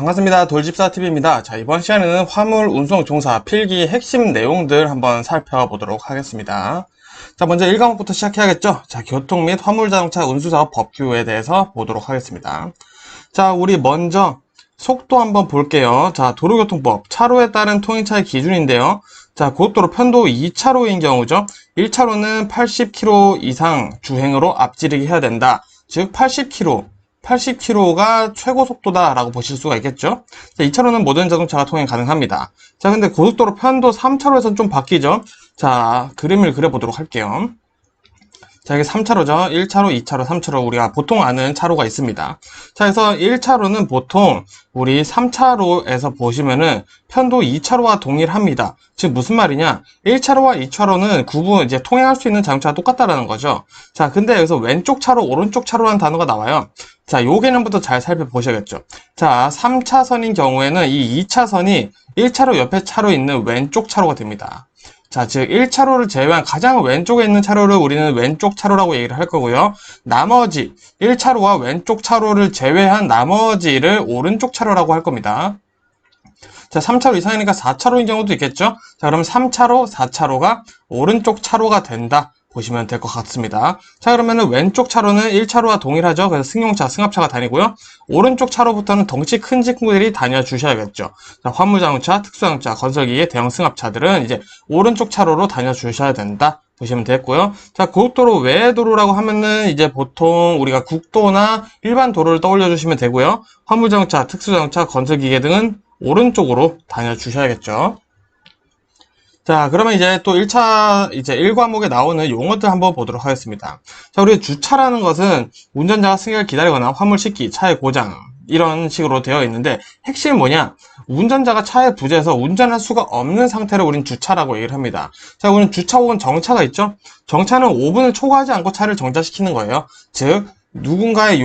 반갑습니다. 돌집사TV입니다. 자, 이번 시간에는 화물 운송 종사 필기 핵심 내용들 한번 살펴보도록 하겠습니다. 자, 먼저 1과목부터 시작해야겠죠? 자, 교통 및 화물자동차 운수사업 법규에 대해서 보도록 하겠습니다. 자, 우리 먼저 속도 한번 볼게요. 자, 도로교통법, 차로에 따른 통행차의 기준인데요. 자, 고속도로 편도 2차로인 경우죠. 1차로는 80km 이상 주행으로 앞지르기 해야 된다. 즉, 80km가 최고 속도다라고 보실 수가 있겠죠. 자, 2차로는 모든 자동차가 통행 가능합니다. 자, 근데 고속도로 편도 3차로에서는 좀 바뀌죠. 자, 그림을 그려보도록 할게요. 자, 이게 3차로죠. 1차로, 2차로, 3차로 우리가 보통 아는 차로가 있습니다. 자, 그래서 1차로는 보통 우리 3차로에서 보시면은 편도 2차로와 동일합니다. 즉 무슨 말이냐? 1차로와 2차로는 이제 통행할 수 있는 자동차가 똑같다라는 거죠. 자, 근데 여기서 왼쪽 차로, 오른쪽 차로라는 단어가 나와요. 자, 요 개념부터 잘 살펴보셔야겠죠. 자, 3차선인 경우에는 이 2차선이 1차로 옆에 차로 있는 왼쪽 차로가 됩니다. 자, 즉 1차로를 제외한 가장 왼쪽에 있는 차로를 우리는 왼쪽 차로라고 얘기를 할 거고요. 나머지 1차로와 왼쪽 차로를 제외한 나머지를 오른쪽 차로라고 할 겁니다. 자, 3차로 이상이니까 4차로인 경우도 있겠죠. 자, 그럼 3차로, 4차로가 오른쪽 차로가 된다 보시면 될 것 같습니다. 자, 그러면은 왼쪽 차로는 1차로와 동일하죠. 그래서 승용차, 승합차가 다니고요. 오른쪽 차로부터는 덩치 큰 친구들이 다녀주셔야겠죠. 자, 화물자동차, 특수자동차, 건설기계, 대형 승합차들은 이제 오른쪽 차로로 다녀주셔야 된다 보시면 되겠고요. 자, 고속도로 외의 도로라고 하면은 이제 보통 우리가 국도나 일반 도로를 떠올려 주시면 되고요. 화물자동차, 특수자동차, 건설기계 등은 오른쪽으로 다녀주셔야겠죠. 자, 그러면 이제 또 1과목에 나오는 용어들 한번 보도록 하겠습니다. 자, 우리 주차라는 것은 운전자가 승객을 기다리거나 화물 싣기, 차의 고장, 이런 식으로 되어 있는데, 핵심이 뭐냐? 운전자가 차에 부재해서 운전할 수가 없는 상태를 우린 주차라고 얘기를 합니다. 자, 우리는 주차 혹은 정차가 있죠? 정차는 5분을 초과하지 않고 차를 정차시키는 거예요. 즉, 누군가의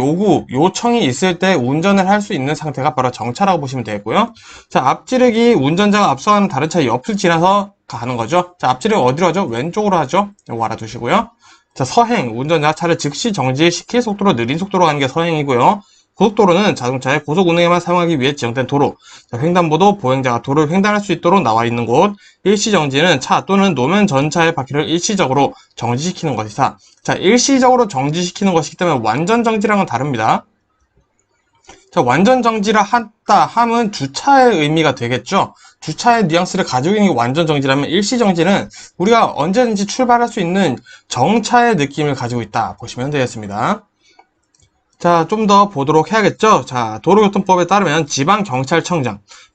요청이 있을 때 운전을 할 수 있는 상태가 바로 정차라고 보시면 되겠고요. 자, 앞지르기, 운전자가 앞서가는 다른 차의 옆을 지나서 가는 거죠. 자, 앞지르기 어디로 하죠? 왼쪽으로 하죠. 이거 알아두시고요. 자, 서행, 운전자가 차를 즉시 정지시킬 속도로 느린 속도로 가는 게 서행이고요. 고속도로는 자동차의 고속 운행에만 사용하기 위해 지정된 도로. 자, 횡단보도, 보행자가 도로를 횡단할 수 있도록 나와 있는 곳. 일시정지는 차 또는 노면 전차의 바퀴를 일시적으로 정지시키는 것이다. 자, 일시적으로 정지시키는 것이기 때문에 완전 정지랑은 다릅니다. 자, 완전 정지를 한다 함은 주차의 의미가 되겠죠. 주차의 뉘앙스를 가지고 있는 게 완전 정지라면 일시 정지는 우리가 언제든지 출발할 수 있는 정차의 느낌을 가지고 있다 보시면 되겠습니다. 자, 좀 더 보도록 해야겠죠. 자, 도로교통법에 따르면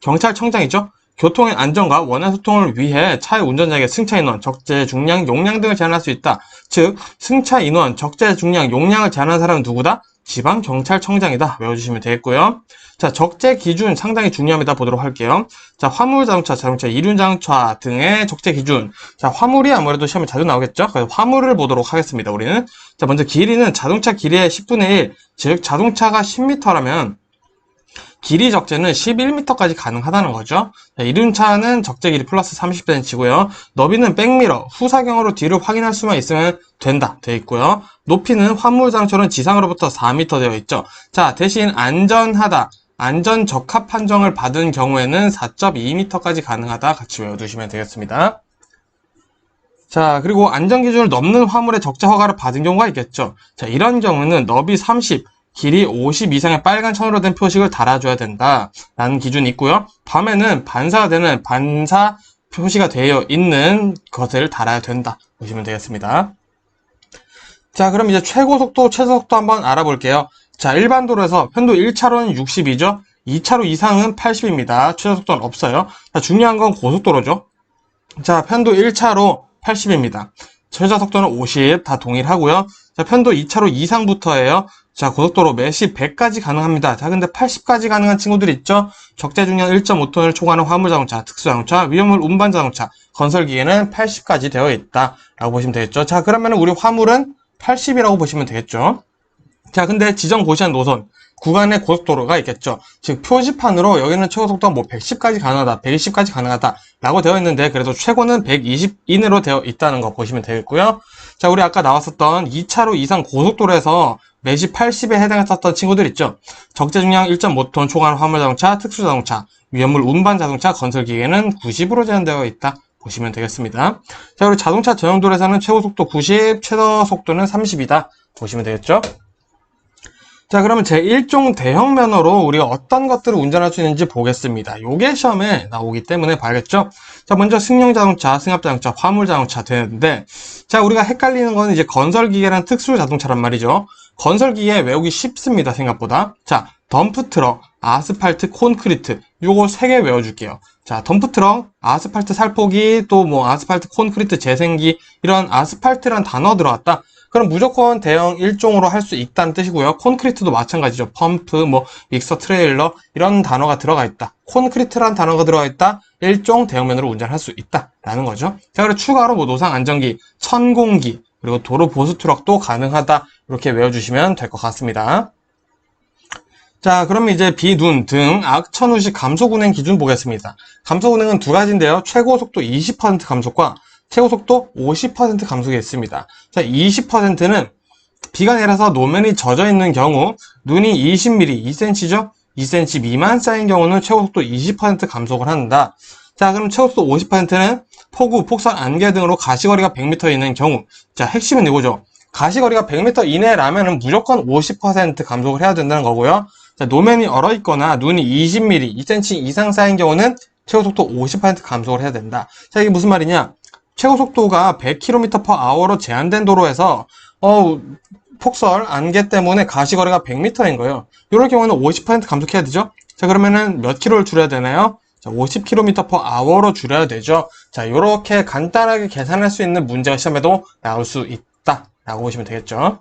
경찰청장이죠. 교통의 안전과 원활 소통을 위해 차의 운전자에게 승차 인원, 적재, 중량, 용량 등을 제한할 수 있다. 즉, 승차 인원, 적재, 중량, 용량을 제한하는 사람은 누구다? 지방경찰청장이다. 외워주시면 되겠고요. 자, 적재 기준 상당히 중요합니다. 보도록 할게요. 자, 화물자동차, 자동차, 이륜자동차 등의 적재 기준. 자, 화물이 아무래도 시험에 자주 나오겠죠? 그래서 화물을 보도록 하겠습니다. 우리는. 자, 먼저 길이는 자동차 길이의 10분의 1. 즉, 자동차가 10m라면 길이 적재는 11m까지 가능하다는 거죠. 자, 이륜차는 적재 길이 플러스 30cm고요. 너비는 백미러, 후사경으로 뒤를 확인할 수만 있으면 된다 되어 있고요. 높이는 화물자동차는 지상으로부터 4m 되어 있죠. 자, 대신 안전하다, 안전 적합 판정을 받은 경우에는 4.2m까지 가능하다 같이 외워두시면 되겠습니다. 자, 그리고 안전기준을 넘는 화물의 적재 허가를 받은 경우가 있겠죠. 자, 이런 경우는 너비 30, 길이 50 이상의 빨간 천으로 된 표식을 달아줘야 된다라는 기준이 있고요. 밤에는 반사가 되는 반사 표시가 되어 있는 것을 달아야 된다 보시면 되겠습니다. 자, 그럼 이제 최고 속도, 최저 속도 한번 알아볼게요. 자, 일반 도로에서 편도 1차로는 60이죠. 2차로 이상은 80입니다. 최저 속도는 없어요. 자, 중요한 건 고속도로죠. 자, 편도 1차로 80입니다. 최저 속도는 50, 다 동일하고요. 자, 편도 2차로 이상부터예요. 자, 고속도로 매시 100까지 가능합니다. 자, 근데 80까지 가능한 친구들 있죠? 적재 중량 1.5톤을 초과하는 화물자동차, 특수자동차, 위험물 운반자동차, 건설기계는 80까지 되어 있다 라고 보시면 되겠죠. 자, 그러면 우리 화물은 80이라고 보시면 되겠죠. 자, 근데 지정 고시한 노선, 구간의 고속도로가 있겠죠. 즉, 표지판으로 여기는 최고속도가 뭐 110까지 가능하다, 120까지 가능하다 라고 되어 있는데, 그래도 최고는 120 이내로 되어 있다는 거 보시면 되겠고요. 자, 우리 아까 나왔었던 2차로 이상 고속도로에서 내시 80에 해당했었던 친구들 있죠. 적재 중량 1.5톤 초과하는 화물자동차, 특수자동차, 위험물 운반 자동차, 건설기계는 90으로 제한되어 있다. 보시면 되겠습니다. 자, 그리고 자동차 전용도로에서는 최고속도 90, 최저 속도는 30이다. 보시면 되겠죠. 자, 그러면 제1종 대형 면허로 우리가 어떤 것들을 운전할 수 있는지 보겠습니다. 요게 시험에 나오기 때문에 봐야겠죠? 자, 먼저 승용자동차, 승합자동차, 화물자동차 되는데, 자, 우리가 헷갈리는 거는 이제 건설기계랑 특수자동차란 말이죠. 건설기계 외우기 쉽습니다, 생각보다. 자, 덤프트럭, 아스팔트, 콘크리트, 요거 3개 외워줄게요. 자, 덤프트럭, 아스팔트 살포기, 또 뭐 아스팔트 콘크리트 재생기, 이런 아스팔트란 단어 들어갔다. 그럼 무조건 대형 1종으로 할 수 있다는 뜻이고요. 콘크리트도 마찬가지죠. 펌프, 뭐 믹서 트레일러 이런 단어가 들어가 있다. 콘크리트란 단어가 들어가 있다. 1종 대형면으로 운전할 수 있다라는 거죠. 자, 그리고 추가로 뭐 노상 안전기, 천공기, 그리고 도로 보수 트럭도 가능하다. 이렇게 외워주시면 될 것 같습니다. 자, 그러면 이제 비, 눈 등 악천 후식 감속 운행 기준 보겠습니다. 감속 운행은 두 가지인데요. 최고 속도 20% 감속과 최고 속도 50% 감속이 있습니다. 자, 20%는 비가 내려서 노면이 젖어 있는 경우, 눈이 20mm, 2cm죠? 2cm 미만 쌓인 경우는 최고 속도 20% 감속을 한다. 자, 그럼 최고 속도 50%는 폭우, 폭설, 안개 등으로 가시거리가 100m 있는 경우. 자, 핵심은 이거죠. 가시거리가 100m 이내라면 무조건 50% 감속을 해야 된다는 거고요. 자, 노면이 얼어 있거나 눈이 20mm, 2cm 이상 쌓인 경우는 최고 속도 50% 감속을 해야 된다. 자, 이게 무슨 말이냐? 최고 속도가 100km/h로 제한된 도로에서 폭설, 안개 때문에 가시거리가 100m인 거예요. 이럴 경우는 50% 감속해야 되죠. 자, 그러면은 몇 킬로를 줄여야 되나요? 자, 50km/h로 줄여야 되죠. 자, 이렇게 간단하게 계산할 수 있는 문제가 시험에도 나올 수 있다라고 보시면 되겠죠.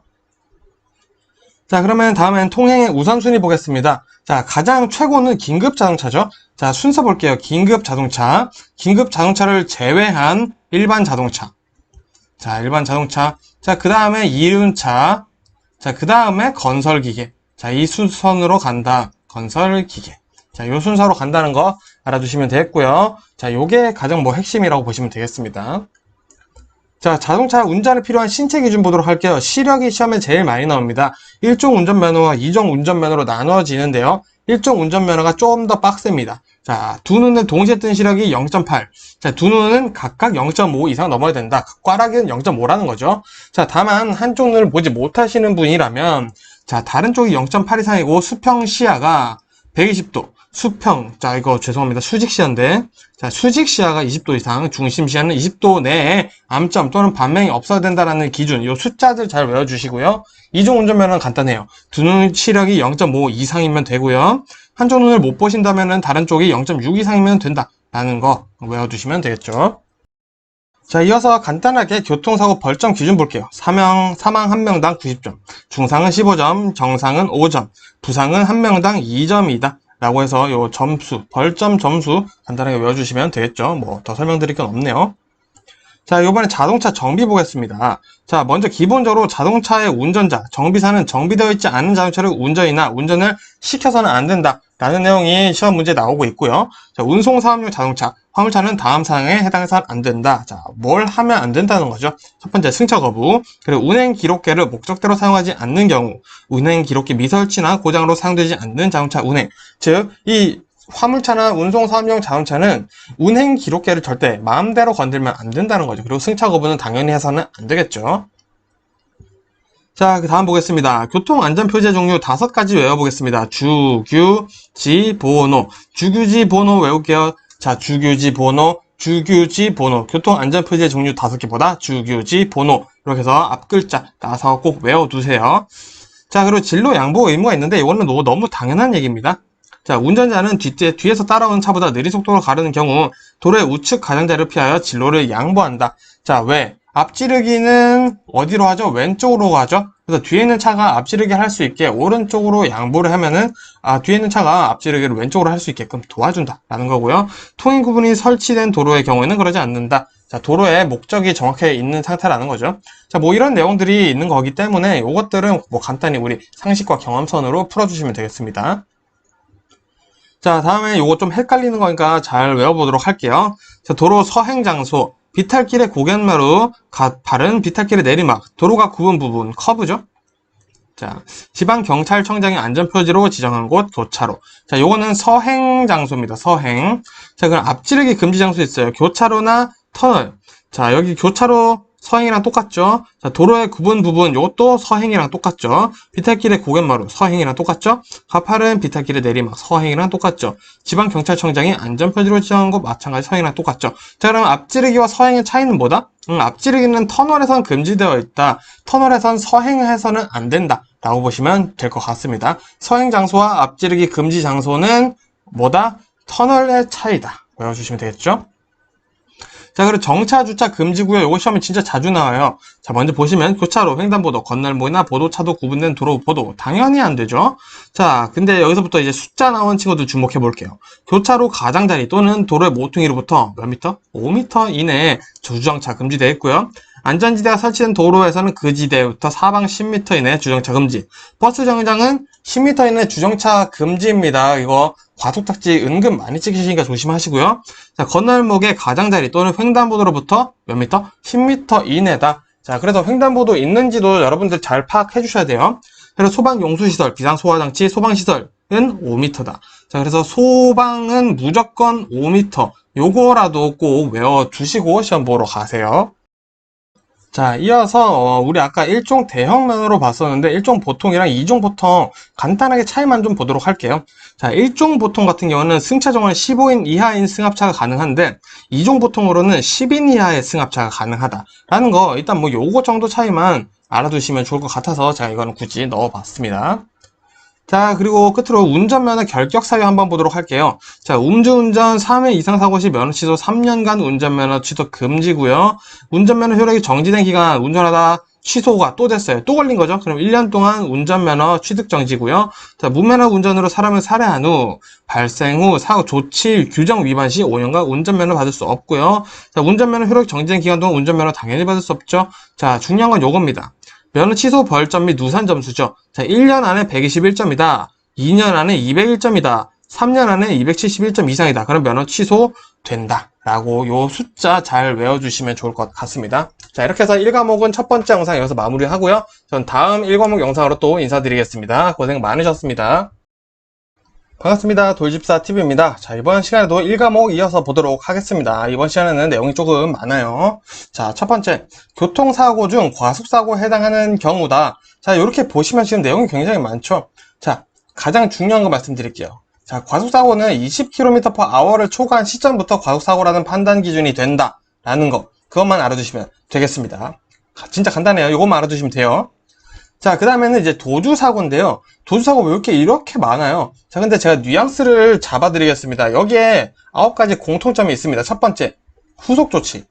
자, 그러면 다음엔 통행의 우선순위 보겠습니다. 자, 가장 최고는 긴급자동차죠. 자, 순서 볼게요. 긴급자동차. 긴급자동차를 제외한 일반 자동차. 자, 일반 자동차. 자, 그 다음에 이륜차. 자, 그 다음에 건설기계. 자, 이 순서로 간다. 건설기계. 자, 이 순서로 간다는 거 알아두시면 되겠고요. 자, 요게 가장 뭐 핵심이라고 보시면 되겠습니다. 자, 자동차 운전에 필요한 신체 기준 보도록 할게요. 시력이 시험에 제일 많이 나옵니다. 1종 운전면허와 2종 운전면허로 나눠지는데요. 1종 운전면허가 좀 더 빡셉니다. 자, 두 눈을 동시에 뜬 시력이 0.8. 자, 두 눈은 각각 0.5 이상 넘어야 된다. 꽈락은 0.5라는 거죠. 자, 다만 한쪽 눈을 보지 못하시는 분이라면, 자, 다른 쪽이 0.8 이상이고 수평 시야가 120도. 수평, 자, 이거 죄송합니다. 수직 시야인데, 자, 수직 시야가 20도 이상, 중심 시야는 20도 내에 암점 또는 반명이 없어야 된다라는 기준, 이 숫자들 잘 외워주시고요. 이종 운전면허는 간단해요. 두 눈 시력이 0.5 이상이면 되고요. 한쪽 눈을 못 보신다면은 다른 쪽이 0.6 이상이면 된다라는 거 외워두시면 되겠죠. 자, 이어서 간단하게 교통사고 벌점 기준 볼게요. 사망 1명당 90점, 중상은 15점, 정상은 5점, 부상은 1명당 2점이다. 라고 해서 요 점수, 벌점 점수 간단하게 외워주시면 되겠죠. 뭐 더 설명드릴 건 없네요. 자, 요번에 자동차 정비 보겠습니다. 자, 먼저 기본적으로 자동차의 운전자, 정비사는 정비되어 있지 않은 자동차를 운전이나 운전을 시켜서는 안 된다. 라는 내용이 시험 문제에 나오고 있고요. 자, 운송사업용 자동차, 화물차는 다음 사항에 해당해서는 안 된다. 자, 뭘 하면 안 된다는 거죠? 첫 번째, 승차 거부. 그리고 운행 기록계를 목적대로 사용하지 않는 경우, 운행 기록계 미설치나 고장으로 사용되지 않는 자동차 운행. 즉, 이 화물차나 운송사업용 자동차는 운행 기록계를 절대 마음대로 건들면 안 된다는 거죠. 그리고 승차 거부는 당연히 해서는 안 되겠죠. 자, 그 다음 보겠습니다. 교통안전표지의 종류 5가지 외워보겠습니다. 주규지 번호. 주규지 번호 외울게요. 자, 주규지 번호, 주규지 번호. 교통안전표지의 종류 5개보다 주규지 번호. 이렇게 해서 앞글자 따서 꼭 외워두세요. 자, 그리고 진로 양보 의무가 있는데 이거는 너무 당연한 얘기입니다. 자, 운전자는 뒤에서 따라오는 차보다 느린 속도로 가르는 경우 도로의 우측 가장자리를 피하여 진로를 양보한다. 자, 왜? 앞지르기는 어디로 하죠? 왼쪽으로 가죠? 그래서 뒤에 있는 차가 앞지르기 할 수 있게 오른쪽으로 양보를 하면은 뒤에 있는 차가 앞지르기를 왼쪽으로 할 수 있게끔 도와준다 라는 거고요. 통행 구분이 설치된 도로의 경우에는 그러지 않는다. 자, 도로의 목적이 정확하게 있는 상태라는 거죠. 자, 뭐 이런 내용들이 있는 거기 때문에 이것들은 뭐 간단히 우리 상식과 경험선으로 풀어주시면 되겠습니다. 자, 다음에 요거 좀 헷갈리는 거니까 잘 외워보도록 할게요. 자, 도로 서행장소, 비탈길의 고견마루, 바른 비탈길의 내리막, 도로가 굽은 부분, 커브죠? 자, 지방경찰청장이 안전표지로 지정한 곳 교차로. 자, 요거는 서행 장소입니다. 서행. 자, 그럼 앞지르기 금지 장소 있어요. 교차로나 터널. 자, 여기 교차로 서행이랑 똑같죠? 자, 도로의 구분 부분, 요것도 서행이랑 똑같죠? 비탈길의 고갯마루, 서행이랑 똑같죠? 가파른 비탈길의 내리막, 서행이랑 똑같죠? 지방경찰청장이 안전표지로 지정한 곳 마찬가지 서행이랑 똑같죠? 자, 그럼 앞지르기와 서행의 차이는 뭐다? 앞지르기는 터널에선 금지되어 있다. 터널에선 서행해서는 안 된다. 라고 보시면 될 것 같습니다. 서행 장소와 앞지르기 금지 장소는 뭐다? 터널의 차이다. 외워주시면 되겠죠? 자, 그리고 정차, 주차 금지구역, 요거 시험에 진짜 자주 나와요. 자, 먼저 보시면 교차로, 횡단보도, 건널목이나 보도차도 구분된 도로 보도. 당연히 안 되죠. 자, 근데 여기서부터 이제 숫자 나온 친구들 주목해 볼게요. 교차로 가장자리 또는 도로의 모퉁이로부터 몇 미터? 5m 이내에 주정차 금지되어 있고요. 안전지대가 설치된 도로에서는 그 지대부터 사방 10m 이내 주정차 금지. 버스 정류장은 10m 이내 주정차 금지입니다. 이거 과속딱지 은근 많이 찍히시니까 조심하시고요. 자, 건널목의 가장자리 또는 횡단보도로부터 몇 미터? 10m 이내다. 자, 그래서 횡단보도 있는지도 여러분들 잘 파악해 주셔야 돼요. 그래서 소방용수시설, 비상소화장치, 소방시설은 5m다. 자, 그래서 소방은 무조건 5m. 요거라도 꼭 외워두시고 시험 보러 가세요. 자, 이어서 우리 아까 1종 대형면허로 봤었는데 1종 보통이랑 2종 보통 간단하게 차이만 좀 보도록 할게요. 자, 1종 보통 같은 경우는 승차 정원 15인 이하인 승합차가 가능한데 2종 보통으로는 10인 이하의 승합차가 가능하다라는 거 일단 뭐 요거 정도 차이만 알아두시면 좋을 것 같아서 제가 이거는 굳이 넣어봤습니다. 자, 그리고 끝으로 운전면허 결격 사유 한번 보도록 할게요. 자, 음주운전 3회 이상 사고 시 면허 취소 3년간 운전면허 취소 금지고요. 운전면허 효력이 정지된 기간 운전하다 취소가 또 됐어요. 또 걸린 거죠. 그럼 1년 동안 운전면허 취득 정지고요. 자, 무면허 운전으로 사람을 살해한 후 발생 후 사고 조치 규정 위반 시 5년간 운전면허 받을 수 없고요. 자, 운전면허 효력 정지된 기간 동안 운전면허 당연히 받을 수 없죠. 자, 중요한 건 요겁니다. 면허 취소 벌점 및 누산 점수죠. 자, 1년 안에 121점이다. 2년 안에 201점이다. 3년 안에 271점 이상이다. 그럼 면허 취소된다. 라고 요 숫자 잘 외워주시면 좋을 것 같습니다. 자, 이렇게 해서 1과목은 첫 번째 영상 여기서 마무리하고요. 전 다음 1과목 영상으로 또 인사드리겠습니다. 고생 많으셨습니다. 반갑습니다. 돌집사TV입니다. 자, 이번 시간에도 1과목 이어서 보도록 하겠습니다. 이번 시간에는 내용이 조금 많아요. 자, 첫 번째, 교통사고 중 과속사고에 해당하는 경우다. 자, 이렇게 보시면 지금 내용이 굉장히 많죠. 자, 가장 중요한 거 말씀드릴게요. 자, 과속사고는 20km/h를 초과한 시점부터 과속사고라는 판단 기준이 된다. 라는 거, 그것만 알아두시면 되겠습니다. 진짜 간단해요. 이것만 알아두시면 돼요. 자, 그 다음에는 이제 도주사고인데요. 도주사고 왜 이렇게 많아요? 자, 근데 제가 뉘앙스를 잡아드리겠습니다. 여기에 9가지 공통점이 있습니다. 첫 번째, 후속조치.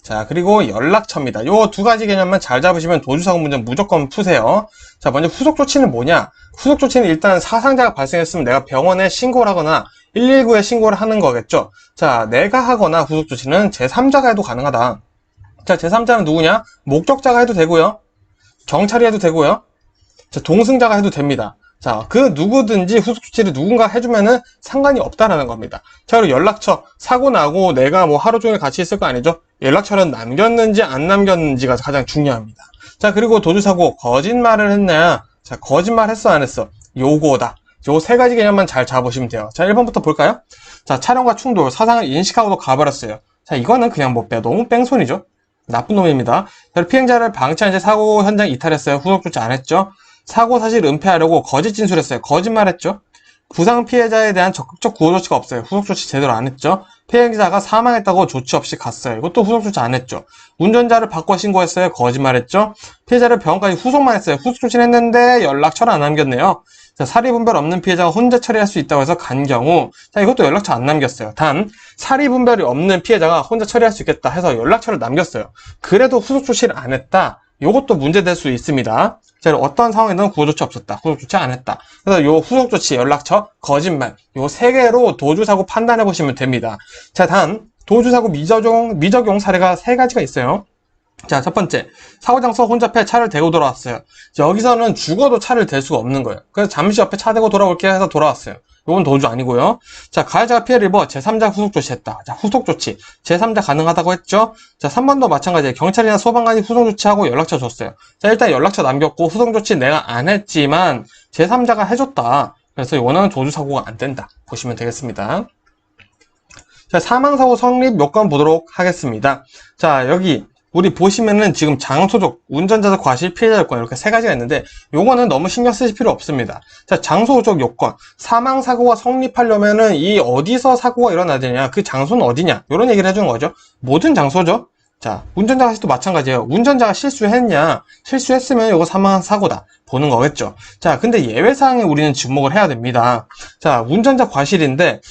자, 그리고 연락처입니다. 요 두 가지 개념만 잘 잡으시면 도주사고 문제 무조건 푸세요. 자, 먼저 후속조치는 뭐냐? 후속조치는 일단 사상자가 발생했으면 내가 병원에 신고를 하거나 119에 신고를 하는 거겠죠. 자, 내가 하거나 후속조치는 제3자가 해도 가능하다. 자, 제3자는 누구냐? 목격자가 해도 되고요. 경찰이 해도 되고요. 자, 동승자가 해도 됩니다. 자, 그 누구든지 후속조치를 누군가 해주면은 상관이 없다라는 겁니다. 자, 그리고 연락처. 사고 나고 내가 뭐 하루 종일 같이 있을 거 아니죠? 연락처는 남겼는지 안 남겼는지가 가장 중요합니다. 자, 그리고 도주사고. 거짓말을 했냐? 자, 거짓말 했어 안 했어? 요거다. 요 세 가지 개념만 잘 잡으시면 돼요. 자, 1번부터 볼까요? 자, 차량과 충돌. 사상을 인식하고도 가버렸어요. 자, 이거는 그냥 뭐 너무 뺑소니죠? 나쁜 놈입니다. 피해자를 방치한 채 사고 현장 이탈했어요. 후속조치 안 했죠. 사고 사실 은폐하려고 거짓 진술했어요. 거짓말했죠. 부상 피해자에 대한 적극적 구호 조치가 없어요. 후속조치 제대로 안 했죠. 피해자가 사망했다고 조치 없이 갔어요. 이것도 후속조치 안 했죠. 운전자를 바꿔 신고했어요. 거짓말했죠. 피해자를 병원까지 후송만 했어요. 후속조치는 했는데 연락처를 안 남겼네요. 자, 사리분별 없는 피해자가 혼자 처리할 수 있다고 해서 간 경우, 자, 이것도 연락처 안 남겼어요. 단, 사리분별이 없는 피해자가 혼자 처리할 수 있겠다 해서 연락처를 남겼어요. 그래도 후속조치를 안 했다. 이것도 문제될 수 있습니다. 자, 어떤 상황에는 구호조치 없었다. 후속조치 안 했다. 그래서 요 후속조치, 연락처, 거짓말, 요 세 개로 도주사고 판단해 보시면 됩니다. 자, 단, 도주사고 미적용 사례가 세 가지가 있어요. 자, 첫 번째, 사고장소 혼잡해 차를 대고 돌아왔어요. 여기서는 죽어도 차를 댈 수가 없는 거예요. 그래서 잠시 옆에 차 대고 돌아올게 해서 돌아왔어요. 요건 도주 아니고요. 자, 가해자가 피해를 입어 제3자 후속 조치했다. 자, 후속 조치. 제3자 가능하다고 했죠? 자, 3번도 마찬가지예요. 경찰이나 소방관이 후속 조치하고 연락처 줬어요. 자, 일단 연락처 남겼고 후속 조치 내가 안 했지만 제3자가 해줬다. 그래서 이거는 도주 사고가 안 된다. 보시면 되겠습니다. 자, 사망사고 성립 요건 보도록 하겠습니다. 자, 여기 우리 보시면은 지금 장소적, 운전자적 과실, 피해자 요건 이렇게 세 가지가 있는데 요거는 너무 신경 쓰실 필요 없습니다. 자, 장소적 요건, 사망사고가 성립하려면은 이 어디서 사고가 일어나야 되냐, 그 장소는 어디냐, 이런 얘기를 해주는 거죠. 모든 장소죠. 자, 운전자 과실도 마찬가지예요. 운전자가 실수했냐, 실수했으면 이거 사망사고다 보는 거겠죠. 자, 근데 예외사항에 우리는 주목을 해야 됩니다. 자, 운전자 과실인데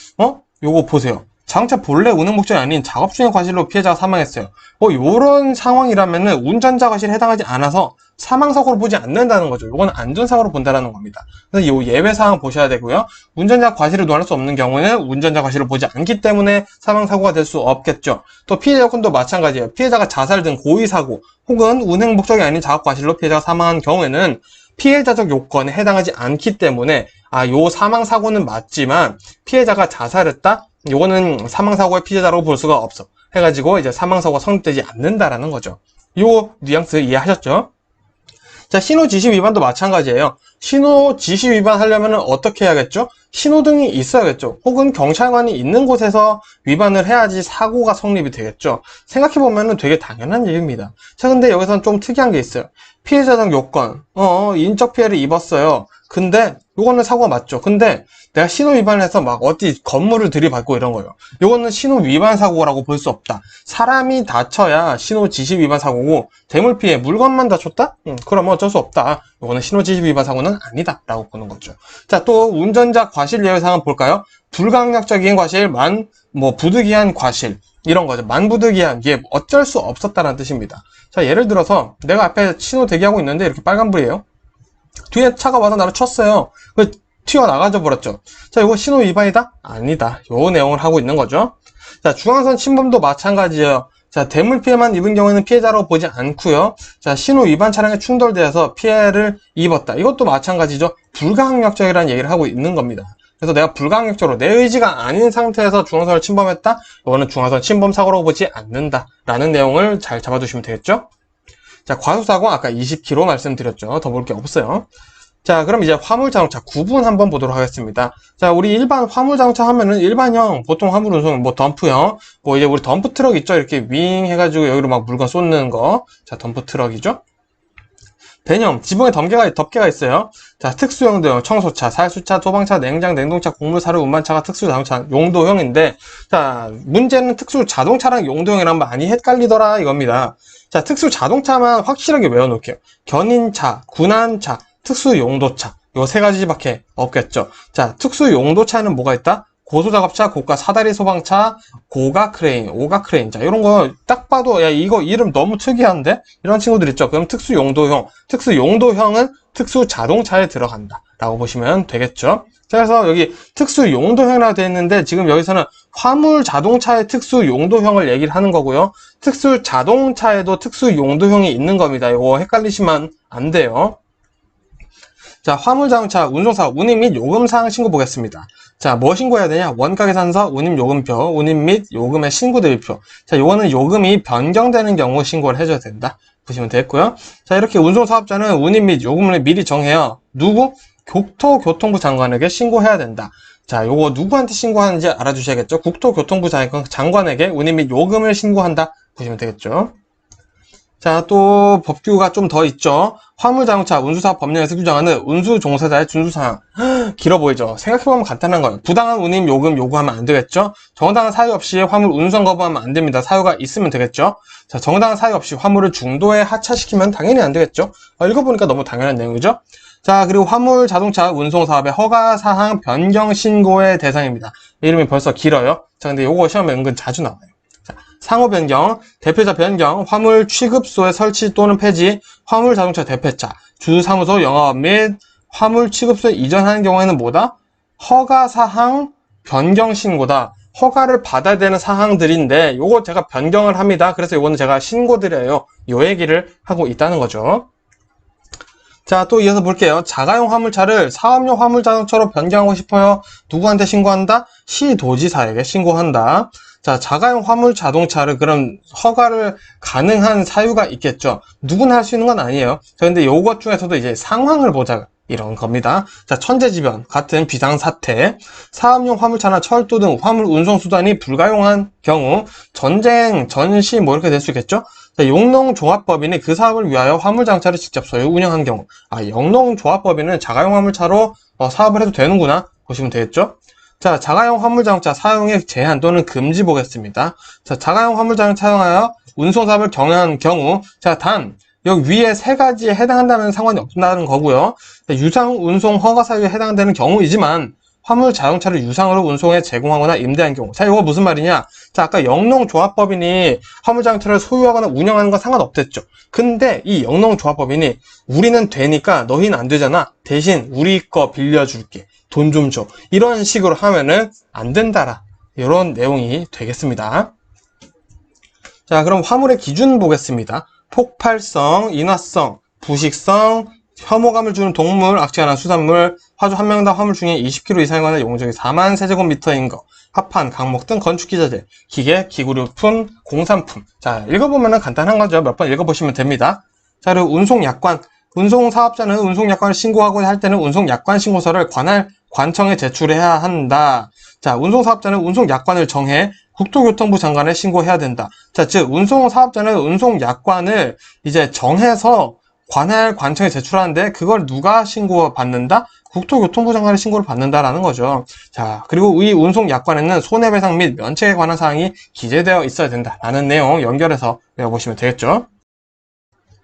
요거 보세요. 자동차 본래 운행 목적이 아닌 작업 중의 과실로 피해자가 사망했어요. 요런 상황이라면은 운전자 과실에 해당하지 않아서 사망사고로 보지 않는다는 거죠. 요거는 안전사고로 본다는 겁니다. 그래서 요 예외사항 보셔야 되고요. 운전자 과실을 논할 수 없는 경우는 운전자 과실을 보지 않기 때문에 사망사고가 될 수 없겠죠. 또 피해자 요건도 마찬가지예요. 피해자가 자살 등 고의사고 혹은 운행 목적이 아닌 작업 과실로 피해자가 사망한 경우에는 피해자적 요건에 해당하지 않기 때문에 요 사망사고는 맞지만 피해자가 자살했다? 요거는 사망사고의 피해자라고 볼 수가 없어. 해가지고 이제 사망사고가 성립되지 않는다라는 거죠. 요 뉘앙스 이해하셨죠? 자, 신호지시 위반도 마찬가지예요. 신호지시 위반 하려면 어떻게 해야겠죠? 신호등이 있어야겠죠. 혹은 경찰관이 있는 곳에서 위반을 해야지 사고가 성립이 되겠죠. 생각해보면 되게 당연한 얘기입니다. 자, 근데 여기서는 좀 특이한 게 있어요. 피해자적 요건, 인적 피해를 입었어요. 근데 요거는 사고가 맞죠. 근데 내가 신호 위반해서 막 어디 건물을 들이받고 이런 거예요. 요거는 신호 위반 사고라고 볼 수 없다. 사람이 다쳐야 신호 지시 위반 사고고 대물 피해 물건만 다쳤다? 그러면 어쩔 수 없다. 요거는 신호 지시 위반 사고는 아니다라고 보는 거죠. 자, 또 운전자 과실 예외사항 볼까요? 불강력적인 과실, 부득이한 과실 이런 거죠. 만부득이한 게 어쩔 수 없었다는 뜻입니다. 자, 예를 들어서 내가 앞에 신호 대기하고 있는데 이렇게 빨간불이에요. 뒤에 차가 와서 나를 쳤어요. 튀어나가져 버렸죠. 자, 이거 신호 위반이다? 아니다. 요 내용을 하고 있는 거죠. 자, 중앙선 침범도 마찬가지예요. 자, 대물 피해만 입은 경우에는 피해자로 보지 않고요. 자, 신호 위반 차량에 충돌되어서 피해를 입었다. 이것도 마찬가지죠. 불가항력적이라는 얘기를 하고 있는 겁니다. 그래서 내가 불가항력적으로 내 의지가 아닌 상태에서 중앙선을 침범했다? 이거는 중앙선 침범 사고라고 보지 않는다. 라는 내용을 잘 잡아두시면 되겠죠? 자, 과속사고 아까 20km 말씀드렸죠. 더 볼 게 없어요. 자, 그럼 이제 화물자동차 구분 한번 보도록 하겠습니다. 자, 우리 일반 화물자동차 하면은 일반형, 보통 화물 운송, 덤프형, 이제 우리 덤프트럭 있죠? 이렇게 윙 해가지고 여기로 막 물건 쏟는 거. 자, 덤프트럭이죠? 배념, 지붕에 덮개가 있어요. 자, 특수용도형, 청소차, 살수차, 소방차, 냉장, 냉동차, 곡물, 사료, 운반차가 특수자동차 용도형인데, 자, 문제는 특수자동차랑 용도형이랑 많이 헷갈리더라 이겁니다. 자, 특수자동차만 확실하게 외워놓을게요. 견인차, 군안차, 특수용도차. 요 세 가지밖에 없겠죠. 자, 특수용도차는 뭐가 있다? 고소작업차, 고가 사다리 소방차, 고가 크레인, 오가 크레인. 자, 이런 거 딱 봐도, 야, 이거 이름 너무 특이한데? 이런 친구들 있죠. 그럼 특수용도형. 특수용도형은 특수자동차에 들어간다. 라고 보시면 되겠죠. 자, 그래서 여기 특수용도형이라고 되어 있는데, 지금 여기서는 화물 자동차의 특수용도형을 얘기를 하는 거고요. 특수자동차에도 특수용도형이 있는 겁니다. 이거 헷갈리시면 안 돼요. 자, 화물자동차 운송사 운임 및 요금사항 신고 보겠습니다. 자, 뭐 신고해야 되냐? 원가계산서, 운임 요금표, 운임 및 요금의 신고 대비표. 자, 요거는 요금이 변경되는 경우 신고를 해줘야 된다. 보시면 되겠고요. 자, 이렇게 운송사업자는 운임 및 요금을 미리 정해요. 누구? 국토교통부 장관에게 신고해야 된다. 자, 요거 누구한테 신고하는지 알아주셔야겠죠? 국토교통부 장관에게 운임 및 요금을 신고한다. 보시면 되겠죠? 자, 또 법규가 좀 더 있죠. 화물자동차 운수사업 법령에서 규정하는 운수종사자의 준수사항. 길어 보이죠? 생각해보면 간단한 거예요. 부당한 운임 요금 요구하면 안 되겠죠? 정당한 사유 없이 화물 운송 거부하면 안 됩니다. 사유가 있으면 되겠죠? 자, 정당한 사유 없이 화물을 중도에 하차시키면 당연히 안 되겠죠? 읽어보니까 너무 당연한 내용이죠? 자, 그리고 화물자동차 운송사업의 허가사항 변경 신고의 대상입니다. 이름이 벌써 길어요. 자, 근데 요거 시험에 은근 자주 나와요. 상호 변경, 대표자 변경, 화물 취급소의 설치 또는 폐지, 화물 자동차 대표차, 주사무소 영업 및 화물 취급소에 이전하는 경우에는 뭐다? 허가사항 변경 신고다. 허가를 받아야 되는 사항들인데 요거 제가 변경을 합니다. 그래서 요거는 제가 신고드려요. 요 얘기를 하고 있다는 거죠. 자, 또 이어서 볼게요. 자가용 화물차를 사업용 화물자동차로 변경하고 싶어요. 누구한테 신고한다? 시도지사에게 신고한다. 자, 자가용 화물자동차를 그럼 허가를 가능한 사유가 있겠죠. 누구나 할 수 있는 건 아니에요. 자, 근데 요것 중에서도 이제 상황을 보자. 이런 겁니다. 자, 천재지변 같은 비상사태, 사업용 화물차나 철도 등 화물 운송수단이 불가용한 경우, 전쟁, 전시 뭐 이렇게 될 수 있겠죠? 자, 영농조합법인이 그 사업을 위하여 화물장차를 직접 소유 운영한 경우, 영농조합법인은 자가용 화물차로 사업을 해도 되는구나 보시면 되겠죠? 자, 자가용 화물자동차 사용의 제한 또는 금지 보겠습니다. 자, 자가용 화물자동차 사용하여 운송사업을 경영한 경우, 자, 단 여기 위에 세 가지에 해당한다면 상관이 없다는 거고요. 유상 운송 허가 사유에 해당되는 경우이지만 화물 자동차를 유상으로 운송에 제공하거나 임대한 경우. 자, 이거 무슨 말이냐? 자, 아까 영농조합법인이 화물 자동차를 소유하거나 운영하는 건 상관없댔죠. 근데 이 영농조합법인이 우리는 되니까 너희는 안 되잖아. 대신 우리 거 빌려줄게. 돈 좀 줘. 이런 식으로 하면은 안 된다라. 이런 내용이 되겠습니다. 자, 그럼 화물의 기준 보겠습니다. 폭발성, 인화성, 부식성, 혐오감을 주는 동물, 악취가 수산물, 화주 한 명당 화물 중에 20kg 이상이거나 용적이 4만 세제곱미터인 거, 합판, 강목 등 건축기자재, 기계, 기구류품, 공산품. 자, 읽어보면 간단한 거죠. 몇 번 읽어보시면 됩니다. 자, 그리고 운송약관. 운송사업자는 운송약관을 신고하고자 할 때는 운송약관 신고서를 관할 관청에 제출해야 한다. 자, 운송사업자는 운송약관을 정해 국토교통부 장관에 신고해야 된다. 자, 즉 운송사업자는 운송약관을 이제 정해서 관할 관청에 제출하는데 그걸 누가 신고받는다? 국토교통부 장관의 신고를 받는다라는 거죠. 자, 그리고 이 운송약관에는 손해배상 및 면책에 관한 사항이 기재되어 있어야 된다라는 내용 연결해서 외워보시면 되겠죠.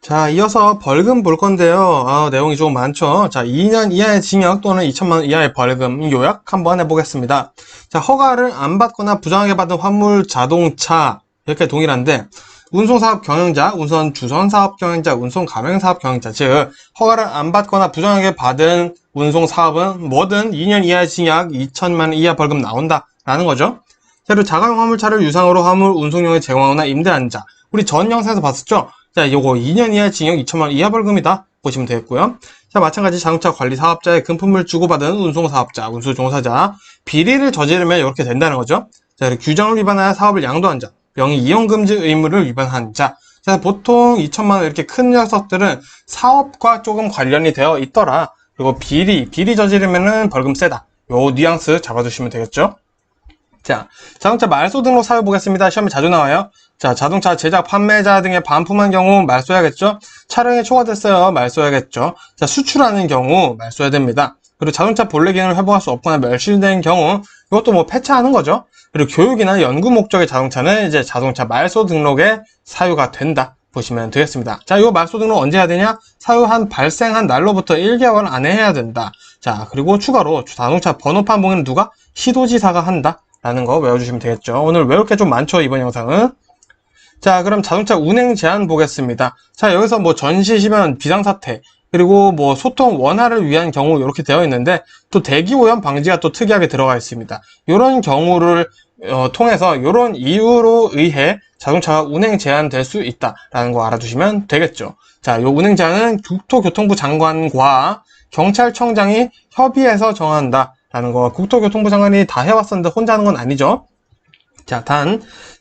자, 이어서 벌금 볼 건데요. 내용이 좀 많죠. 자, 2년 이하의 징역 또는 2천만 원 이하의 벌금 요약 한번 해보겠습니다. 자, 허가를 안 받거나 부정하게 받은 화물 자동차 이렇게 동일한데 운송사업 경영자, 운선 주선사업 경영자, 운송 가맹사업 경영자, 즉 허가를 안 받거나 부정하게 받은 운송사업은 뭐든 2년 이하의 징역, 2천만 원 이하 벌금 나온다라는 거죠. 그리고 자가용 화물차를 유상으로 화물 운송용에 제공하거나 임대한 자, 우리 전 영상에서 봤었죠. 자, 요거 2년 이하 징역 2천만 원 이하 벌금이다 보시면 되겠고요. 자, 마찬가지 자동차 관리 사업자의 금품을 주고받은 운송사업자, 운수종사자, 비리를 저지르면 이렇게 된다는 거죠. 자, 그리고 규정을 위반하여 사업을 양도한 자, 명의 이용 금지 의무를 위반한 자. 자, 보통 2천만 원 이렇게 큰 녀석들은 사업과 조금 관련이 되어 있더라. 그리고 비리 저지르면은 벌금 세다. 요 뉘앙스 잡아주시면 되겠죠. 자, 자동차 말소 등록 사유 보겠습니다. 시험에 자주 나와요. 자, 자동차 제작, 판매자 등의 반품한 경우 말소해야겠죠. 촬영이 초과됐어요. 말소해야겠죠. 자, 수출하는 경우 말소해야 됩니다. 그리고 자동차 본래 기능을 회복할 수 없거나 멸실된 경우 이것도 뭐 폐차하는 거죠. 그리고 교육이나 연구 목적의 자동차는 이제 자동차 말소 등록에 사유가 된다 보시면 되겠습니다. 자, 이 말소 등록 언제 해야 되냐? 사유 발생한 날로부터 1개월 안에 해야 된다. 자, 그리고 추가로 자동차 번호판 봉인은 누가? 시도지사가 한다 라는 거 외워주시면 되겠죠. 오늘 외울 게 좀 많죠, 이번 영상은. 자, 그럼 자동차 운행 제한 보겠습니다. 자, 여기서 뭐 전시, 시변, 비상사태, 그리고 뭐 소통 원활을 위한 경우 이렇게 되어 있는데 또 대기 오염 방지가 또 특이하게 들어가 있습니다. 이런 경우를 통해서 이런 이유로 의해 자동차가 운행 제한될 수 있다라는 거 알아두시면 되겠죠. 자, 이 운행 제한은 국토교통부 장관과 경찰청장이 협의해서 정한다. 라는 거, 국토교통부 장관이 다 해왔었는데 혼자 하는 건 아니죠.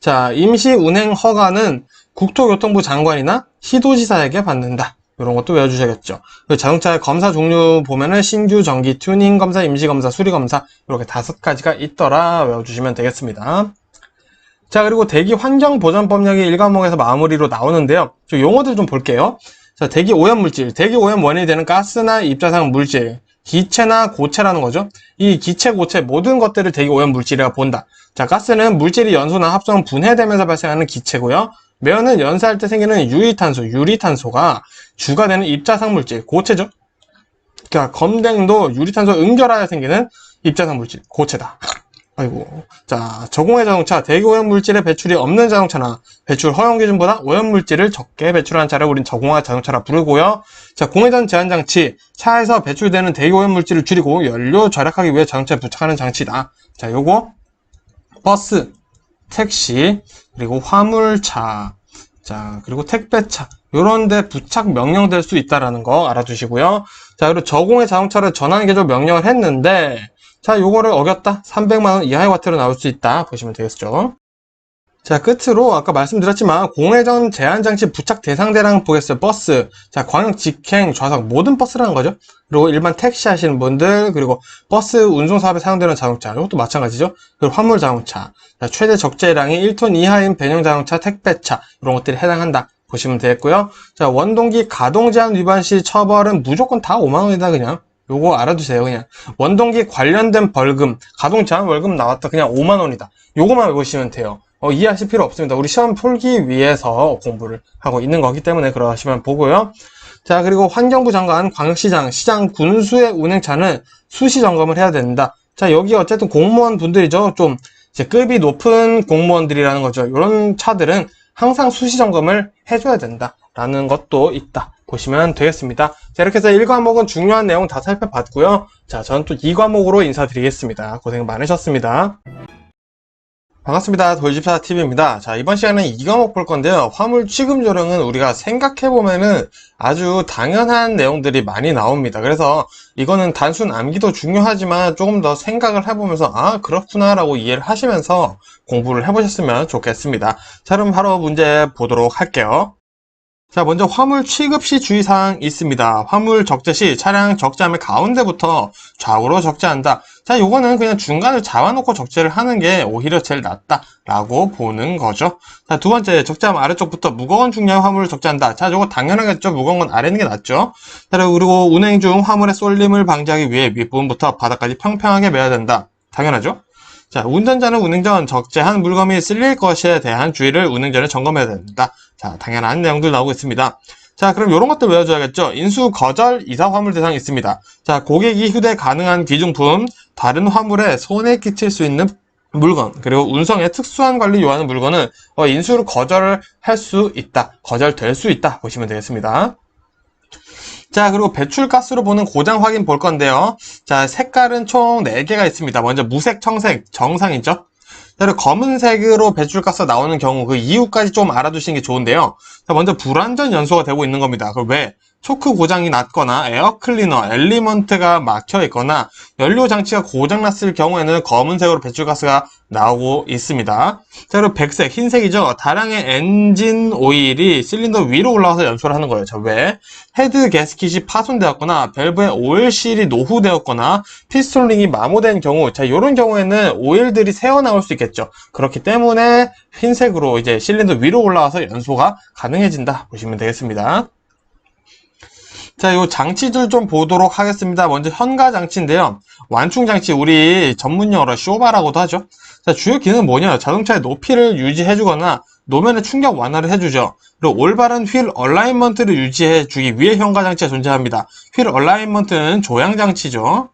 자, 임시 운행 허가는 국토교통부 장관이나 시도지사에게 받는다. 이런 것도 외워주셔야겠죠. 자동차 검사 종류 보면은 신규, 정기, 튜닝 검사, 임시 검사, 수리 검사 이렇게 5가지가 있더라 외워주시면 되겠습니다. 자, 그리고 대기 환경보전법령이 1과목에서 마무리로 나오는데요. 저 용어들 좀 볼게요. 자, 대기 오염 물질, 대기 오염 원인이 되는 가스나 입자상 물질, 기체나 고체라는 거죠. 이 기체, 고체 모든 것들을 대기 오염 물질이라 본다. 자, 가스는 물질이 연소나 합성, 분해되면서 발생하는 기체고요. 매연은 연소할 때 생기는 유리탄소가 주가 되는 입자상 물질, 고체죠. 그러니까 검댕도 유리탄소 응결하여 생기는 입자상 물질, 고체다. 아이고. 자, 저공해 자동차, 대기 오염 물질의 배출이 없는 자동차나 배출 허용 기준보다 오염 물질을 적게 배출하는 차를 우린 저공해 자동차라 부르고요. 자, 공회전 제한 장치, 차에서 배출되는 대기 오염 물질을 줄이고 연료 절약하기 위해 자동차에 부착하는 장치다. 자, 요거 버스, 택시, 그리고 화물차, 자, 그리고 택배차, 요런데 부착 명령될 수 있다라는 거 알아두시고요. 자, 그리고 저공해 자동차를 전환 개조 명령을 했는데, 자, 요거를 어겼다. 300만원 이하의 와트로 나올 수 있다. 보시면 되겠죠. 자, 끝으로 아까 말씀드렸지만 공회전 제한장치 부착 대상대랑 보겠어요. 버스, 자, 광역 직행 좌석 모든 버스라는 거죠. 그리고 일반 택시 하시는 분들, 그리고 버스 운송 사업에 사용되는 자동차, 이것도 마찬가지죠. 그리고 화물 자동차, 자, 최대 적재량이 1톤 이하인 배영 자동차, 택배차 이런 것들이 해당한다. 보시면 되겠고요. 자, 원동기 가동 제한 위반 시 처벌은 무조건 다 5만 원이다 그냥. 요거 알아두세요. 그냥 원동기 관련된 벌금, 가동 제한 월급 나왔다. 그냥 5만 원이다. 요거만 외우시면 돼요. 이해하실 필요 없습니다. 우리 시험 풀기 위해서 공부를 하고 있는 거기 때문에 그러시면 보고요. 자, 그리고 환경부 장관, 광역시장, 시장, 군수의 운행차는 수시 점검을 해야 된다. 자, 여기 어쨌든 공무원 분들이죠. 좀 이제 급이 높은 공무원들이라는 거죠. 이런 차들은 항상 수시 점검을 해줘야 된다라는 것도 있다. 보시면 되겠습니다. 자, 이렇게 해서 1과목은 중요한 내용 다 살펴봤고요. 자, 저는 또 2과목으로 인사드리겠습니다. 고생 많으셨습니다. 반갑습니다. 돌집사TV입니다. 자, 이번 시간은 2과목 볼 건데요. 화물 취급 요령은 우리가 생각해보면은 아주 당연한 내용들이 많이 나옵니다. 그래서 이거는 단순 암기도 중요하지만 조금 더 생각을 해보면서 아, 그렇구나 라고 이해를 하시면서 공부를 해보셨으면 좋겠습니다. 자, 그럼 바로 문제 보도록 할게요. 자, 먼저 화물 취급 시 주의사항 있습니다. 화물 적재 시 차량 적재함의 가운데부터 좌우로 적재한다. 자, 요거는 그냥 중간을 잡아놓고 적재를 하는 게 오히려 제일 낫다라고 보는 거죠. 자, 두 번째, 적재함 아래쪽부터 무거운 중량의 화물을 적재한다. 자, 요거 당연하겠죠. 무거운 건 아래 있는 게 낫죠. 자, 그리고 운행 중 화물의 쏠림을 방지하기 위해 윗부분부터 바닥까지 평평하게 매야 된다. 당연하죠. 자, 운전자는 운행 전 적재한 물건이 쓸릴 것에 대한 주의를 운행 전에 점검해야 된다. 자, 당연한 내용들 나오고 있습니다. 자, 그럼 이런 것들 외워줘야겠죠. 인수 거절 이사 화물 대상이 있습니다. 자, 고객이 휴대 가능한 귀중품, 다른 화물에 손해 끼칠 수 있는 물건, 그리고 운송에 특수한 관리 요하는 물건은 인수를 거절을 할 수 있다. 거절될 수 있다. 보시면 되겠습니다. 자, 그리고 배출가스로 보는 고장 확인 볼 건데요. 자, 색깔은 총 4개가 있습니다. 먼저 무색, 청색, 정상이죠. 자, 그리고 검은색으로 배출가스가 나오는 경우 그 이유까지 좀 알아두시는 게 좋은데요. 자, 먼저 불완전 연소가 되고 있는 겁니다. 그럼 왜? 초크 고장이 났거나 에어클리너, 엘리먼트가 막혀 있거나 연료 장치가 고장났을 경우에는 검은색으로 배출가스가 나오고 있습니다. 자, 그리고 백색, 흰색이죠. 다량의 엔진 오일이 실린더 위로 올라와서 연소를 하는 거예요. 자, 왜? 헤드 게스킷이 파손되었거나 밸브의 오일실이 노후되었거나 피스톨링이 마모된 경우, 자, 이런 경우에는 오일들이 새어나올 수 있겠죠. 그렇기 때문에 흰색으로 이제 실린더 위로 올라와서 연소가 가능해진다 보시면 되겠습니다. 자, 요 장치들 좀 보도록 하겠습니다. 먼저 현가 장치인데요. 완충 장치, 우리 전문용어로 쇼바라고도 하죠. 자, 주요 기능은 뭐냐? 자동차의 높이를 유지해주거나 노면의 충격 완화를 해주죠. 그리고 올바른 휠 얼라인먼트를 유지해주기 위해 현가 장치가 존재합니다. 휠 얼라인먼트는 조향 장치죠.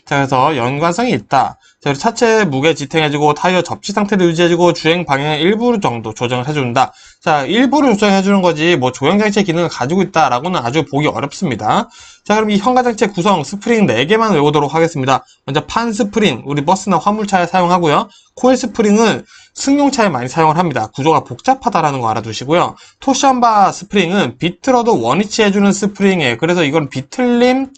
자, 그래서 연관성이 있다. 자, 그리고 차체 무게 지탱해주고 타이어 접지 상태를 유지해주고 주행 방향의 일부 정도 조정을 해준다. 자, 일부를 조정해주는 거지 뭐 조향장치의 기능을 가지고 있다라고는 아주 보기 어렵습니다. 자, 그럼 이 현가장치의 구성 스프링 4개만 외우도록 하겠습니다. 먼저 판 스프링, 우리 버스나 화물차에 사용하고요. 코일 스프링은 승용차에 많이 사용을 합니다. 구조가 복잡하다라는 거 알아두시고요. 토션바 스프링은 비틀어도 원위치해주는 스프링이에요. 그래서 이건 비틀림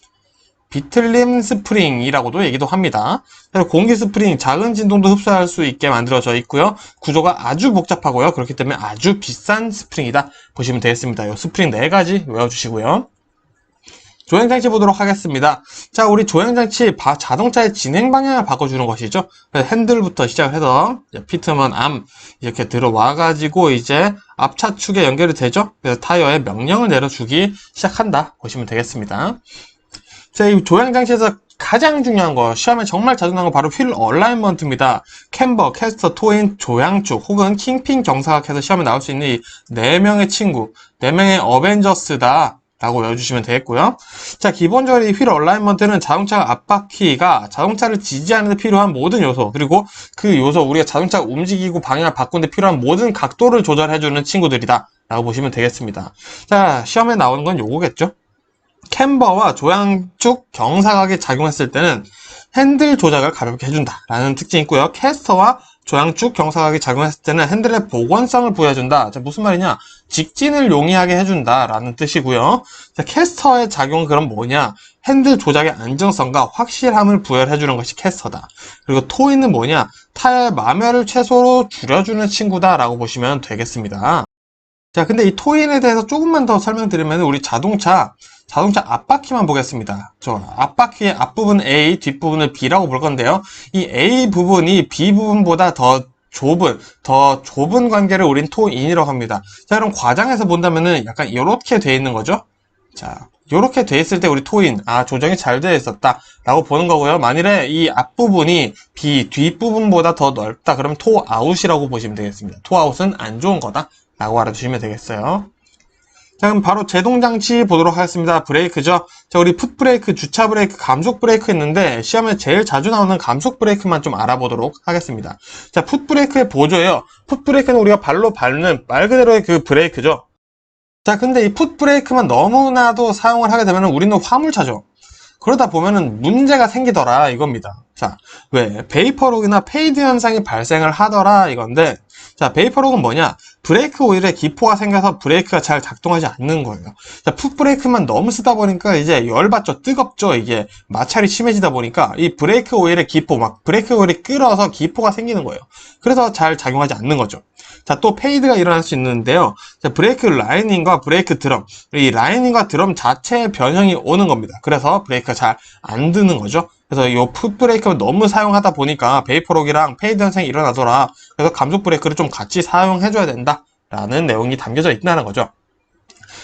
스프링이라고도 얘기도 합니다. 공기 스프링, 작은 진동도 흡수할 수 있게 만들어져 있고요. 구조가 아주 복잡하고요. 그렇기 때문에 아주 비싼 스프링이다 보시면 되겠습니다. 이 스프링 4가지 외워주시고요. 조향장치 보도록 하겠습니다. 자, 우리 조향장치 자동차의 진행 방향을 바꿔주는 것이죠. 핸들부터 시작해서 피트먼 암 이렇게 들어와가지고 이제 앞차축에 연결이 되죠. 그래서 타이어에 명령을 내려주기 시작한다 보시면 되겠습니다. 자, 이 조향장치에서 가장 중요한 거, 시험에 정말 자주 나오는 거 바로 휠 얼라인먼트입니다. 캠버, 캐스터, 토인, 조향축, 혹은 킹핀 경사각해서 시험에 나올 수 있는 이 4명의 친구, 4명의 어벤져스다 라고 외워주시면 되겠고요. 자, 기본적으로 이 휠 얼라인먼트는 자동차 앞바퀴가 자동차를 지지하는 데 필요한 모든 요소, 그리고 그 요소, 우리가 자동차가 움직이고 방향을 바꾸는 데 필요한 모든 각도를 조절해주는 친구들이다 라고 보시면 되겠습니다. 자, 시험에 나오는 건 요거겠죠. 캠버와 조향축 경사각이 작용했을 때는 핸들 조작을 가볍게 해준다 라는 특징이 있고요. 캐스터와 조향축 경사각이 작용했을 때는 핸들의 복원성을 부여해준다. 자, 무슨 말이냐? 직진을 용이하게 해준다라는 뜻이고요. 자, 캐스터의 작용은 그럼 뭐냐? 핸들 조작의 안정성과 확실함을 부여해주는 것이 캐스터다. 그리고 토이는 뭐냐? 타이어의 마멸을 최소로 줄여주는 친구다라고 보시면 되겠습니다. 자, 근데 이 토인에 대해서 조금만 더 설명드리면 우리 자동차 앞바퀴만 보겠습니다. 저 앞바퀴의 앞부분 A, 뒷부분을 B라고 볼 건데요. 이 A 부분이 B 부분보다 더 좁은 관계를 우린 토인이라고 합니다. 자, 그럼 과장해서 본다면은 약간 이렇게 돼 있는 거죠. 자, 이렇게 돼 있을 때 우리 토인, 조정이 잘 되어 있었다 라고 보는 거고요. 만일에 이 앞부분이 B, 뒷부분보다 더 넓다 그러면 토아웃이라고 보시면 되겠습니다. 토아웃은 안 좋은 거다 라고 알아두시면 되겠어요. 자, 그럼 바로 제동장치 보도록 하겠습니다. 브레이크죠. 자, 우리 풋브레이크, 주차 브레이크, 감속 브레이크 있는데 시험에 제일 자주 나오는 감속 브레이크만 좀 알아보도록 하겠습니다. 자, 풋브레이크의 보조예요. 풋브레이크는 우리가 발로 밟는 말 그대로의 그 브레이크죠. 자, 근데 이 풋브레이크만 너무나도 사용을 하게 되면 우리는 화물차죠. 그러다 보면은 문제가 생기더라 이겁니다. 자, 왜? 베이퍼록이나 페이드 현상이 발생을 하더라 이건데, 자, 베이퍼록은 뭐냐? 브레이크 오일에 기포가 생겨서 브레이크가 잘 작동하지 않는 거예요. 자, 풋브레이크만 너무 쓰다 보니까 이제 열받죠. 뜨겁죠. 이게 마찰이 심해지다 보니까 이 브레이크 오일의 기포, 브레이크 오일이 끓어서 기포가 생기는 거예요. 그래서 잘 작용하지 않는 거죠. 자, 또 페이드가 일어날 수 있는데요. 자, 브레이크 라이닝과 브레이크 드럼, 이 라이닝과 드럼 자체의 변형이 오는 겁니다. 그래서 브레이크가 잘 안 드는 거죠. 그래서 이 풋브레이크를 너무 사용하다 보니까 베이퍼록이랑 페이드 현상이 일어나더라. 그래서 감속 브레이크를 좀 같이 사용해줘야 된다 라는 내용이 담겨져 있다는 거죠.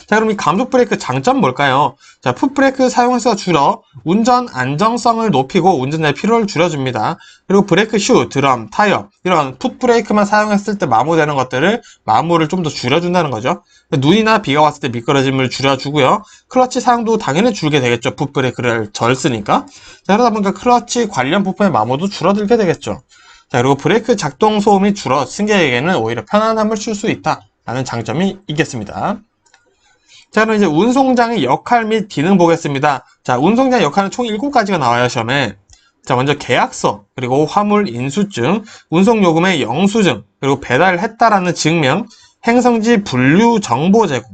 자, 그럼 이 감속 브레이크 장점 뭘까요? 자, 풋브레이크 사용해서 줄여 운전 안정성을 높이고 운전자의 피로를 줄여줍니다. 그리고 브레이크 슈, 드럼, 타이어 이런 풋브레이크만 사용했을 때 마모되는 것들을 마모를 좀 더 줄여준다는 거죠. 눈이나 비가 왔을 때 미끄러짐을 줄여주고요. 클러치 사용도 당연히 줄게 되겠죠. 풋브레이크를 덜 쓰니까. 자, 그러다 보니까 클러치 관련 부품의 마모도 줄어들게 되겠죠. 자, 그리고 브레이크 작동 소음이 줄어 승객에게는 오히려 편안함을 줄 수 있다라는 장점이 있겠습니다. 자, 그럼 이제 운송장의 역할 및 기능 보겠습니다. 자, 운송장의 역할은 총 7가지가 나와요, 시험에. 자, 먼저 계약서, 그리고 화물 인수증, 운송요금의 영수증, 그리고 배달했다라는 증명, 행성지 분류 정보 제공,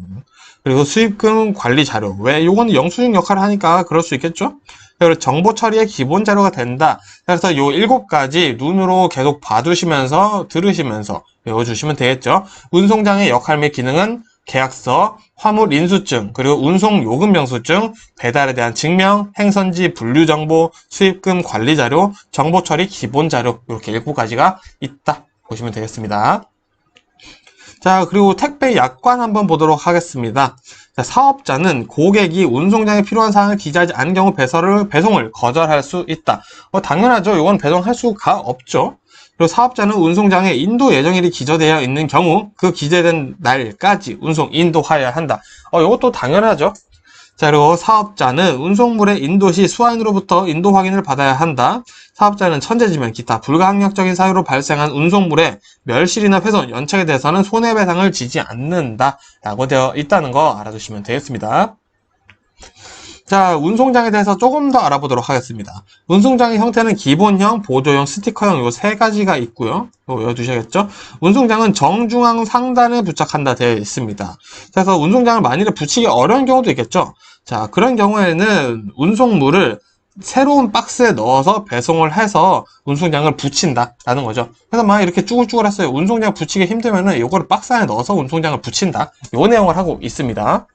그리고 수입금 관리 자료. 왜? 요거는 영수증 역할을 하니까 그럴 수 있겠죠? 그리고 정보 처리의 기본 자료가 된다. 그래서 요 7가지 눈으로 계속 봐두시면서, 들으시면서 외워주시면 되겠죠? 운송장의 역할 및 기능은 계약서, 화물 인수증, 그리고 운송 요금 영수증, 배달에 대한 증명, 행선지 분류 정보, 수입금 관리 자료, 정보 처리 기본 자료 이렇게 7가지가 있다 보시면 되겠습니다. 자, 그리고 택배 약관 한번 보도록 하겠습니다. 자, 사업자는 고객이 운송장에 필요한 사항을 기재하지 않은 경우 배송을 거절할 수 있다. 당연하죠. 이건 배송할 수가 없죠. 그리고 사업자는 운송장에 인도 예정일이 기재되어 있는 경우 그 기재된 날까지 운송 인도하여야 한다. 이것도 당연하죠. 자, 그리고 사업자는 운송물의 인도 시 수화인으로부터 인도 확인을 받아야 한다. 사업자는 천재지면 기타 불가항력적인 사유로 발생한 운송물의 멸실이나 훼손, 연착에 대해서는 손해배상을 지지 않는다 라고 되어 있다는 거 알아두시면 되겠습니다. 자, 운송장에 대해서 조금 더 알아보도록 하겠습니다. 운송장의 형태는 기본형, 보조형, 스티커형 요 3가지가 있고요. 외워두셔야겠죠? 운송장은 정중앙 상단에 부착한다 되어 있습니다. 그래서 운송장을 만일에 붙이기 어려운 경우도 있겠죠? 자, 그런 경우에는 운송물을 새로운 박스에 넣어서 배송을 해서 운송장을 붙인다라는 거죠. 그래서 막 이렇게 쭈글쭈글 했어요. 운송장 붙이기 힘들면은 이거를 박스 안에 넣어서 운송장을 붙인다. 요 내용을 하고 있습니다.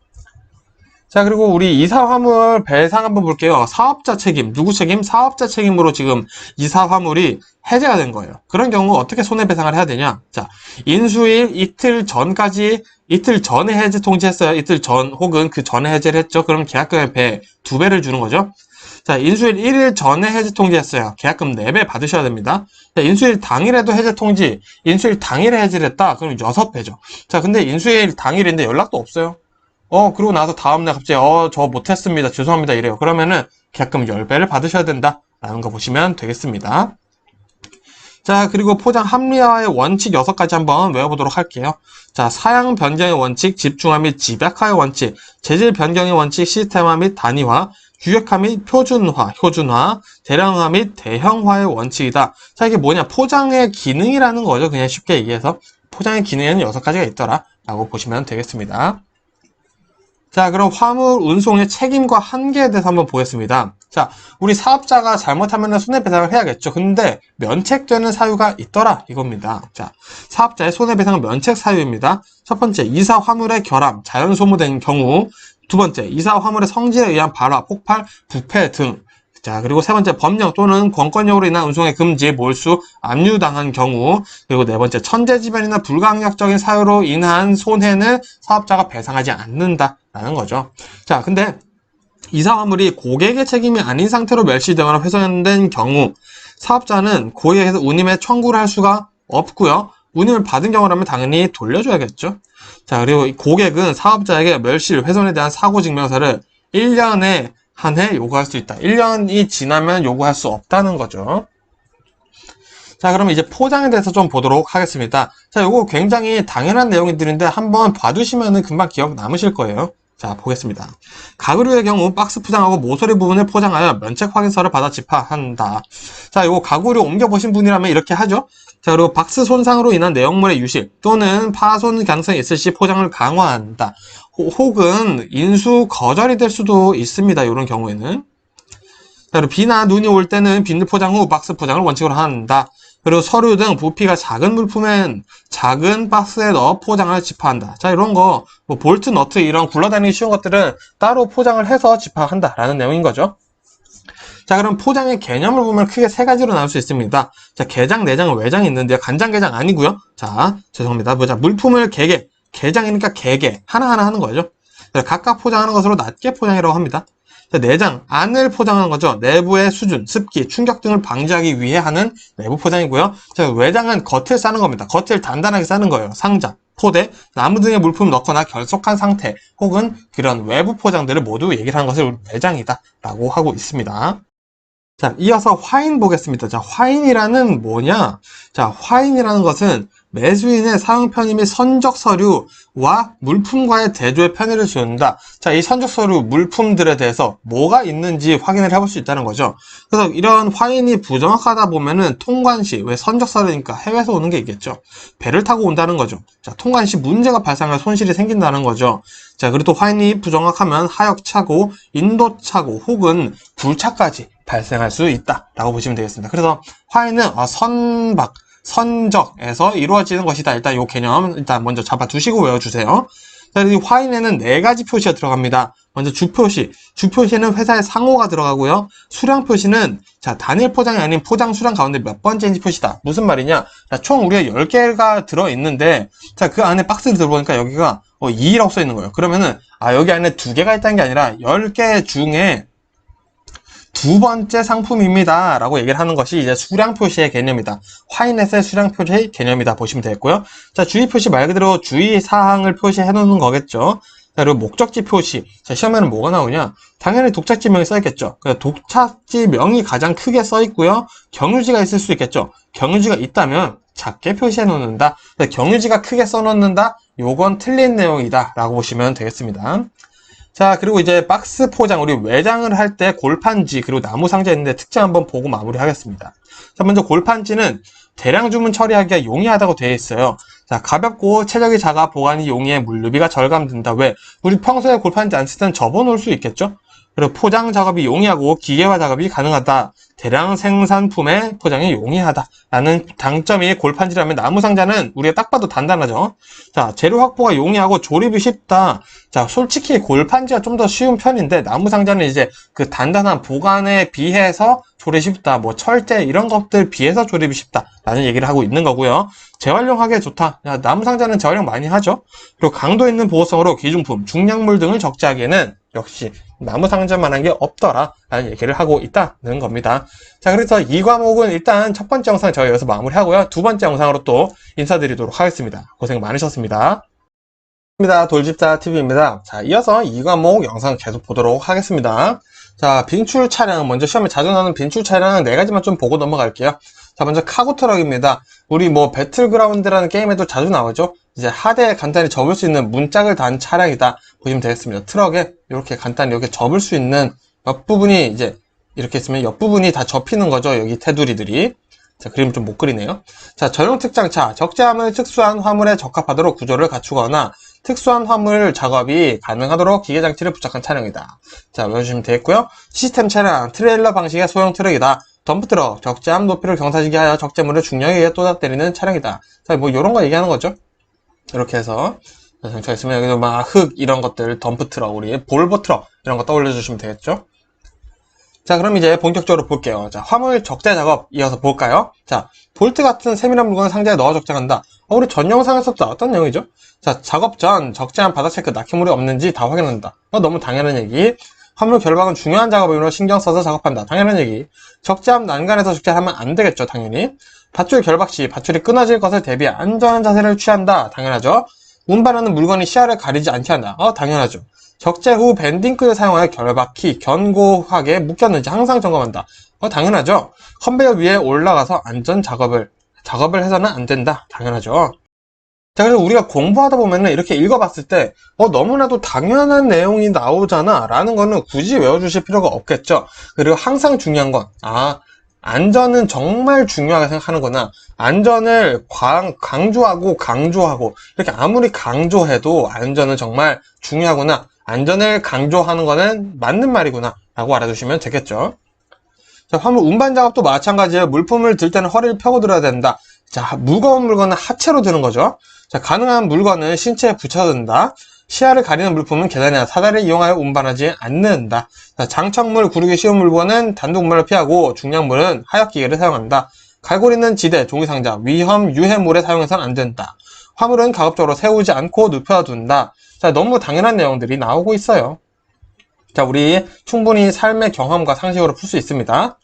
자, 그리고 우리 이사화물 배상 한번 볼게요. 사업자 책임, 누구 책임? 사업자 책임으로 지금 이사화물이 해제가 된 거예요. 그런 경우 어떻게 손해배상을 해야 되냐? 자, 인수일 이틀 전에 해제 통지했어요. 이틀 전 혹은 그 전에 해제를 했죠. 그럼 계약금의 2배를 주는 거죠. 자, 인수일 1일 전에 해제 통지했어요. 계약금 4배 받으셔야 됩니다. 자, 인수일 당일에도 해제 통지, 인수일 당일에 해제를 했다. 그럼 6배죠. 자, 근데 인수일 당일인데 연락도 없어요. 그러고 나서 다음날 갑자기, 저 못했습니다. 죄송합니다. 이래요. 그러면은 계약금 10배를 받으셔야 된다. 라는 거 보시면 되겠습니다. 자, 그리고 포장 합리화의 원칙 6가지 한번 외워보도록 할게요. 자, 사양 변경의 원칙, 집중화 및 집약화의 원칙, 재질 변경의 원칙, 시스템화 및 단위화, 규격화 및 표준화, 효준화, 대량화 및 대형화의 원칙이다. 자, 이게 뭐냐? 포장의 기능이라는 거죠. 그냥 쉽게 얘기해서. 포장의 기능에는 6가지가 있더라. 라고 보시면 되겠습니다. 자, 그럼 화물 운송의 책임과 한계에 대해서 한번 보겠습니다. 자, 우리 사업자가 잘못하면 손해배상을 해야겠죠. 근데 면책되는 사유가 있더라 이겁니다. 자, 사업자의 손해배상은 면책 사유입니다. 첫 번째, 이사 화물의 결함, 자연 소모된 경우. 두 번째, 이사 화물의 성질에 의한 발화, 폭발, 부패 등. 자, 그리고 세 번째, 법령 또는 권권력으로 인한 운송의 금지, 몰수, 압류당한 경우. 그리고 네 번째, 천재지변이나 불가항력적인 사유로 인한 손해는 사업자가 배상하지 않는다라는 거죠. 자, 근데 이사 화물이 고객의 책임이 아닌 상태로 멸실되거나 훼손된 경우 사업자는 고객에게서 운임에 청구를 할 수가 없고요. 운임을 받은 경우라면 당연히 돌려줘야겠죠. 자, 그리고 고객은 사업자에게 멸실, 훼손에 대한 사고 증명서를 1년에 한 해 요구할 수 있다. 1년이 지나면 요구할 수 없다는 거죠. 자, 그러면 이제 포장에 대해서 좀 보도록 하겠습니다. 자, 요거 굉장히 당연한 내용들인데 한번 봐두시면은 금방 기억 남으실 거예요. 자, 보겠습니다. 가구류의 경우 박스 포장하고 모서리 부분을 포장하여 면책 확인서를 받아 집하한다. 자, 요거 가구류 옮겨보신 분이라면 이렇게 하죠. 자, 그리고 박스 손상으로 인한 내용물의 유실 또는 파손 가능성이 있을 시 포장을 강화한다. 혹은 인수 거절이 될 수도 있습니다. 이런 경우에는. 자, 그리고 비나 눈이 올 때는 비닐 포장 후 박스 포장을 원칙으로 한다. 그리고 서류 등 부피가 작은 물품은 작은 박스에 넣어 포장을 집하한다. 자, 이런 거, 뭐 볼트, 너트 이런 굴러다니기 쉬운 것들은 따로 포장을 해서 집하한다라는 내용인 거죠. 자, 그럼 포장의 개념을 보면 크게 세 가지로 나눌 수 있습니다. 자, 게장, 내장, 외장이 있는데요. 간장, 게장 아니고요. 자, 죄송합니다. 보자. 물품을 개개, 게장이니까 개개 하나하나 하는 거죠. 각각 포장하는 것으로 낱개 포장이라고 합니다. 자, 내장, 안을 포장하는 거죠. 내부의 수준, 습기, 충격 등을 방지하기 위해 하는 내부 포장이고요. 자, 외장은 겉을 싸는 겁니다. 겉을 단단하게 싸는 거예요. 상자, 포대, 나무 등의 물품을 넣거나 결속한 상태 혹은 그런 외부 포장들을 모두 얘기를 하는 것을 외장이다 라고 하고 있습니다. 자, 이어서 화인 보겠습니다. 자, 화인이라는 뭐냐? 자, 화인이라는 것은 매수인의 사용 편의 및 선적 서류와 물품과의 대조의 편의를 주는다. 자, 이 선적 서류, 물품들에 대해서 뭐가 있는지 확인을 해볼 수 있다는 거죠. 그래서 이런 화인이 부정확하다 보면은 통관 시, 왜 선적 서류니까 해외에서 오는 게 있겠죠. 배를 타고 온다는 거죠. 자, 통관 시 문제가 발생할 손실이 생긴다는 거죠. 자, 그리고 또 화인이 부정확하면 하역차고, 인도차고, 혹은 불차까지 발생할 수 있다라고 보시면 되겠습니다. 그래서 화인은 선박, 선적에서 이루어지는 것이다. 일단 이 개념 일단 먼저 잡아두시고 외워주세요. 자, 이 화인에는 네 가지 표시가 들어갑니다. 먼저 주표시, 주표시는 회사의 상호가 들어가고요. 수량 표시는 자, 단일 포장이 아닌 포장 수량 가운데 몇 번째인지 표시다. 무슨 말이냐? 자, 총 우리가 10개가 들어있는데 자, 그 안에 박스를 들어보니까 여기가 2라고 써 있는 거예요. 그러면은 여기 안에 2개가 있다는 게 아니라 10개 중에 두 번째 상품입니다 라고 얘기를 하는 것이 이제 수량 표시의 개념이다. 화인넷의 수량 표시의 개념이다 보시면 되겠고요. 자, 주의 표시 말 그대로 주의 사항을 표시해 놓는 거겠죠. 자, 그리고 목적지 표시. 자, 시험에는 뭐가 나오냐? 당연히 독착지명이 써 있겠죠. 독착지명이 가장 크게 써 있고요. 경유지가 있을 수 있겠죠. 경유지가 있다면 작게 표시해 놓는다. 경유지가 크게 써 놓는다. 요건 틀린 내용이다 라고 보시면 되겠습니다. 자, 그리고 이제 박스 포장, 우리 외장을 할 때 골판지, 그리고 나무 상자 있는데 특징 한번 보고 마무리 하겠습니다. 자, 먼저 골판지는 대량 주문 처리하기가 용이하다고 되어 있어요. 자, 가볍고 체력이 작아 보관이 용이해 물류비가 절감된다. 왜? 우리 평소에 골판지 안 쓸 때는 접어놓을 수 있겠죠? 그리고 포장 작업이 용이하고 기계화 작업이 가능하다. 대량 생산품의 포장이 용이하다. 라는 장점이 골판지라면 나무 상자는 우리가 딱 봐도 단단하죠. 자, 재료 확보가 용이하고 조립이 쉽다. 자, 솔직히 골판지가 좀 더 쉬운 편인데 나무 상자는 이제 그 단단한 보관에 비해서 조립이 쉽다. 뭐 철제 이런 것들 비해서 조립이 쉽다. 라는 얘기를 하고 있는 거고요. 재활용하기에 좋다. 야, 나무 상자는 재활용 많이 하죠. 그리고 강도 있는 보호성으로 기중품, 중량물 등을 적재하기에는 역시 나무 상자만한 게 없더라 라는 얘기를 하고 있다는 겁니다. 자, 그래서 이 과목은 일단 첫 번째 영상 저희 여기서 마무리하고요. 두 번째 영상으로 또 인사드리도록 하겠습니다. 고생 많으셨습니다. 돌집사 TV입니다. 자, 이어서 이 과목 영상 계속 보도록 하겠습니다. 자, 빈출 차량, 먼저 시험에 자주 나오는 빈출 차량 네 가지만 좀 보고 넘어갈게요. 자, 먼저 카고 트럭입니다. 우리 뭐 배틀그라운드라는 게임에도 자주 나오죠. 이제 하대에 간단히 접을 수 있는 문짝을 단 차량이다 보시면 되겠습니다. 트럭에 이렇게 간단히 이렇게 접을 수 있는 옆부분이 이제 이렇게 있으면 옆부분이 다 접히는 거죠. 여기 테두리들이. 자, 그림 좀 못 그리네요. 자, 전용 특장차. 적재함을 특수한 화물에 적합하도록 구조를 갖추거나 특수한 화물 작업이 가능하도록 기계장치를 부착한 차량이다. 자, 외워주시면 되겠고요. 시스템 차량, 트레일러 방식의 소형 트럭이다. 덤프트럭, 적재함 높이를 경사지게 하여 적재물을 중량에 의해 또다 때리는 차량이다. 자, 뭐 이런 거 얘기하는 거죠. 이렇게 해서 정차 있으면 여기도 막 흙 이런 것들, 덤프트럭, 우리 볼보 트럭 이런 거 떠올려 주시면 되겠죠. 자, 그럼 이제 본격적으로 볼게요. 자, 화물 적재 작업 이어서 볼까요? 자, 볼트 같은 세밀한 물건을 상자에 넣어 적재한다. 우리 전 영상에서도 나왔던 내용이죠. 자, 작업 전 적재한 바닥 체크, 낙혀물이 없는지 다 확인한다. 너무 당연한 얘기. 화물 결박은 중요한 작업이므로 신경 써서 작업한다. 당연한 얘기. 적재함 난간에서 적재하면 안 되겠죠, 당연히. 밧줄 결박 시 밧줄이 끊어질 것을 대비해 안전한 자세를 취한다. 당연하죠. 운반하는 물건이 시야를 가리지 않게 한다. 당연하죠. 적재 후 밴딩끈을 사용하여 결박키 견고하게 묶였는지 항상 점검한다. 당연하죠. 컨베이어 위에 올라가서 안전 작업을 해서는 안 된다. 당연하죠. 자, 그래서 우리가 공부하다 보면은 이렇게 읽어봤을 때 너무나도 당연한 내용이 나오잖아 라는 거는 굳이 외워주실 필요가 없겠죠. 그리고 항상 중요한 건 안전은 정말 중요하게 생각하는구나. 안전을 강조하고 이렇게 아무리 강조해도 안전은 정말 중요하구나. 안전을 강조하는 거는 맞는 말이구나 라고 알아두시면 되겠죠. 자, 화물 운반 작업도 마찬가지예요. 물품을 들 때는 허리를 펴고 들어야 된다. 자, 무거운 물건은 하체로 드는 거죠. 자, 가능한 물건은 신체에 붙여든다. 시야를 가리는 물품은 계단이나 사다리를 이용하여 운반하지 않는다. 자, 장착물, 구르기 쉬운 물건은 단독 운반을 피하고 중량물은 하역 기계를 사용한다. 갈고리는 지대, 종이상자, 위험 유해물에 사용해서는 안 된다. 화물은 가급적으로 세우지 않고 눕혀둔다. 자, 너무 당연한 내용들이 나오고 있어요. 자, 우리 충분히 삶의 경험과 상식으로 풀 수 있습니다.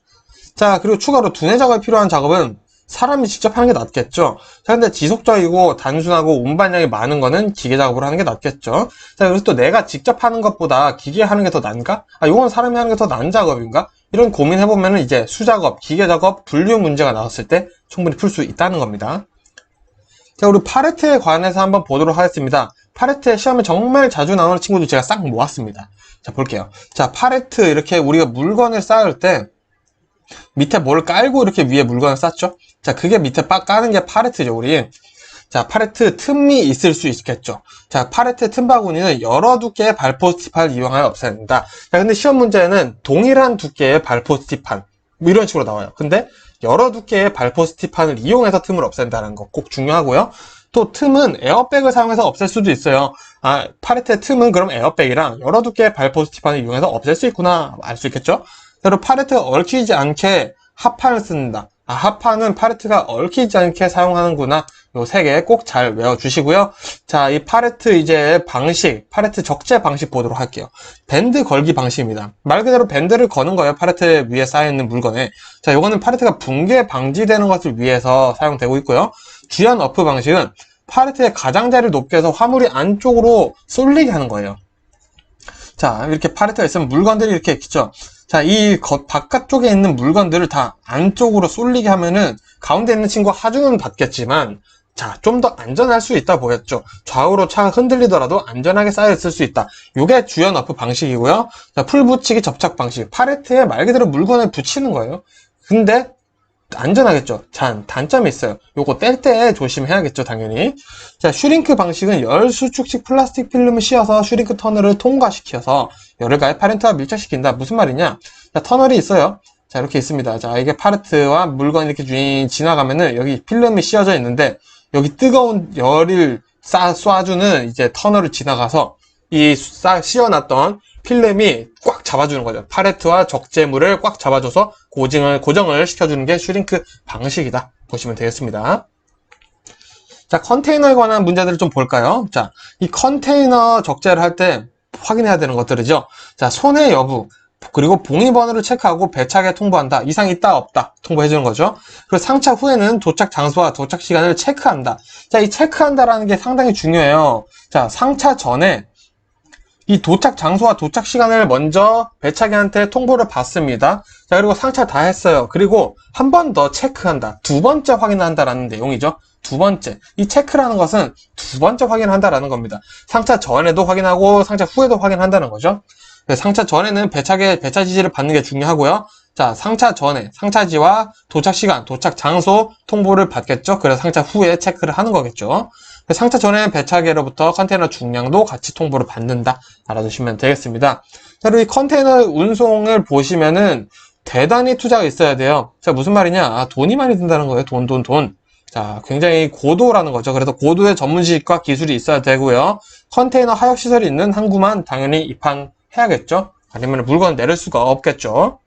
자, 그리고 추가로 두뇌 작업이 필요한 작업은 사람이 직접 하는 게 낫겠죠. 자, 근데 지속적이고 단순하고 운반량이 많은 거는 기계 작업으로 하는 게 낫겠죠. 자, 그래서 또 내가 직접 하는 것보다 기계 하는 게 더 난가? 이건 사람이 하는 게 더 난 작업인가? 이런 고민해보면 이제 수작업, 기계 작업, 분류 문제가 나왔을 때 충분히 풀 수 있다는 겁니다. 자, 우리 파레트에 관해서 한번 보도록 하겠습니다. 파레트에 시험에 정말 자주 나오는 친구들 제가 싹 모았습니다. 자, 볼게요. 자, 파레트 이렇게 우리가 물건을 쌓을 때 밑에 뭘 깔고 이렇게 위에 물건을 쌓죠? 자, 그게 밑에 까는 게 파레트죠, 우리. 자, 파레트 틈이 있을 수 있겠죠. 자, 파레트 틈바구니는 여러 두께의 발포 스티판을 이용하여 없앤다. 자, 근데 시험 문제는 동일한 두께의 발포 스티판 뭐 이런 식으로 나와요. 근데 여러 두께의 발포 스티판을 이용해서 틈을 없앤다는 거 꼭 중요하고요. 또 틈은 에어백을 사용해서 없앨 수도 있어요. 파레트의 틈은 그럼 에어백이랑 여러 두께의 발포 스티판을 이용해서 없앨 수 있구나 알 수 있겠죠. 그리고 파레트가 얽히지 않게 합판을 쓴다. 합판은 파레트가 얽히지 않게 사용하는구나. 요 세 개 꼭 잘 외워주시고요. 자, 이 파레트 이제 방식, 파레트 적재 방식 보도록 할게요. 밴드 걸기 방식입니다. 말 그대로 밴드를 거는 거예요. 파레트 위에 쌓여있는 물건에. 자, 요거는 파레트가 붕괴 방지되는 것을 위해서 사용되고 있고요. 주연 어프 방식은 파레트의 가장자리를 높게 해서 화물이 안쪽으로 쏠리게 하는 거예요. 자, 이렇게 파레트가 있으면 물건들이 이렇게 있죠. 자, 이 바깥쪽에 있는 물건들을 다 안쪽으로 쏠리게 하면은 가운데 있는 친구가 하중은 받겠지만 자, 좀 더 안전할 수 있다 보였죠. 좌우로 차가 흔들리더라도 안전하게 쌓여있을 수 있다. 이게 주연 어프 방식이고요. 자, 풀 붙이기 접착 방식. 파레트에 말 그대로 물건을 붙이는 거예요. 근데 안전하겠죠. 단점이 있어요. 요거 뗄 때 조심해야겠죠, 당연히. 자, 슈링크 방식은 열 수축식 플라스틱 필름을 씌워서 슈링크 터널을 통과시켜서 열을 가해 파레트와 밀착시킨다. 무슨 말이냐? 자, 터널이 있어요. 자, 이렇게 있습니다. 자, 이게 파레트와 물건이 이렇게 지나가면은 여기 필름이 씌워져 있는데 여기 뜨거운 열을 쏴주는 이제 터널을 지나가서 이 씌워놨던 필름이 꽉 잡아주는 거죠. 파레트와 적재물을 꽉 잡아줘서 고정을 시켜주는 게 슈링크 방식이다. 보시면 되겠습니다. 자, 컨테이너에 관한 문제들을 좀 볼까요? 자, 이 컨테이너 적재를 할 때 확인해야 되는 것들이죠. 자, 손해 여부, 그리고 봉이 번호를 체크하고 배착에 통보한다. 이상 있다 없다 통보해주는 거죠. 그리고 상착 후에는 도착 장소와 도착 시간을 체크한다. 자, 이 체크한다라는 게 상당히 중요해요. 자, 상차 전에 이 도착 장소와 도착 시간을 먼저 배차기한테 통보를 받습니다. 자, 그리고 상차 다 했어요. 그리고 한 번 더 체크한다. 두 번째 확인한다라는 내용이죠. 두 번째. 이 체크라는 것은 두 번째 확인한다라는 겁니다. 상차 전에도 확인하고 상차 후에도 확인한다는 거죠. 상차 전에는 배차 지지를 받는 게 중요하고요. 자, 상차 전에 상차지와 도착 시간, 도착 장소 통보를 받겠죠. 그래서 상차 후에 체크를 하는 거겠죠. 상차 전에 배차계로부터 컨테이너 중량도 같이 통보를 받는다. 알아두시면 되겠습니다. 자, 그리고 이 컨테이너 운송을 보시면은 대단히 투자가 있어야 돼요. 자, 무슨 말이냐? 아, 돈이 많이 든다는 거예요. 돈. 자, 굉장히 고도라는 거죠. 그래서 고도의 전문 지식과 기술이 있어야 되고요. 컨테이너 하역 시설이 있는 항구만 당연히 입항해야겠죠. 아니면 물건 내릴 수가 없겠죠.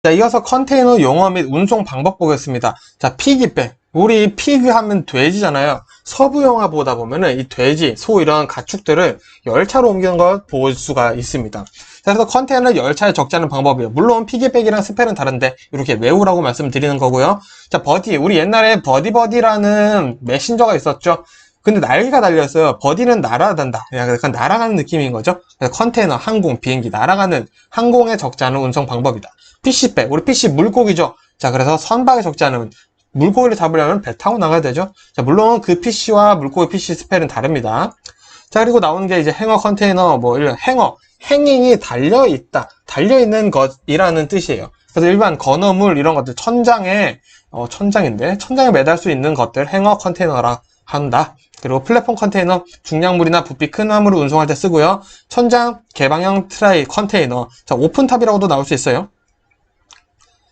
자, 이어서 컨테이너 용어 및 운송 방법 보겠습니다. 자, 피기백. 우리 피그 하면 돼지잖아요. 서부 영화 보다 보면은 이 돼지, 소 이런 가축들을 열차로 옮기는 걸 볼 수가 있습니다. 자, 그래서 컨테이너를 열차에 적재하는 방법이에요. 물론 피기백이랑 스펠은 다른데 이렇게 외우라고 말씀드리는 거고요. 자, 버디. 우리 옛날에 버디라는 메신저가 있었죠. 근데 날개가 달렸어요. 버디는 날아간다. 약간 날아가는 느낌인 거죠. 그래서 컨테이너, 항공, 비행기, 날아가는 항공에 적재하는 운송 방법이다. 피시백. 우리 피시 물고기죠. 자, 그래서 선박에 적재하는 물고기를 잡으려면 배 타고 나가야 되죠. 자, 물론 그 피시와 물고기 피시 스펠은 다릅니다. 자, 그리고 나오는 게 이제 행어 컨테이너, 뭐 이런 행어, 행잉이 달려있다, 달려있는 것이라는 뜻이에요. 그래서 일반 건어물 이런 것들, 천장에 매달 수 있는 것들 행어 컨테이너라 한다. 그리고 플랫폼 컨테이너, 중량물이나 부피 큰 화물을 운송할 때 쓰고요. 천장 개방형 트라이 컨테이너, 자, 오픈탑이라고도 나올 수 있어요.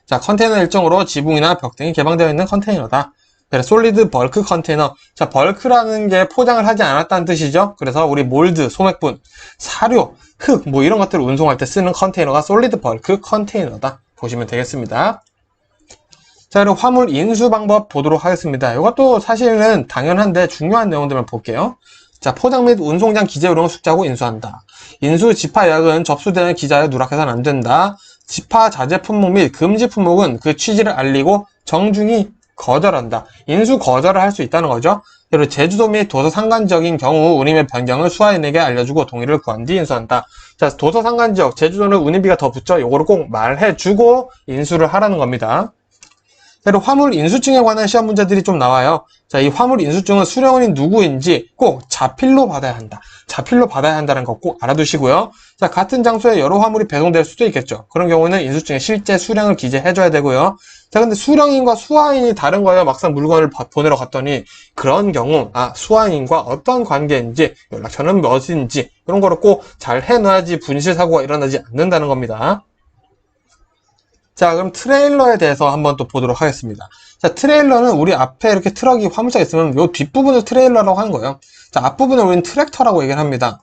자, 컨테이너 일정으로 지붕이나 벽 등이 개방되어 있는 컨테이너다. 그래서 솔리드 벌크 컨테이너. 자, 벌크라는 게 포장을 하지 않았다는 뜻이죠. 그래서 우리 몰드, 소맥분, 사료, 흙, 뭐 이런 것들을 운송할 때 쓰는 컨테이너가 솔리드 벌크 컨테이너다. 보시면 되겠습니다. 자, 그리고 화물 인수 방법 보도록 하겠습니다. 이것도 사실은 당연한데 중요한 내용들만 볼게요. 자, 포장 및 운송장 기재 요령을 숙지하고 인수한다. 인수 지파 예약은 접수되는 기자에 누락해서는 안 된다. 지파 자제 품목 및 금지 품목은 그 취지를 알리고 정중히 거절한다. 인수 거절을 할 수 있다는 거죠. 그리고 제주도 및 도서 상간지역인 경우 운임의 변경을 수화인에게 알려주고 동의를 구한 뒤 인수한다. 자, 도서 상간지역, 제주도는 운임비가 더 붙죠. 요거를 꼭 말해주고 인수를 하라는 겁니다. 그리고 화물 인수증에 관한 시험 문제들이 좀 나와요. 자, 이 화물 인수증은 수령원이 누구인지 꼭 자필로 받아야 한다. 자필로 받아야 한다는 거 꼭 알아두시고요. 자, 같은 장소에 여러 화물이 배송될 수도 있겠죠. 그런 경우는 인수증에 실제 수령을 기재해줘야 되고요. 자, 근데 수령인과 수화인이 다른 거예요. 막상 물건을 보내러 갔더니 그런 경우, 수화인과 어떤 관계인지, 연락처는 몇인지 이런 거를 꼭 잘 해놔야지 분실사고가 일어나지 않는다는 겁니다. 자, 그럼 트레일러에 대해서 한번 또 보도록 하겠습니다. 자, 트레일러는 우리 앞에 이렇게 트럭이 화물차가 있으면 이 뒷부분을 트레일러라고 하는 거예요. 자, 앞부분을 우리는 트랙터라고 얘기를 합니다.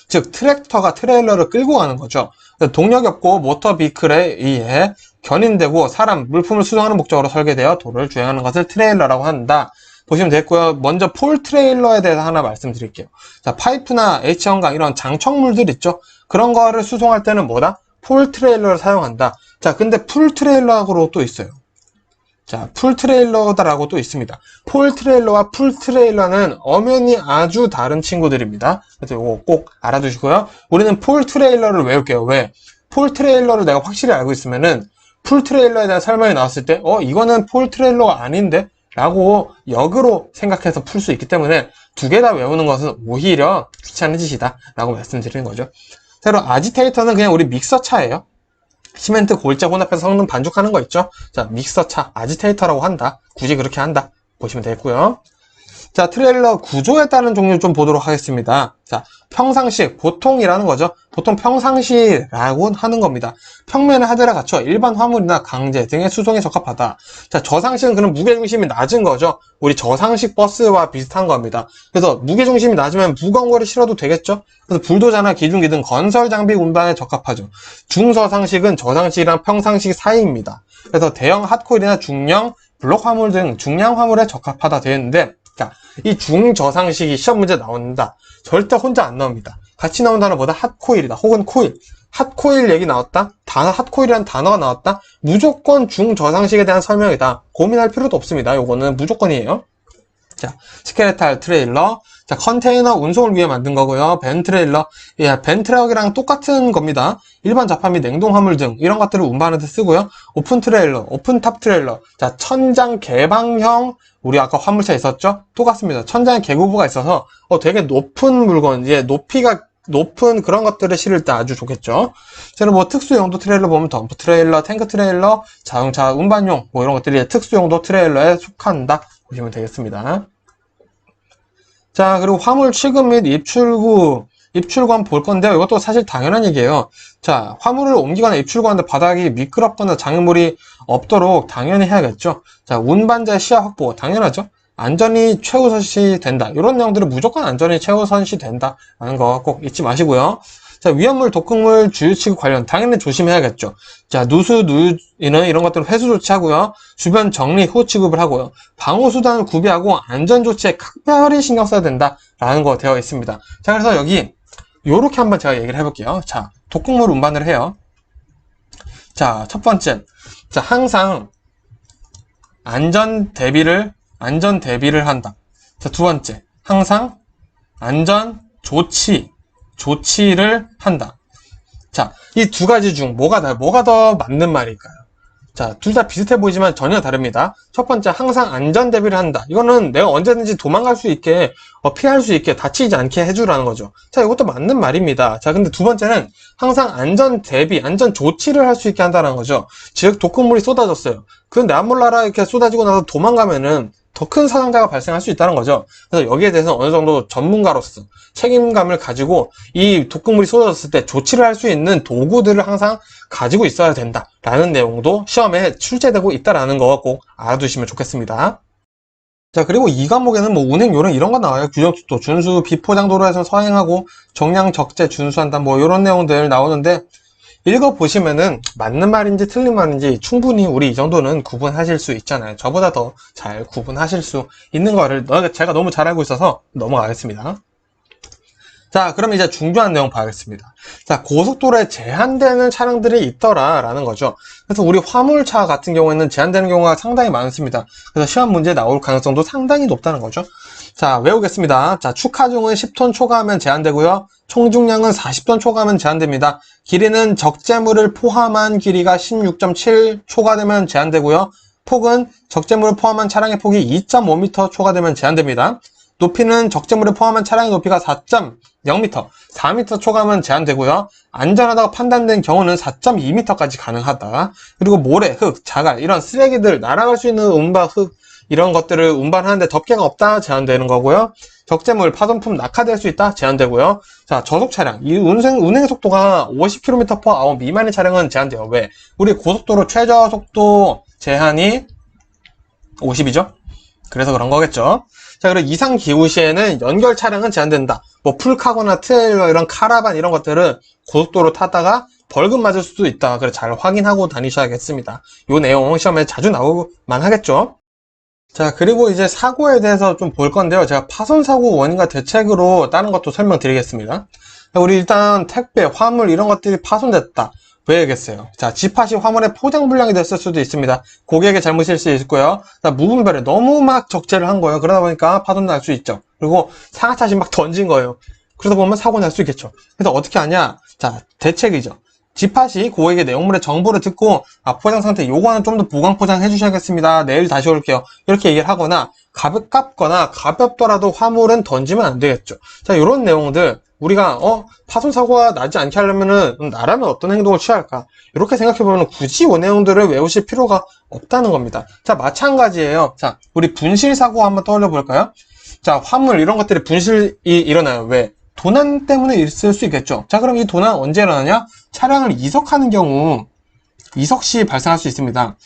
즉, 트랙터가 트레일러를 끌고 가는 거죠. 동력이 없고 모터 비클에 의해 견인되고 사람, 물품을 수송하는 목적으로 설계되어 도로를 주행하는 것을 트레일러라고 한다. 보시면 됐고요. 먼저 폴 트레일러에 대해서 하나 말씀드릴게요. 자, 파이프나 H형강 이런 장척물들 있죠. 그런 거를 수송할 때는 뭐다? 폴 트레일러를 사용한다. 자, 근데 풀 트레일러라고 또 있어요. 자, 풀 트레일러다라고 또 있습니다. 폴 트레일러와 풀 트레일러는 엄연히 아주 다른 친구들입니다. 그래서 이거 꼭 알아두시고요. 우리는 폴 트레일러를 외울게요. 왜? 폴 트레일러를 내가 확실히 알고 있으면은 풀 트레일러에 대한 설명이 나왔을 때, 이거는 폴 트레일러가 아닌데? 라고 역으로 생각해서 풀 수 있기 때문에 두 개 다 외우는 것은 오히려 귀찮은 짓이다. 라고 말씀드리는 거죠. 새로 아지테이터는 그냥 우리 믹서차예요. 시멘트 골짜 혼합해서 성능 반죽하는 거 있죠? 자, 믹서차, 아지테이터라고 한다. 굳이 그렇게 한다. 보시면 되겠고요. 자, 트레일러 구조에 따른 종류 좀 보도록 하겠습니다. 자, 평상식, 보통이라는 거죠. 보통 평상시라고 하는 겁니다. 평면에 하드를 갖춰 일반 화물이나 강제 등의 수송에 적합하다. 자, 저상식은 그럼 무게중심이 낮은 거죠. 우리 저상식 버스와 비슷한 겁니다. 그래서 무게중심이 낮으면 무거운 거를 실어도 되겠죠. 그래서 불도저나 기중기 등 건설 장비 운반에 적합하죠. 중저상식은 저상식이랑 평상식 사이입니다. 그래서 대형 핫코일이나 중형 블록 화물 등 중량 화물에 적합하다 되어 있는데, 자, 이 중저상식이 시험 문제 나온다. 절대 혼자 안 나옵니다. 같이 나온 단어보다 핫코일이다. 혹은 코일. 핫코일 얘기 나왔다. 핫코일이라는 단어가 나왔다. 무조건 중저상식에 대한 설명이다. 고민할 필요도 없습니다. 요거는 무조건이에요. 자, 스켈레탈 트레일러. 자, 컨테이너 운송을 위해 만든 거고요. 벤 트레일러. 예, 벤 트럭이랑 똑같은 겁니다. 일반 자파 및 냉동 화물 등 이런 것들을 운반하는 데 쓰고요. 오픈 트레일러, 오픈 탑 트레일러. 자, 천장 개방형, 우리 아까 화물차 있었죠? 똑같습니다. 천장에 개구부가 있어서 되게 높은 물건, 높이가 높은 그런 것들을 실을 때 아주 좋겠죠. 저는 뭐 특수 용도 트레일러 보면 덤프 트레일러, 탱크 트레일러, 자동차 운반용 뭐 이런 것들이 특수 용도 트레일러에 속한다 보시면 되겠습니다. 자, 그리고 화물 취급 및 입출구한 볼 건데요. 이것도 사실 당연한 얘기예요. 자, 화물을 옮기거나 입출구하는데 바닥이 미끄럽거나 장애물이 없도록 당연히 해야겠죠. 자, 운반자의 시야 확보 당연하죠. 안전이 최우선시 된다. 이런 내용들은 무조건 안전이 최우선시 된다라는 거 꼭 잊지 마시고요. 자, 위험물, 독극물, 주유 취급 관련 당연히 조심해야겠죠. 자, 누수는 이런 것들은 회수 조치하고요. 주변 정리 후 취급을 하고요. 방호 수단을 구비하고 안전 조치에 각별히 신경 써야 된다라는 거 되어 있습니다. 자, 그래서 여기 요렇게 한번 제가 얘기를 해볼게요. 자, 독극물 운반을 해요. 자, 첫 번째, 자, 항상 안전 대비를 한다. 자, 두 번째, 항상 안전 조치를 한다. 자, 이 두 가지 중 뭐가 더 맞는 말일까요? 자, 둘 다 비슷해 보이지만 전혀 다릅니다. 첫 번째, 항상 안전 대비를 한다. 이거는 내가 언제든지 도망갈 수 있게, 피할 수 있게, 다치지 않게 해주라는 거죠. 자, 이것도 맞는 말입니다. 자, 근데 두 번째는 항상 안전 대비, 안전 조치를 할 수 있게 한다는 거죠. 즉, 독극물이 쏟아졌어요. 그건 내 몰라라 이렇게 쏟아지고 나서 도망가면은 더 큰 사상자가 발생할 수 있다는 거죠. 그래서 여기에 대해서 어느 정도 전문가로서 책임감을 가지고 이 독극물이 쏟아졌을 때 조치를 할 수 있는 도구들을 항상 가지고 있어야 된다라는 내용도 시험에 출제되고 있다라는 거 꼭 알아두시면 좋겠습니다. 자, 그리고 이 과목에는 뭐 운행 요령 이런 거 나와요. 규정속도 준수, 비포장 도로에서 서행하고 정량 적재 준수한다 뭐 이런 내용들 나오는데 읽어보시면은 맞는 말인지 틀린 말인지 충분히 우리 이 정도는 구분하실 수 있잖아요. 저보다 더 잘 구분하실 수 있는 거를 제가 너무 잘 알고 있어서 넘어가겠습니다. 자, 그럼 이제 중요한 내용 봐야겠습니다. 자, 고속도로에 제한되는 차량들이 있더라라는 거죠. 그래서 우리 화물차 같은 경우에는 제한되는 경우가 상당히 많습니다. 그래서 시험 문제에 나올 가능성도 상당히 높다는 거죠. 자, 외우겠습니다. 자, 축하중은 10톤 초과하면 제한되고요. 총중량은 40톤 초과하면 제한됩니다. 길이는 적재물을 포함한 길이가 16.7 초과되면 제한되고요. 폭은 적재물을 포함한 차량의 폭이 2.5m 초과되면 제한됩니다. 높이는 적재물을 포함한 차량의 높이가 4.0m, 4m 초과하면 제한되고요. 안전하다고 판단된 경우는 4.2m까지 가능하다. 그리고 모래, 흙, 자갈 이런 쓰레기들 날아갈 수 있는 운반, 흙 이런 것들을 운반하는데 덮개가 없다 제한되는 거고요. 적재물, 파손품 낙하될 수 있다 제한되고요. 자, 저속 차량, 이 운행 속도가 50km/h 미만의 차량은 제한돼요. 왜? 우리 고속도로 최저 속도 제한이 50이죠? 그래서 그런 거겠죠. 자, 그리고 이상 기후 시에는 연결 차량은 제한된다. 뭐 풀카고나 트레일러 이런 카라반 이런 것들은 고속도로 타다가 벌금 맞을 수도 있다. 그래서 잘 확인하고 다니셔야겠습니다. 이 내용 시험에 자주 나오만 하겠죠. 자, 그리고 이제 사고에 대해서 좀 볼 건데요. 제가 파손 사고 원인과 대책으로 다른 것도 설명드리겠습니다. 우리 일단 택배, 화물 이런 것들이 파손됐다. 왜겠어요? 자, 집합이 화물의 포장 불량이 됐을 수도 있습니다. 고객의 잘못일 수 있고요. 자, 무분별해 너무 막 적재를 한 거예요. 그러다 보니까 파손 날 수 있죠. 그리고 상하차시 막 던진 거예요. 그러다 보면 사고 날 수 있겠죠. 그래서 어떻게 하냐? 자, 대책이죠. 집합이 고객의 내용물의 정보를 듣고 포장 상태 요거는 좀 더 보강 포장해 주셔야겠습니다. 내일 다시 올게요. 이렇게 얘기를 하거나 가볍거나 가볍더라도 화물은 던지면 안 되겠죠. 자, 이런 내용들 우리가 파손 사고가 나지 않게 하려면은 나라면 어떤 행동을 취할까? 이렇게 생각해보면 굳이 이 내용들을 외우실 필요가 없다는 겁니다. 자, 마찬가지예요. 자, 우리 분실 사고 한번 떠올려 볼까요? 자, 화물 이런 것들이 분실이 일어나요. 왜? 도난 때문에 있을 수 있겠죠. 자, 그럼 이 도난 언제 일어나냐? 차량을 이석하는 경우 이석 시 발생할 수 있습니다.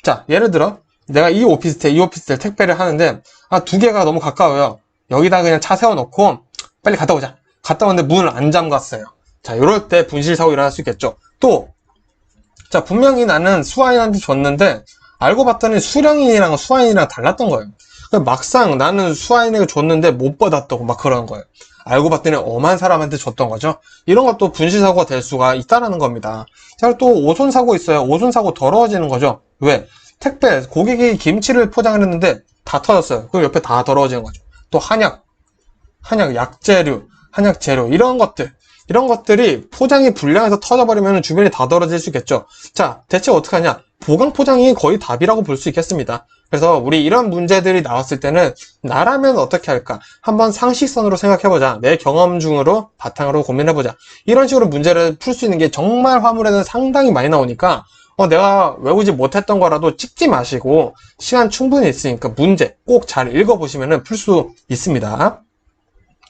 자, 예를 들어 내가 이 오피스텔 택배를 하는데 두 개가 너무 가까워요. 여기다 그냥 차 세워놓고 빨리 갔다 오자. 갔다 왔는데 문을 안 잠갔어요. 자, 이럴 때 분실 사고 일어날 수 있겠죠. 또, 자, 분명히 나는 수화인한테 줬는데 알고 봤더니 수령인이랑 수화인이랑 달랐던 거예요. 막상 나는 수화인에게 줬는데 못 받았다고 막 그러는 거예요. 알고 봤더니 엄한 사람한테 줬던 거죠. 이런 것도 분실 사고가 될 수가 있다는 겁니다. 자, 또 오손 사고 있어요. 오손 사고 더러워지는 거죠. 왜? 택배, 고객이 김치를 포장을 했는데 다 터졌어요. 그럼 옆에 다 더러워지는 거죠. 또 한약 약재류, 한약 재료 이런 것들 이런 것들이 포장이 불량해서 터져버리면 주변이 다 더러질 수 있겠죠. 자, 대체 어떻게 하냐? 보강 포장이 거의 답이라고 볼 수 있겠습니다. 그래서 우리 이런 문제들이 나왔을 때는 나라면 어떻게 할까? 한번 상식선으로 생각해보자. 내 경험 중으로 바탕으로 고민해보자. 이런 식으로 문제를 풀 수 있는 게 정말 화물에는 상당히 많이 나오니까 내가 외우지 못했던 거라도 찍지 마시고 시간 충분히 있으니까 문제 꼭 잘 읽어보시면 풀 수 있습니다.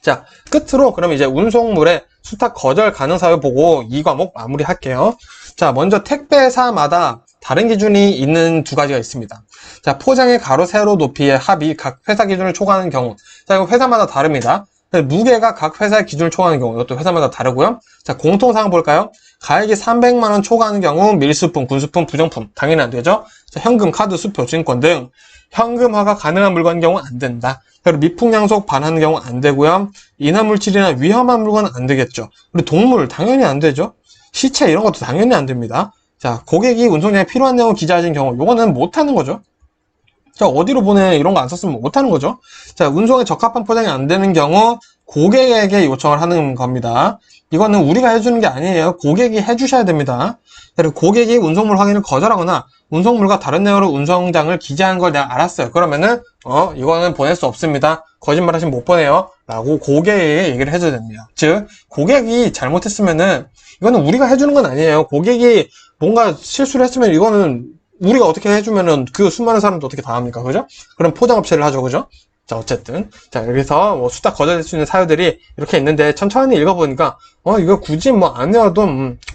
자, 끝으로 그럼 이제 운송물의 수탁 거절 가능 사유 보고 이 과목 마무리할게요. 자, 먼저 택배사마다 다른 기준이 있는 두 가지가 있습니다. 자, 포장의 가로, 세로, 높이의 합이 각 회사 기준을 초과하는 경우. 자, 이거 회사마다 다릅니다. 무게가 각 회사의 기준을 초과하는 경우. 이것도 회사마다 다르고요. 자, 공통사항 볼까요? 가액이 300만 원 초과하는 경우 밀수품, 군수품, 부정품. 당연히 안 되죠. 자, 현금, 카드, 수표, 증권 등 현금화가 가능한 물건인 경우 안 된다. 그리고 미풍양속 반하는 경우 안 되고요. 인화물질이나 위험한 물건은 안 되겠죠. 그리고 동물 당연히 안 되죠. 시체 이런 것도 당연히 안 됩니다. 자, 고객이 운송량에 필요한 내용을 기재하신 경우 요거는 못하는 거죠. 자, 어디로 보내 이런 거 안 썼으면 못하는 거죠. 자, 운송에 적합한 포장이 안 되는 경우 고객에게 요청을 하는 겁니다. 이거는 우리가 해주는 게 아니에요. 고객이 해주셔야 됩니다. 그리고 고객이 운송물 확인을 거절하거나 운송물과 다른 내용으로 운송장을 기재한 걸 내가 알았어요. 그러면은 이거는 보낼 수 없습니다. 거짓말 하시면 못 보내요. 라고 고객에게 얘기를 해줘야 됩니다. 즉, 고객이 잘못했으면은 이거는 우리가 해주는 건 아니에요. 고객이 뭔가 실수를 했으면 이거는 우리가 어떻게 해주면은 그 수많은 사람도 어떻게 다 합니까? 그죠? 그럼 포장업체를 하죠. 그죠? 자, 어쨌든. 자, 여기서 수탁 거절될 수 있는 사유들이 이렇게 있는데 천천히 읽어보니까 이거 굳이 안 외워도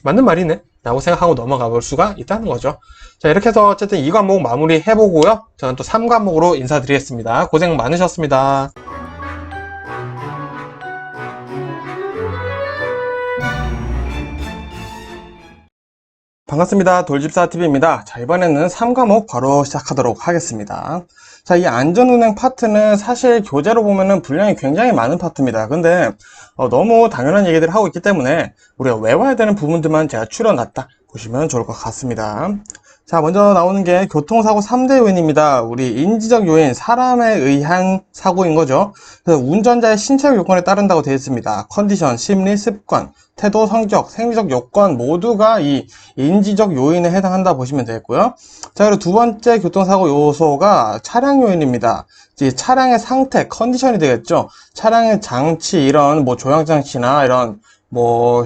맞는 말이네. 라고 생각하고 넘어가 볼 수가 있다는 거죠. 자, 이렇게 해서 어쨌든 2과목 마무리 해보고요. 저는 또 3과목으로 인사드리겠습니다. 고생 많으셨습니다. 반갑습니다. 돌집사TV입니다. 자, 이번에는 3과목 바로 시작하도록 하겠습니다. 자, 이 안전운행 파트는 사실 교재로 보면은 분량이 굉장히 많은 파트입니다. 근데 너무 당연한 얘기들을 하고 있기 때문에 우리가 외워야 되는 부분들만 제가 추려놨다 보시면 좋을 것 같습니다. 자, 먼저 나오는 게 교통사고 3대 요인입니다. 우리 인지적 요인, 사람에 의한 사고인 거죠. 그래서 운전자의 신체적 요건에 따른다고 되어 있습니다. 컨디션, 심리, 습관, 태도, 성격, 생리적 요건 모두가 이 인지적 요인에 해당한다 보시면 되겠고요. 자, 그리고 두 번째 교통사고 요소가 차량 요인입니다. 이제 차량의 상태, 컨디션이 되겠죠. 차량의 장치, 이런 조향장치나 이런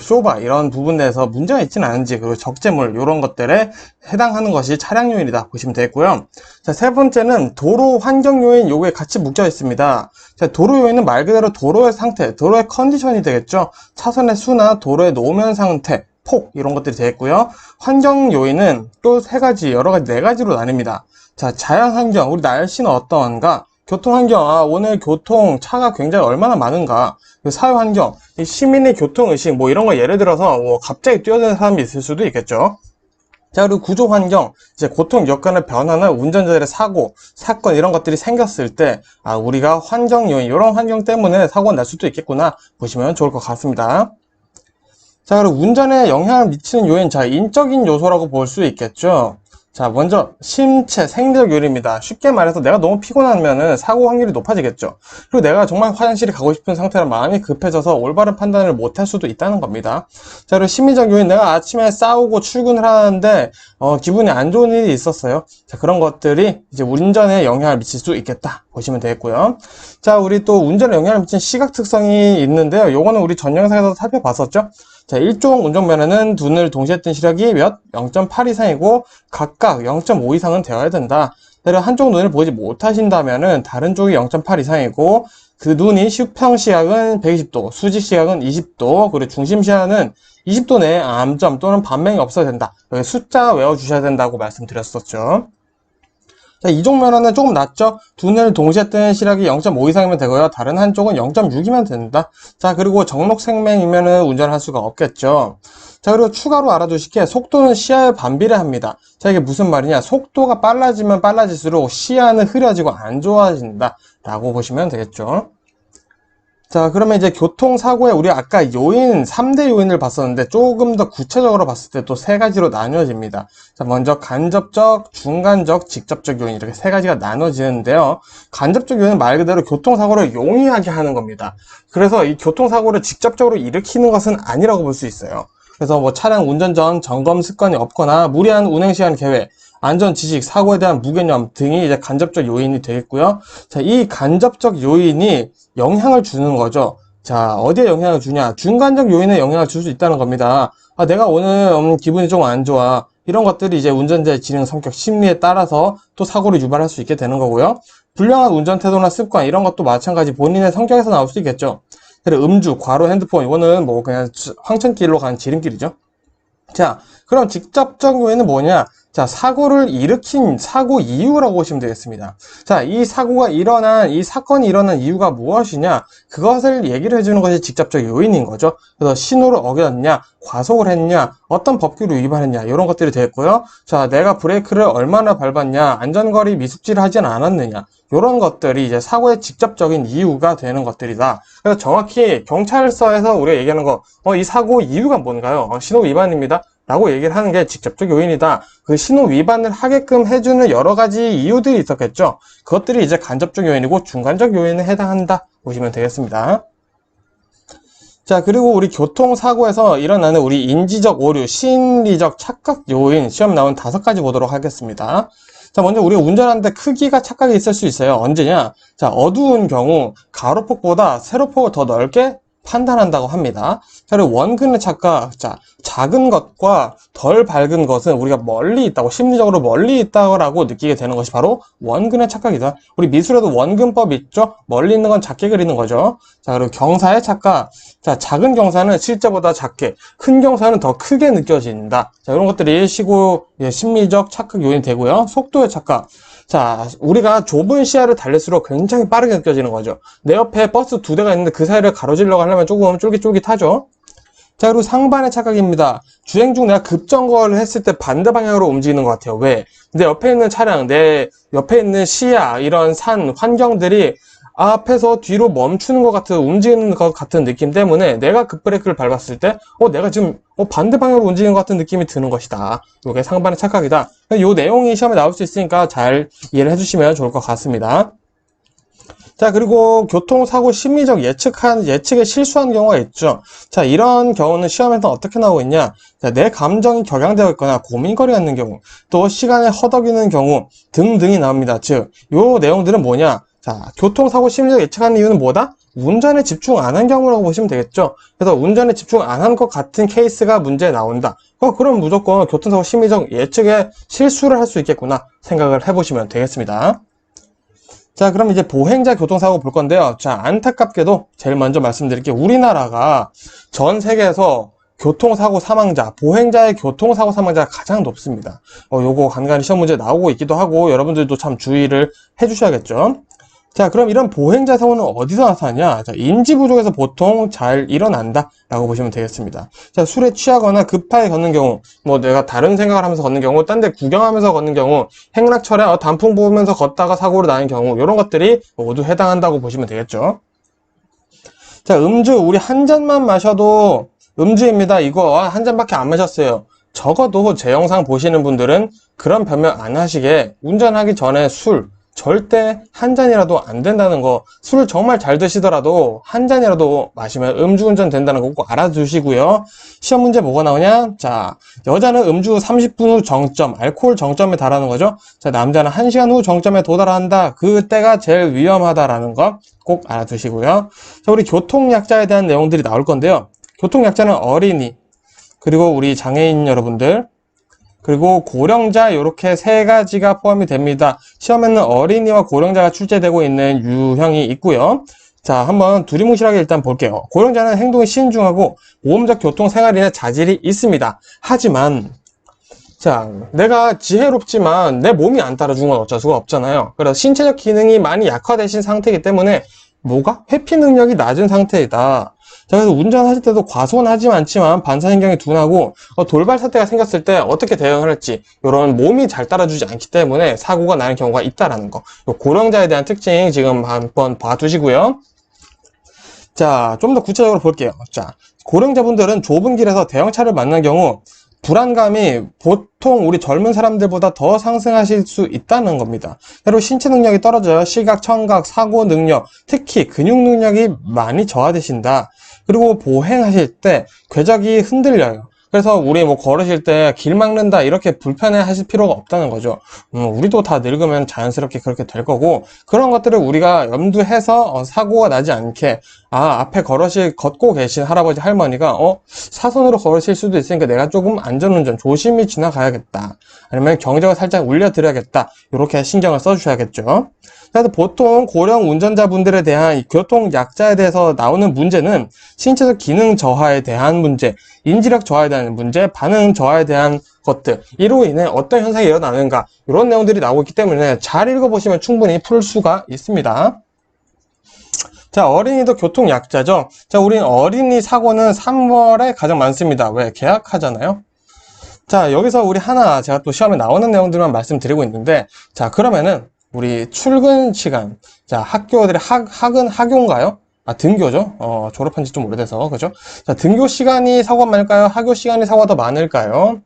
쇼바 이런 부분에서 문제가 있지는 않은지, 그리고 적재물 이런 것들에 해당하는 것이 차량 요인이다 보시면 되겠고요. 자, 세 번째는 도로 환경 요인, 요게 같이 묶여 있습니다. 자, 도로 요인은 말 그대로 도로의 상태, 도로의 컨디션이 되겠죠. 차선의 수나 도로의 노면 상태, 폭 이런 것들이 되겠고요. 환경 요인은 또 세 가지, 여러 가지, 네 가지로 나뉩니다. 자, 자연 환경, 우리 날씨는 어떠한가? 교통 환경, 오늘 교통 차가 굉장히 얼마나 많은가? 사회 환경, 시민의 교통 의식, 이런 거 예를 들어서 갑자기 뛰어드는 사람이 있을 수도 있겠죠. 자, 그리고 구조 환경, 이제 고통 여건의 변화나 운전자들의 사고, 사건 이런 것들이 생겼을 때 우리가 환경 요인, 이런 환경 때문에 사고가 날 수도 있겠구나 보시면 좋을 것 같습니다. 자, 그리고 운전에 영향을 미치는 요인, 자, 인적인 요소라고 볼 수 있겠죠. 자, 먼저 심체, 생리적 요인입니다. 쉽게 말해서 내가 너무 피곤하면은 사고 확률이 높아지겠죠. 그리고 내가 정말 화장실에 가고 싶은 상태라 마음이 급해져서 올바른 판단을 못할 수도 있다는 겁니다. 자, 그리고 심리적 요인, 내가 아침에 싸우고 출근을 하는데 기분이 안 좋은 일이 있었어요. 자, 그런 것들이 이제 운전에 영향을 미칠 수 있겠다 보시면 되겠고요. 자, 우리 또 운전에 영향을 미치는 시각 특성이 있는데요. 요거는 우리 전 영상에서 살펴봤었죠. 자, 일종 운전면허는 눈을 동시에 뜬 시력이 몇? 0.8 이상이고 각각 0.5 이상은 되어야 된다. 그리고 한쪽 눈을 보지 못하신다면은 다른 쪽이 0.8 이상이고 그 눈이 수평 시각은 120도, 수직 시각은 20도, 그리고 중심 시야는 20도 내에 암점 또는 반맹이 없어야 된다. 여기 숫자 외워주셔야 된다고 말씀드렸었죠. 자, 이종 면허는 조금 낮죠? 두 눈을 동시에 뜨는 시력이 0.5 이상이면 되고요. 다른 한쪽은 0.6이면 된다. 자, 그리고 정록생명이면은 운전할 수가 없겠죠. 자, 그리고 추가로 알아두실 게 속도는 시야에 반비례합니다. 자, 이게 무슨 말이냐? 속도가 빨라지면 빨라질수록 시야는 흐려지고 안 좋아진다. 라고 보시면 되겠죠. 자, 그러면 이제 교통사고에 우리 아까 3대 요인을 봤었는데 조금 더 구체적으로 봤을 때 또 세 가지로 나뉘어집니다. 자, 먼저 간접적, 중간적, 직접적 요인 이렇게 세 가지가 나눠지는데요. 간접적 요인은 말 그대로 교통사고를 용이하게 하는 겁니다. 그래서 이 교통사고를 직접적으로 일으키는 것은 아니라고 볼 수 있어요. 그래서 뭐 차량 운전 전 점검 습관이 없거나 무리한 운행 시간 계획, 안전 지식, 사고에 대한 무개념 등이 이제 간접적 요인이 되겠고요. 자, 이 간접적 요인이 영향을 주는 거죠. 자, 어디에 영향을 주냐? 중간적 요인에 영향을 줄 수 있다는 겁니다. 아, 내가 오늘 기분이 좀 안 좋아. 이런 것들이 이제 운전자의 지능, 성격, 심리에 따라서 또 사고를 유발할 수 있게 되는 거고요. 불량한 운전 태도나 습관 이런 것도 마찬가지 본인의 성격에서 나올 수 있겠죠. 그리고 음주, 과로, 핸드폰 이거는 뭐 그냥 황천길로 가는 지름길이죠. 자, 그럼 직접적 요인은 뭐냐? 자, 사고를 일으킨 사고 이유라고 보시면 되겠습니다. 자, 이 사고가 일어난, 이 사건이 일어난 이유가 무엇이냐? 그것을 얘기를 해주는 것이 직접적 요인인 거죠. 그래서 신호를 어겼냐? 과속을 했냐? 어떤 법규를 위반했냐? 이런 것들이 되겠고요. 자, 내가 브레이크를 얼마나 밟았냐? 안전거리 미숙지를 하진 않았느냐? 이런 것들이 이제 사고의 직접적인 이유가 되는 것들이다. 그래서 정확히 경찰서에서 우리가 얘기하는 거, 이 사고 이유가 뭔가요? 신호 위반입니다. 라고 얘기를 하는 게 직접적 요인이다. 그 신호 위반을 하게끔 해주는 여러 가지 이유들이 있었겠죠. 그것들이 이제 간접적 요인이고 중간적 요인에 해당한다 보시면 되겠습니다. 자, 그리고 우리 교통사고에서 일어나는 우리 인지적 오류, 심리적 착각 요인 시험 나온 5가지 보도록 하겠습니다. 자, 먼저 우리가 운전하는데 크기가 착각이 있을 수 있어요. 언제냐? 자, 어두운 경우 가로폭보다 세로폭을 더 넓게 판단한다고 합니다. 자, 그리고 원근의 착각. 자, 작은 것과 덜 밝은 것은 우리가 멀리 있다고, 심리적으로 멀리 있다고 느끼게 되는 것이 바로 원근의 착각이다. 우리 미술에도 원근법 있죠? 멀리 있는 건 작게 그리는 거죠. 자, 그리고 경사의 착각. 자, 작은 경사는 실제보다 작게, 큰 경사는 더 크게 느껴진다. 자, 이런 것들이 심리적 착각 요인이 되고요. 속도의 착각. 자, 우리가 좁은 시야를 달릴수록 굉장히 빠르게 느껴지는 거죠. 내 옆에 버스 2대가 있는데 그 사이를 가로지르려고 하려면 조금 쫄깃쫄깃하죠. 자, 그리고 상반의 착각입니다. 주행 중 내가 급정거를 했을 때 반대 방향으로 움직이는 것 같아요. 왜? 내 옆에 있는 차량, 내 옆에 있는 시야, 이런 산, 환경들이 앞에서 뒤로 멈추는 것 같은, 움직이는 것 같은 느낌 때문에 내가 급브레이크를 밟았을 때, 내가 지금 반대 방향으로 움직이는 것 같은 느낌이 드는 것이다. 이게 상반의 착각이다. 이 내용이 시험에 나올 수 있으니까 잘 이해를 해주시면 좋을 것 같습니다. 자, 그리고 교통사고 심리적 예측에 실수한 경우가 있죠. 자, 이런 경우는 시험에서 어떻게 나오고 있냐? 자, 내 감정이 격양되어 있거나 고민거리가 있는 경우, 또 시간에 허덕이는 경우 등등이 나옵니다. 즉, 요 내용들은 뭐냐? 자, 교통사고 심리적 예측하는 이유는 뭐다? 운전에 집중 안 한 경우라고 보시면 되겠죠. 그래서 운전에 집중 안 한 것 같은 케이스가 문제에 나온다. 그럼 무조건 교통사고 심리적 예측에 실수를 할 수 있겠구나 생각을 해보시면 되겠습니다. 자, 그럼 이제 보행자 교통사고 볼 건데요. 자, 안타깝게도 제일 먼저 말씀드릴게요. 우리나라가 전 세계에서 교통사고 사망자, 보행자의 교통사고 사망자가 가장 높습니다. 요거 간간히 시험 문제 나오고 있기도 하고 여러분들도 참 주의를 해주셔야겠죠. 자, 그럼 이런 보행자 사고는 어디서 나타나냐? 자, 인지 부족에서 보통 잘 일어난다 라고 보시면 되겠습니다. 자, 술에 취하거나 급하게 걷는 경우, 뭐 내가 다른 생각을 하면서 걷는 경우, 딴 데 구경하면서 걷는 경우, 행락철에 단풍 보면서 걷다가 사고로 나는 경우, 이런 것들이 모두 해당한다고 보시면 되겠죠. 자, 음주, 우리 한 잔만 마셔도 음주입니다. 이거 한 잔밖에 안 마셨어요. 적어도 제 영상 보시는 분들은 그런 변명 안 하시게 운전하기 전에 술, 절대 한 잔이라도 안 된다는 거, 술을 정말 잘 드시더라도 한 잔이라도 마시면 음주운전 된다는 거 꼭 알아두시고요. 시험 문제 뭐가 나오냐? 자, 여자는 음주 30분 후 정점, 알코올 정점에 달하는 거죠. 자, 남자는 1시간 후 정점에 도달한다. 그때가 제일 위험하다라는 거 꼭 알아두시고요. 자, 우리 교통약자에 대한 내용들이 나올 건데요. 교통약자는 어린이, 그리고 우리 장애인 여러분들, 그리고 고령자 이렇게 3가지가 포함이 됩니다. 시험에는 어린이와 고령자가 출제되고 있는 유형이 있고요. 자, 한번 두리뭉실하게 일단 볼게요. 고령자는 행동이 신중하고 모험적 교통 생활이나 자질이 있습니다. 하지만 자, 내가 지혜롭지만 내 몸이 안 따라준 건 어쩔 수가 없잖아요. 그래서 신체적 기능이 많이 약화되신 상태이기 때문에 뭐가? 회피 능력이 낮은 상태이다. 자, 그래서 운전하실 때도 과속은 하지 않지만 반사신경이 둔하고 돌발 사태가 생겼을 때 어떻게 대응을 할지 이런 몸이 잘 따라주지 않기 때문에 사고가 나는 경우가 있다라는 거. 고령자에 대한 특징 지금 한번 봐두시고요. 자, 좀 더 구체적으로 볼게요. 자, 고령자분들은 좁은 길에서 대형차를 만난 경우 불안감이 보통 우리 젊은 사람들보다 더 상승하실 수 있다는 겁니다. 그리고 신체 능력이 떨어져요. 시각, 청각, 사고 능력, 특히 근육 능력이 많이 저하되신다. 그리고 보행하실 때 궤적이 흔들려요. 그래서 우리 뭐 걸으실 때 길 막는다 이렇게 불편해 하실 필요가 없다는 거죠. 우리도 다 늙으면 자연스럽게 그렇게 될 거고, 그런 것들을 우리가 염두해서 사고가 나지 않게, 앞에 걷고 계신 할아버지 할머니가 사선으로 걸으실 수도 있으니까 내가 조금 안전운전 조심히 지나가야겠다, 아니면 경적을 살짝 울려드려야겠다, 이렇게 신경을 써주셔야겠죠. 그래서 보통 고령 운전자분들에 대한 이 교통 약자에 대해서 나오는 문제는 신체적 기능 저하에 대한 문제, 인지력 저하에 대한 문제, 반응 저하에 대한 것들, 이로 인해 어떤 현상이 일어나는가, 이런 내용들이 나오고 있기 때문에 잘 읽어보시면 충분히 풀 수가 있습니다. 자, 어린이도 교통 약자죠. 자, 우린 어린이 사고는 3월에 가장 많습니다. 왜? 개학하잖아요. 자, 여기서 우리 하나 제가 또 시험에 나오는 내용들만 말씀드리고 있는데, 자, 그러면은 우리 출근 시간, 자, 학교들의 학교인가요? 등교죠. 졸업한 지 좀 오래돼서, 그죠? 자, 등교 시간이 사고가 많을까요? 학교 시간이 사고가 더 많을까요?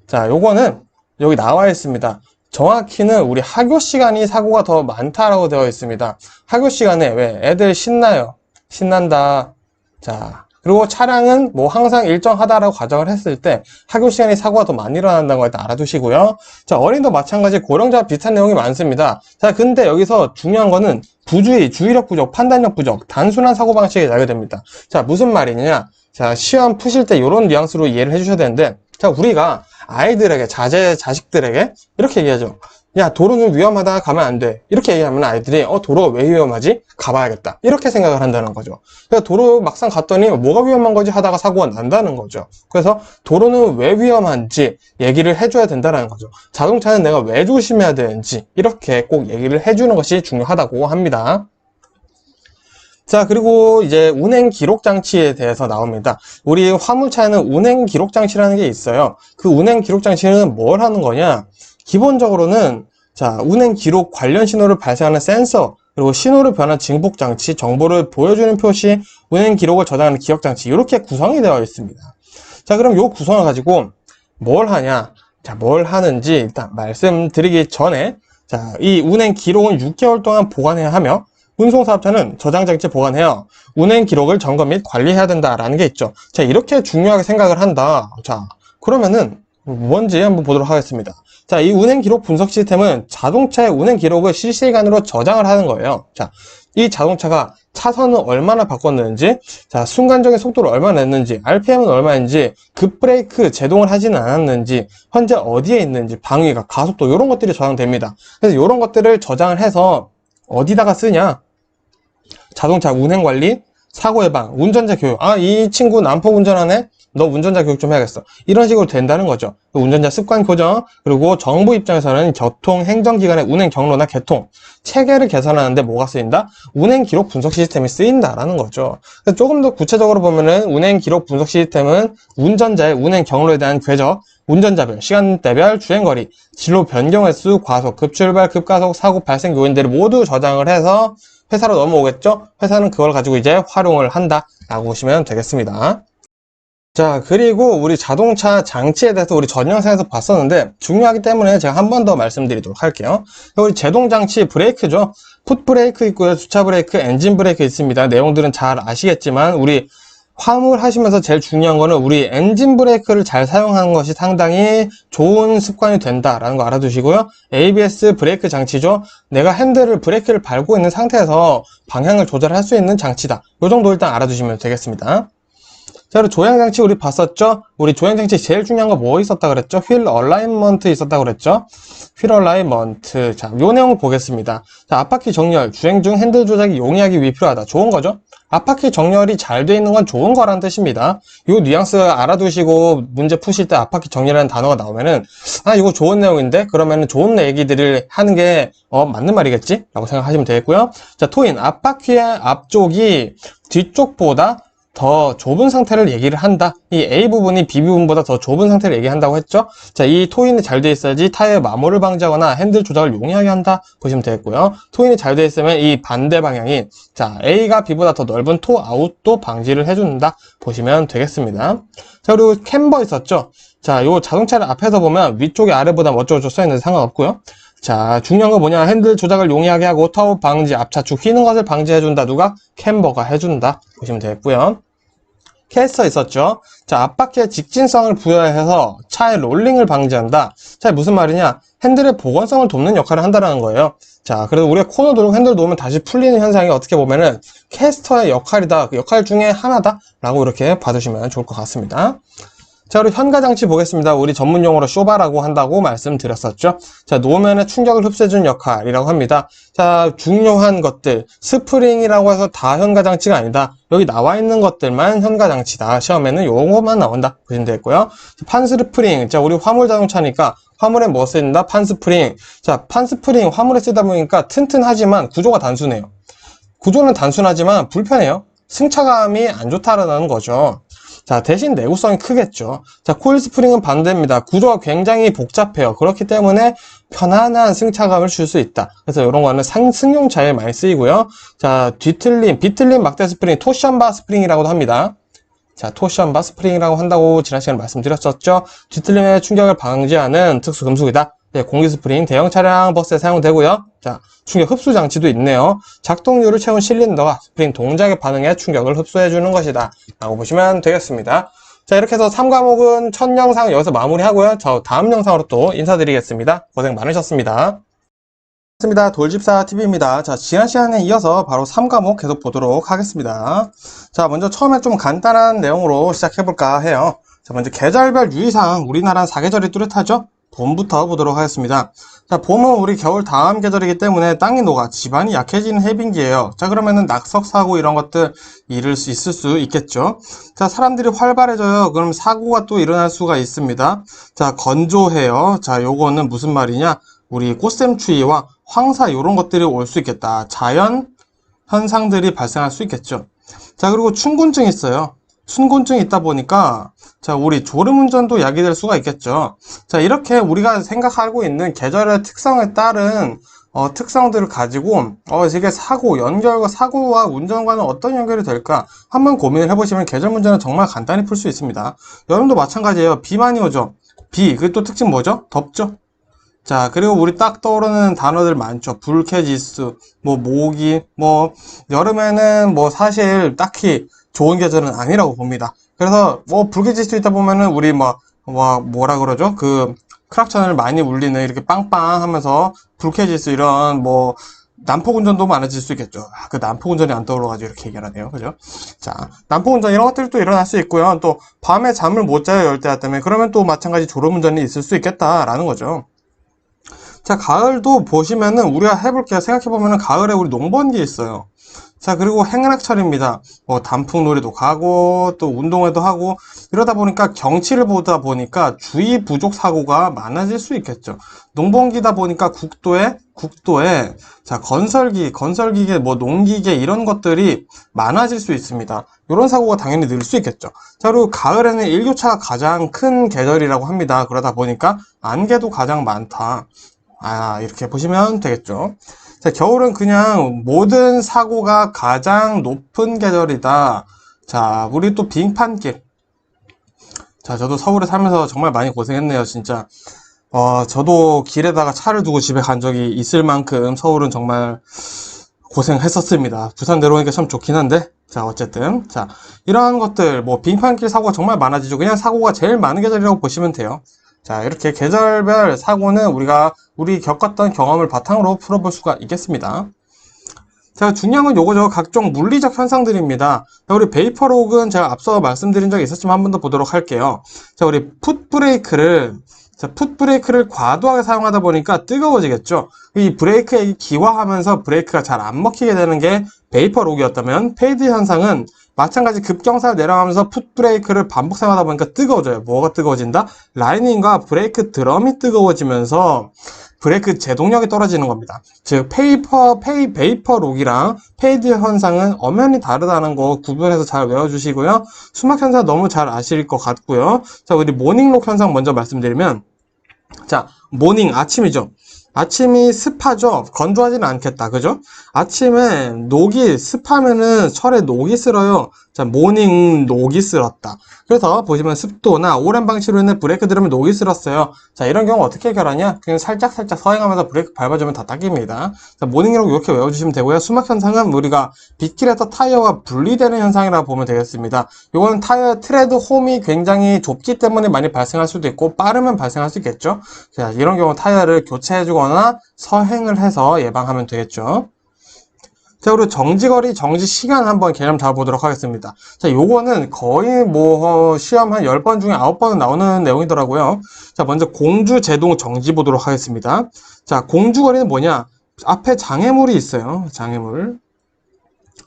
자, 요거는 여기 나와 있습니다. 정확히는 우리 학교 시간이 사고가 더 많다라고 되어 있습니다. 학교 시간에 왜? 애들 신나요. 신난다. 자, 그리고 차량은 뭐 항상 일정하다라고 가정을 했을 때 학교 시간에 사고가 더 많이 일어난다는 걸 일단 알아두시고요. 자, 어린이도 마찬가지 고령자와 비슷한 내용이 많습니다. 자, 근데 여기서 중요한 거는 부주의, 주의력 부족, 판단력 부족, 단순한 사고방식이 나게 됩니다. 자, 무슨 말이냐? 자, 시험 푸실 때 이런 뉘앙스로 이해를 해주셔야 되는데, 자, 우리가 아이들에게, 자식들에게 이렇게 얘기하죠. 야, 도로는 위험하다, 가면 안 돼. 이렇게 얘기하면 아이들이 도로가 왜 위험하지? 가봐야겠다. 이렇게 생각을 한다는 거죠. 그래서 도로 막상 갔더니 뭐가 위험한 거지 하다가 사고가 난다는 거죠. 그래서 도로는 왜 위험한지 얘기를 해줘야 된다는 거죠. 자동차는 내가 왜 조심해야 되는지 이렇게 꼭 얘기를 해주는 것이 중요하다고 합니다. 자, 그리고 이제 운행 기록 장치에 대해서 나옵니다. 우리 화물차에는 운행 기록 장치라는 게 있어요. 그 운행 기록 장치는 뭘 하는 거냐? 기본적으로는 자, 운행 기록 관련 신호를 발생하는 센서, 그리고 신호를 변환 증폭 장치, 정보를 보여주는 표시, 운행 기록을 저장하는 기억 장치, 이렇게 구성이 되어 있습니다. 자, 그럼 이 구성을 가지고 뭘 하냐? 자, 뭘 하는지 일단 말씀드리기 전에, 자, 이 운행 기록은 6개월 동안 보관해야 하며, 운송사업자는 저장장치 보관해요. 운행 기록을 점검 및 관리해야 된다라는 게 있죠. 자, 이렇게 중요하게 생각을 한다. 자, 그러면은 뭔지 한번 보도록 하겠습니다. 자, 이 운행 기록 분석 시스템은 자동차의 운행 기록을 실시간으로 저장을 하는 거예요. 자, 이 자동차가 차선을 얼마나 바꿨는지, 자, 순간적인 속도를 얼마나 냈는지, RPM은 얼마인지, 급브레이크 제동을 하지는 않았는지, 현재 어디에 있는지, 방위가, 가속도, 이런 것들이 저장됩니다. 그래서 이런 것들을 저장을 해서 어디다가 쓰냐? 자동차 운행관리, 사고예방, 운전자 교육. 이 친구 난폭 운전하네? 너 운전자 교육 좀 해야겠어. 이런 식으로 된다는 거죠. 운전자 습관 교정, 그리고 정부 입장에서는 교통 행정기관의 운행 경로나 개통, 체계를 개선하는데 뭐가 쓰인다? 운행 기록 분석 시스템이 쓰인다라는 거죠. 조금 더 구체적으로 보면은 운행 기록 분석 시스템은 운전자의 운행 경로에 대한 궤적, 운전자별, 시간대별, 주행거리, 진로 변경 횟수, 과속, 급출발, 급가속, 사고 발생 요인들을 모두 저장을 해서 회사로 넘어오겠죠? 회사는 그걸 가지고 이제 활용을 한다라고 보시면 되겠습니다. 자, 그리고 우리 자동차 장치에 대해서 우리 전 영상에서 봤었는데 중요하기 때문에 제가 한 번 더 말씀드리도록 할게요. 우리 제동 장치 브레이크죠. 풋 브레이크 있고요. 주차 브레이크, 엔진 브레이크 있습니다. 내용들은 잘 아시겠지만 우리 화물 하시면서 제일 중요한 거는 우리 엔진 브레이크를 잘 사용하는 것이 상당히 좋은 습관이 된다라는 거 알아두시고요. ABS 브레이크 장치죠. 내가 브레이크를 밟고 있는 상태에서 방향을 조절할 수 있는 장치다. 이 정도 일단 알아두시면 되겠습니다. 자, 그리고 조향장치 우리 봤었죠? 우리 조향장치 제일 중요한 거 뭐 있었다 그랬죠? 휠 얼라인먼트 있었다 그랬죠? 휠 얼라인먼트. 자, 요 내용을 보겠습니다. 자, 앞바퀴 정렬, 주행 중 핸들 조작이 용이하기 위해 필요하다. 좋은 거죠? 앞바퀴 정렬이 잘 돼 있는 건 좋은 거란 뜻입니다. 요 뉘앙스 알아두시고 문제 푸실 때 앞바퀴 정렬이라는 단어가 나오면은 이거 좋은 내용인데? 그러면은 좋은 얘기들을 하는 게 맞는 말이겠지? 라고 생각하시면 되겠고요. 자, 토인. 앞바퀴의 앞쪽이 뒤쪽보다 더 좁은 상태를 얘기를 한다. 이 A 부분이 B 부분보다 더 좁은 상태를 얘기한다고 했죠. 자, 이 토인이 잘 돼 있어야지 타이어의 마모를 방지하거나 핸들 조작을 용이하게 한다 보시면 되겠고요. 토인이 잘 돼 있으면 이 반대 방향인 자, A가 B보다 더 넓은 토 아웃도 방지를 해준다 보시면 되겠습니다. 자, 그리고 캠버 있었죠. 자, 요 자동차를 앞에서 보면 위쪽에 아래보다 어쩌고저쩌고 써있는데 상관없고요. 자, 중요한 건 뭐냐? 핸들 조작을 용이하게 하고 타워 방지, 앞차축 휘는 것을 방지해준다. 누가? 캠버가 해준다 보시면 되겠고요. 캐스터 있었죠. 자, 앞바퀴에 직진성을 부여해서 차의 롤링을 방지한다. 자, 무슨 말이냐? 핸들의 복원성을 돕는 역할을 한다는 거예요. 자, 그래서 우리가 코너 돌고 핸들 놓으면 다시 풀리는 현상이 어떻게 보면은 캐스터의 역할이다. 그 역할 중에 하나다. 라고 이렇게 봐주시면 좋을 것 같습니다. 자, 그리고 현가장치 보겠습니다. 우리 전문 용어로 쇼바라고 한다고 말씀드렸었죠. 자, 노면의 충격을 흡수해주는 역할이라고 합니다. 자, 중요한 것들, 스프링이라고 해서 다 현가장치가 아니다. 여기 나와 있는 것들만 현가장치다. 시험에는 요것만 나온다. 보시면 되겠고요. 판스프링, 자, 우리 화물 자동차니까 화물에 뭐 쓰인다? 판스프링. 자, 판스프링 화물에 쓰다 보니까 튼튼하지만 구조가 단순해요. 구조는 단순하지만 불편해요. 승차감이 안 좋다라는 거죠. 자, 대신 내구성이 크겠죠. 자, 코일 스프링은 반대입니다. 구조가 굉장히 복잡해요. 그렇기 때문에 편안한 승차감을 줄 수 있다. 그래서 이런 거는 승용차에 많이 쓰이고요. 자, 비틀림 막대 스프링, 토션바 스프링이라고도 합니다. 자, 토션바 스프링이라고 한다고 지난 시간에 말씀드렸었죠. 뒤틀림의 충격을 방지하는 특수 금속이다. 네, 공기 스프링 대형 차량 버스에 사용되고요. 자, 충격 흡수 장치도 있네요. 작동률을 채운 실린더가 스프링 동작에 반응해 충격을 흡수해 주는 것이다 라고 보시면 되겠습니다. 자, 이렇게 해서 3과목은 첫 영상 여기서 마무리하고요. 저 다음 영상으로 또 인사드리겠습니다. 고생 많으셨습니다. 돌집사TV입니다. 자, 지난 시간에 이어서 바로 3과목 계속 보도록 하겠습니다. 자, 먼저 처음에 좀 간단한 내용으로 시작해볼까 해요. 자, 먼저 계절별 유의사항, 우리나라는 4계절이 뚜렷하죠? 봄부터 보도록 하겠습니다. 자, 봄은 우리 겨울 다음 계절이기 때문에 땅이 녹아 지반이 약해지는 해빙기예요. 자, 그러면은 낙석 사고 이런 것들 있을 수 있겠죠. 자, 사람들이 활발해져요. 그럼 사고가 또 일어날 수가 있습니다. 자, 건조해요. 자, 요거는 무슨 말이냐? 우리 꽃샘추위와 황사 이런 것들이 올 수 있겠다. 자연 현상들이 발생할 수 있겠죠. 자, 그리고 춘곤증이 있어요. 춘곤증이 있다 보니까 자, 우리 졸음운전도 야기될 수가 있겠죠. 자, 이렇게 우리가 생각하고 있는 계절의 특성에 따른 특성들을 가지고 이게 사고와 운전과는 어떤 연결이 될까 한번 고민을 해보시면 계절 문제는 정말 간단히 풀 수 있습니다. 여름도 마찬가지예요. 비 많이 오죠. 그게 또 특징 뭐죠? 덥죠. 자, 그리고 우리 딱 떠오르는 단어들 많죠. 불쾌지수, 모기, 여름에는 사실 딱히 좋은 계절은 아니라고 봅니다. 그래서 불쾌지수 있다 보면은 우리 뭐라 그러죠? 그 크락천을 많이 울리는 이렇게 빵빵 하면서 불쾌지수 이런 난폭운전도 많아질 수 있겠죠. 그 난폭운전이 안 떠올라가지고 이렇게 얘기하네요. 그죠? 자, 난폭운전 이런 것들이 또 일어날 수 있고요. 또 밤에 잠을 못 자요. 열대야 때문에. 그러면 또 마찬가지 졸음운전이 있을 수 있겠다라는 거죠. 자, 가을도 보시면은 우리가 해볼게요. 생각해보면은 가을에 우리 농번기 있어요. 자, 그리고 행락철입니다. 단풍놀이도 가고 또 운동회도 하고 이러다 보니까 경치를 보다 보니까 주의 부족 사고가 많아질 수 있겠죠. 농번기다 보니까 국도에 자, 건설기계, 농기계 이런 것들이 많아질 수 있습니다. 이런 사고가 당연히 늘 수 있겠죠. 자, 그리고 가을에는 일교차가 가장 큰 계절이라고 합니다. 그러다 보니까 안개도 가장 많다. 이렇게 보시면 되겠죠. 자, 겨울은 그냥 모든 사고가 가장 높은 계절이다. 자, 우리 또 빙판길. 자, 저도 서울에 살면서 정말 많이 고생했네요, 진짜. 저도 길에다가 차를 두고 집에 간 적이 있을 만큼 서울은 정말 고생했었습니다. 부산 내려오니까 참 좋긴 한데. 자, 어쨌든. 자, 이러한 것들, 빙판길 사고가 정말 많아지죠. 그냥 사고가 제일 많은 계절이라고 보시면 돼요. 자, 이렇게 계절별 사고는 우리 겪었던 경험을 바탕으로 풀어볼 수가 있겠습니다. 자, 중요한 건 요거죠. 각종 물리적 현상들입니다. 자, 우리 베이퍼록은 제가 앞서 말씀드린 적이 있었지만 한 번 더 보도록 할게요. 자, 우리 풋브레이크를 과도하게 사용하다 보니까 뜨거워지겠죠. 이 브레이크액이 기화하면서 브레이크가 잘 안 먹히게 되는 게 베이퍼록이었다면 페이드 현상은 마찬가지 급경사를 내려가면서 풋브레이크를 반복 사용하다 보니까 뜨거워져요. 뭐가 뜨거워진다? 라이닝과 브레이크 드럼이 뜨거워지면서 브레이크 제동력이 떨어지는 겁니다. 즉 베이퍼 록이랑 페이드 현상은 엄연히 다르다는 거 구분해서 잘 외워주시고요. 수막 현상 너무 잘 아실 것 같고요. 자, 우리 모닝록 현상 먼저 말씀드리면, 자, 모닝 아침이죠. 아침이 습하죠. 건조하지는 않겠다. 그죠? 아침에 녹이 습하면은 철에 녹이 쓸어요. 자, 모닝 녹이 쓸었다. 그래서 보시면 습도나 오랜 방치로 인해 브레이크 들으면 녹이 쓸었어요. 자, 이런 경우 어떻게 해결하냐? 그냥 살짝 서행하면서 브레이크 밟아주면 다 닦입니다. 자, 모닝이라고 이렇게 외워주시면 되고요. 수막 현상은 우리가 빗길에서 타이어가 분리되는 현상이라고 보면 되겠습니다. 이거는 타이어 트레드 홈이 굉장히 좁기 때문에 많이 발생할 수도 있고 빠르면 발생할 수 있겠죠. 자, 이런 경우 타이어를 교체해주거나 서행을 해서 예방하면 되겠죠. 자, 그리고 정지거리, 정지시간 한번 개념 잡아보도록 하겠습니다. 자, 요거는 거의 시험 한 10번 중에 9번은 나오는 내용이더라고요. 자, 먼저 공주 제동 정지 보도록 하겠습니다. 자, 공주거리는 뭐냐? 앞에 장애물이 있어요. 장애물.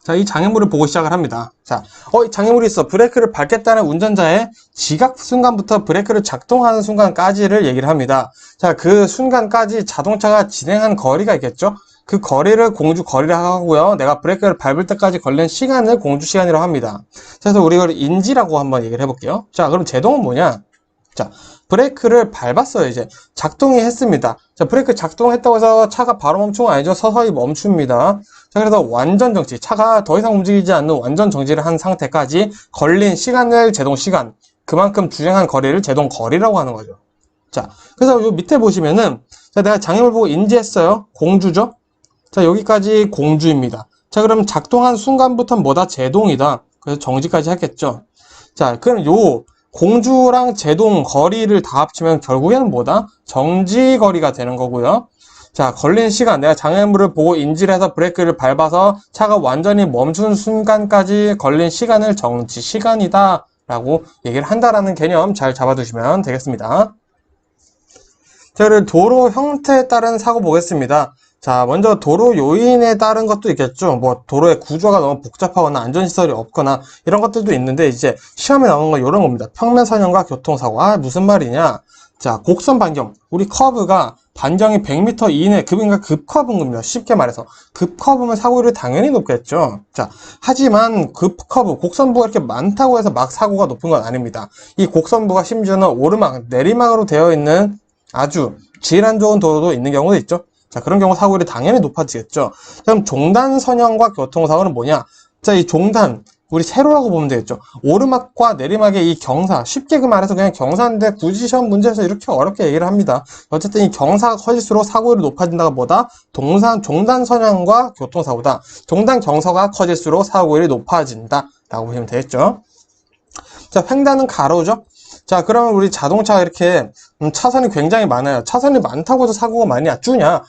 자, 이 장애물을 보고 시작을 합니다. 자, 장애물이 있어. 브레이크를 밟겠다는 운전자의 지각 순간부터 브레이크를 작동하는 순간까지를 얘기를 합니다. 자, 그 순간까지 자동차가 진행한 거리가 있겠죠? 그 거리를 공주 거리를 하고요. 내가 브레이크를 밟을 때까지 걸린 시간을 공주 시간이라고 합니다. 그래서 우리 이걸 인지라고 한번 얘기를 해볼게요. 자, 그럼 제동은 뭐냐? 자, 브레이크를 밟았어요. 이제 작동이 했습니다. 자, 브레이크 작동했다고 해서 차가 바로 멈춘 건 아니죠. 서서히 멈춥니다. 자, 그래서 완전 정지, 차가 더 이상 움직이지 않는 완전 정지를 한 상태까지 걸린 시간을 제동 시간, 그만큼 주행한 거리를 제동 거리라고 하는 거죠. 자, 그래서 요 밑에 보시면은, 자, 내가 장애물 보고 인지했어요. 공주죠? 자, 여기까지 공주입니다. 자, 그럼 작동한 순간부터는 뭐다? 제동이다. 그래서 정지까지 했겠죠. 자, 그럼 요 공주랑 제동 거리를 다 합치면 결국에는 뭐다? 정지 거리가 되는 거고요. 자, 걸린 시간, 내가 장애물을 보고 인지를 해서 브레이크를 밟아서 차가 완전히 멈춘 순간까지 걸린 시간을 정지 시간이다 라고 얘기를 한다라는 개념 잘 잡아두시면 되겠습니다. 자, 그리고 도로 형태에 따른 사고 보겠습니다. 자, 먼저 도로 요인에 따른 것도 있겠죠. 뭐 도로의 구조가 너무 복잡하거나 안전시설이 없거나 이런 것들도 있는데, 이제 시험에 나오는 건 이런 겁니다. 평면 선형과 교통사고. 무슨 말이냐? 자, 곡선 반경. 우리 커브가 반경이 100m 이내, 그러니까 급커브인 겁니다. 쉽게 말해서 급커브면 사고율이 당연히 높겠죠. 자, 하지만 급커브, 곡선부가 이렇게 많다고 해서 막 사고가 높은 건 아닙니다. 이 곡선부가 심지어는 오르막, 내리막으로 되어 있는 아주 질 안 좋은 도로도 있는 경우도 있죠. 자, 그런 경우 사고율이 당연히 높아지겠죠. 그럼 종단 선형과 교통사고는 뭐냐? 자, 이 종단, 우리 세로라고 보면 되겠죠. 오르막과 내리막의 이 경사, 쉽게 그 말해서 그냥 경사인데 굳이 시험 문제에서 이렇게 어렵게 얘기를 합니다. 어쨌든 이 경사가 커질수록 사고율이 높아진다가 뭐다? 종단 선형과 교통사고다. 종단 경사가 커질수록 사고율이 높아진다 라고 보시면 되겠죠. 자, 횡단은 가로죠. 자, 그러면 우리 자동차가 이렇게 차선이 굉장히 많아요. 차선이 많다고 해서 사고가 많이 주냐?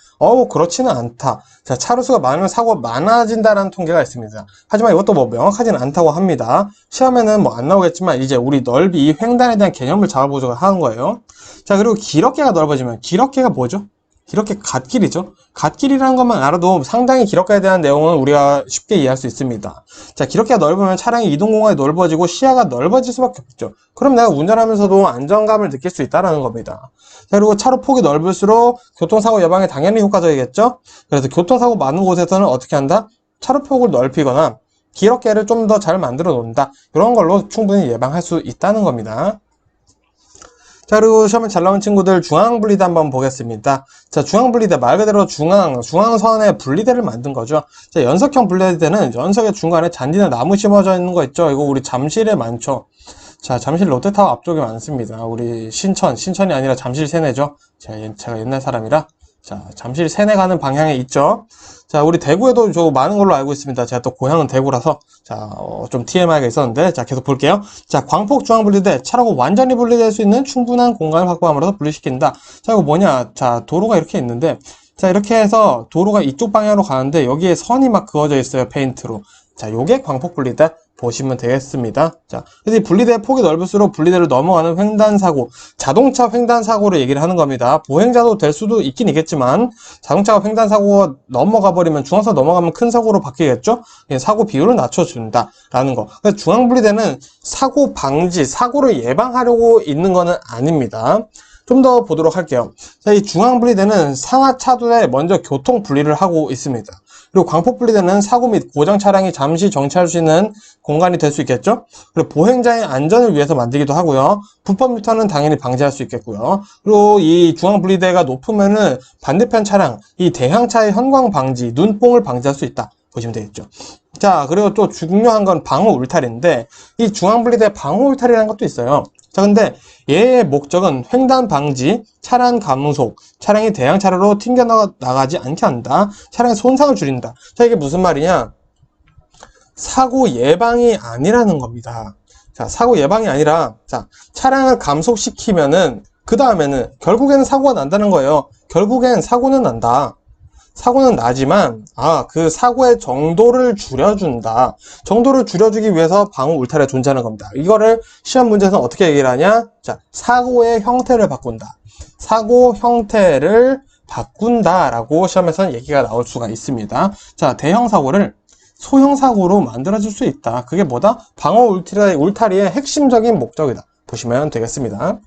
그렇지는 않다. 자, 차로수가 많으면 사고가 많아진다라는 통계가 있습니다. 하지만 이것도 뭐 명확하지는 않다고 합니다. 시험에는 뭐 안 나오겠지만 이제 우리 넓이, 이 횡단에 대한 개념을 잡아보자고 하는 거예요. 자, 그리고 기럽개가 넓어지면, 기럽개가 뭐죠? 기럽개 갓길이죠. 갓길이라는 것만 알아도 상당히 기럽개에 대한 내용은 우리가 쉽게 이해할 수 있습니다. 자, 기럽개가 넓으면 차량의 이동 공간이 넓어지고 시야가 넓어질 수밖에 없죠. 그럼 내가 운전하면서도 안정감을 느낄 수 있다는 겁니다. 자, 그리고 차로 폭이 넓을수록 교통사고 예방에 당연히 효과적이겠죠. 그래서 교통사고 많은 곳에서는 어떻게 한다? 차로 폭을 넓히거나 기럽개를 좀 더 잘 만들어 놓는다. 이런 걸로 충분히 예방할 수 있다는 겁니다. 자, 그리고 시험에 잘 나온 친구들 중앙분리대 한번 보겠습니다. 자, 중앙분리대 말 그대로 중앙선에 분리대를 만든 거죠. 자, 연석형 분리대는 연석의 중간에 잔디나 나무 심어져 있는 거 있죠. 이거 우리 잠실에 많죠. 자, 잠실 롯데타워 앞쪽에 많습니다. 우리 신천이 아니라 잠실 세내죠. 제가 옛날 사람이라. 자, 잠실 세내 가는 방향에 있죠. 자, 우리 대구에도 저 많은 걸로 알고 있습니다. 제가 또 고향은 대구라서, 자, 좀 TMI가 있었는데, 자, 계속 볼게요. 자, 광폭 중앙분리대, 차라고 완전히 분리될 수 있는 충분한 공간을 확보함으로써 분리시킨다. 자, 이거 뭐냐? 자, 도로가 이렇게 있는데, 자, 이렇게 해서 도로가 이쪽 방향으로 가는데, 여기에 선이 막 그어져 있어요, 페인트로. 자, 요게 광폭 분리대 보시면 되겠습니다. 자, 그래서 이 분리대의 폭이 넓을수록 분리대를 넘어가는 횡단사고, 자동차 횡단사고를 얘기를 하는 겁니다. 보행자도 될 수도 있긴 있겠지만, 자동차가 횡단사고가 넘어가 버리면, 중앙선 넘어가면 큰 사고로 바뀌겠죠? 사고 비율을 낮춰준다. 라는 거. 그래서 중앙분리대는 사고 방지, 사고를 예방하려고 있는 거는 아닙니다. 좀 더 보도록 할게요. 자, 이 중앙분리대는 상하차도에 먼저 교통 분리를 하고 있습니다. 그리고 광폭분리대는 사고 및 고장 차량이 잠시 정차할 수 있는 공간이 될 수 있겠죠. 그리고 보행자의 안전을 위해서 만들기도 하고요. 불법 유턴은 당연히 방지할 수 있겠고요. 그리고 이 중앙분리대가 높으면은 반대편 차량, 이 대형차의 현광 방지, 눈뽕을 방지할 수 있다 보시면 되겠죠. 자, 그리고 또 중요한 건 방호 울타리인데, 이 중앙분리대 방호 울타리라는 것도 있어요. 자, 근데 얘의 목적은 횡단 방지, 차량 감속, 차량이 대형차로로 튕겨나가지 않게 한다. 차량의 손상을 줄인다. 자, 이게 무슨 말이냐? 사고 예방이 아니라는 겁니다. 자, 사고 예방이 아니라, 자, 차량을 감속시키면은, 그 다음에는 결국에는 사고가 난다는 거예요. 결국엔 사고는 난다. 사고는 나지만 그 사고의 정도를 줄여준다. 정도를 줄여주기 위해서 방호 울타리가 존재하는 겁니다. 이거를 시험 문제에서 어떻게 얘기를 하냐? 자, 사고의 형태를 바꾼다. 사고 형태를 바꾼다라고 시험에서는 얘기가 나올 수가 있습니다. 자, 대형 사고를 소형 사고로 만들어줄 수 있다. 그게 뭐다? 방호 울타리의 핵심적인 목적이다. 보시면 되겠습니다.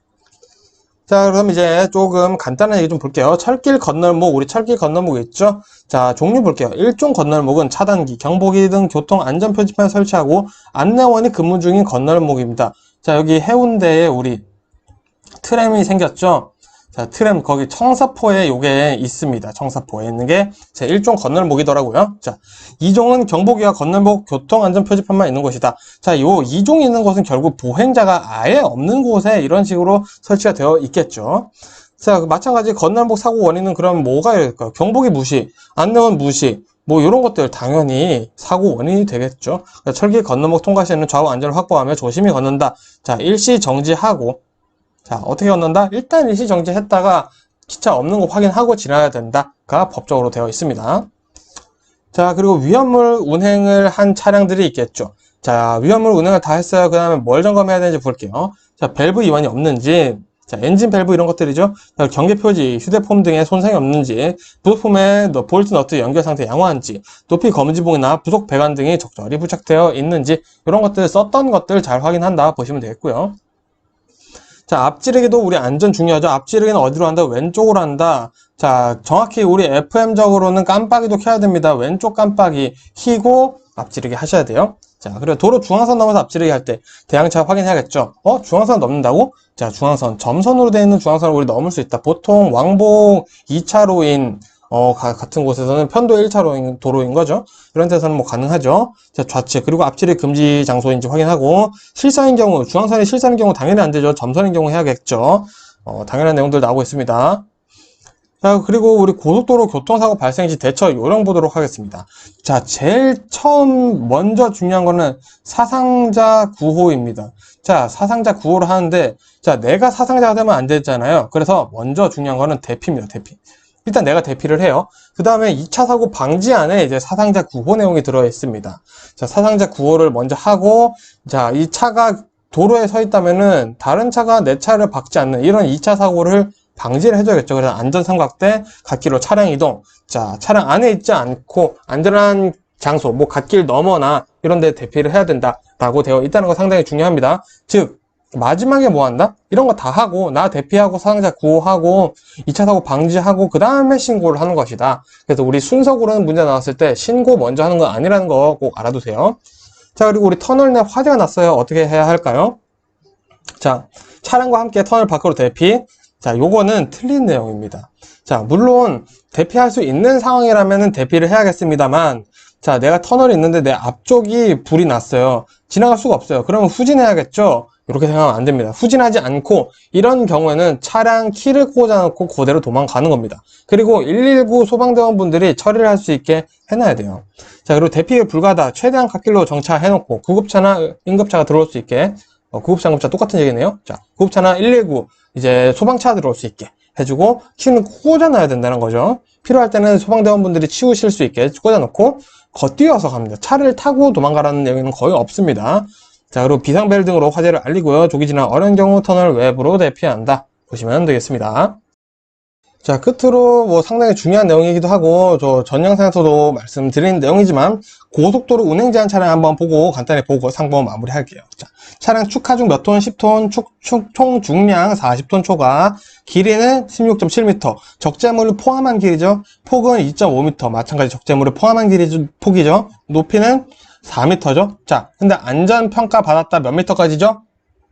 자, 그럼 이제 조금 간단한 얘기 좀 볼게요. 철길 건널목, 우리 철길 건널목 있죠? 자, 종류 볼게요. 1종 건널목은 차단기, 경보기 등 교통 안전 표지판을 설치하고 안내원이 근무 중인 건널목입니다. 자, 여기 해운대에 우리 트램이 생겼죠? 자, 트램 거기 청사포에 요게 있습니다. 청사포에 있는 게 제 1종 건널목이더라고요. 자, 2종은 경보기와 건널목 교통안전 표지판만 있는 곳이다. 자, 요 2종이 있는 곳은 결국 보행자가 아예 없는 곳에 이런 식으로 설치가 되어 있겠죠. 자, 마찬가지 건널목 사고 원인은 그럼 뭐가 될까요? 경보기 무시, 안내원 무시, 뭐 이런 것들 당연히 사고 원인이 되겠죠. 그러니까 철길 건널목 통과 시에는 좌우 안전을 확보하며 조심히 걷는다. 자, 일시 정지하고, 자, 어떻게 건넌다? 일단 일시 정지했다가 기차 없는 거 확인하고 지나야 된다가 법적으로 되어 있습니다. 자, 그리고 위험물 운행을 한 차량들이 있겠죠. 자, 위험물 운행을 다 했어요. 그 다음에 뭘 점검해야 되는지 볼게요. 자, 밸브 이완이 없는지, 자, 엔진 밸브 이런 것들이죠. 경계 표지, 휴대폰 등의 손상이 없는지, 부속품의 볼트 너트 연결 상태 양호한지, 높이 검지봉이나 부속 배관 등이 적절히 부착되어 있는지, 이런 것들 썼던 것들 잘 확인한다 보시면 되겠고요. 자, 앞지르기도 우리 안전 중요하죠. 앞지르기는 어디로 한다? 왼쪽으로 한다. 자, 정확히 우리 FM적으로는 깜빡이도 켜야 됩니다. 왼쪽 깜빡이 켜고 앞지르기 하셔야 돼요. 자, 그리고 도로 중앙선 넘어서 앞지르기 할 때 대항차 확인해야겠죠. 중앙선 넘는다고? 자, 중앙선, 점선으로 되어 있는 중앙선을 우리 넘을 수 있다. 보통 왕복 2차로인 같은 곳에서는 편도 1차로인 도로인 거죠. 이런 데서는 뭐 가능하죠. 자, 좌측, 그리고 앞지르기 금지 장소인지 확인하고, 실선인 경우, 중앙선이 실선인 경우 당연히 안 되죠. 점선인 경우 해야겠죠. 당연한 내용들 나오고 있습니다. 자, 그리고 우리 고속도로 교통사고 발생 시 대처 요령 보도록 하겠습니다. 자, 제일 처음 먼저 중요한 거는 사상자 구호입니다. 자, 사상자 구호를 하는데, 자, 내가 사상자가 되면 안 되잖아요. 그래서 먼저 중요한 거는 대피입니다. 대피. 일단 내가 대피를 해요. 그 다음에 2차 사고 방지안에 이제 사상자 구호 내용이 들어 있습니다. 자, 사상자 구호를 먼저 하고, 자, 이 차가 도로에 서 있다면은 다른 차가 내 차를 박지 않는 이런 2차 사고를 방지를 해줘야겠죠. 그래서 안전삼각대, 갓길로 차량 이동. 자, 차량 안에 있지 않고 안전한 장소, 뭐 갓길 너머나 이런 데 대피를 해야 된다라고 되어 있다는 거 상당히 중요합니다. 즉, 마지막에 뭐 한다? 이런 거 다 하고, 나 대피하고, 사상자 구호하고, 2차 사고 방지하고, 그 다음에 신고를 하는 것이다. 그래서 우리 순서고로는 문제 나왔을 때 신고 먼저 하는 거 아니라는 거 꼭 알아두세요. 자, 그리고 우리 터널 내 화재가 났어요. 어떻게 해야 할까요? 자, 차량과 함께 터널 밖으로 대피. 자, 요거는 틀린 내용입니다. 자, 물론 대피할 수 있는 상황이라면 대피를 해야겠습니다만, 자, 내가 터널이 있는데 내 앞쪽이 불이 났어요. 지나갈 수가 없어요. 그러면 후진해야겠죠? 이렇게 생각하면 안 됩니다. 후진하지 않고 이런 경우에는 차량 키를 꽂아놓고 그대로 도망가는 겁니다. 그리고 119 소방대원분들이 처리를 할 수 있게 해놔야 돼요. 자, 그리고 대피가 불가하다. 최대한 갓길로 정차해놓고 구급차나 응급차가 들어올 수 있게, 구급차, 응급차 똑같은 얘기네요. 자, 구급차나 119 이제 소방차 들어올 수 있게 해주고 키는 꽂아놔야 된다는 거죠. 필요할 때는 소방대원분들이 치우실 수 있게 꽂아놓고 걷뛰어서 갑니다. 차를 타고 도망가라는 내용은 거의 없습니다. 자, 그리고 비상벨 등으로 화재를 알리고요. 조기 진화 어려운 경우 터널 외부로 대피한다. 보시면 되겠습니다. 자, 끝으로 뭐 상당히 중요한 내용이기도 하고, 저 전 영상에서도 말씀드린 내용이지만, 고속도로 운행 제한 차량 한번 보고, 간단히 보고 상범 마무리할게요. 자, 차량 축 하중 몇 톤? 10톤, 총 중량 40톤 초과, 길이는 16.7m, 적재물을 포함한 길이죠. 폭은 2.5m, 마찬가지 적재물을 포함한 폭이죠. 높이는 4m죠. 자, 근데 안전평가 받았다 몇 미터까지죠?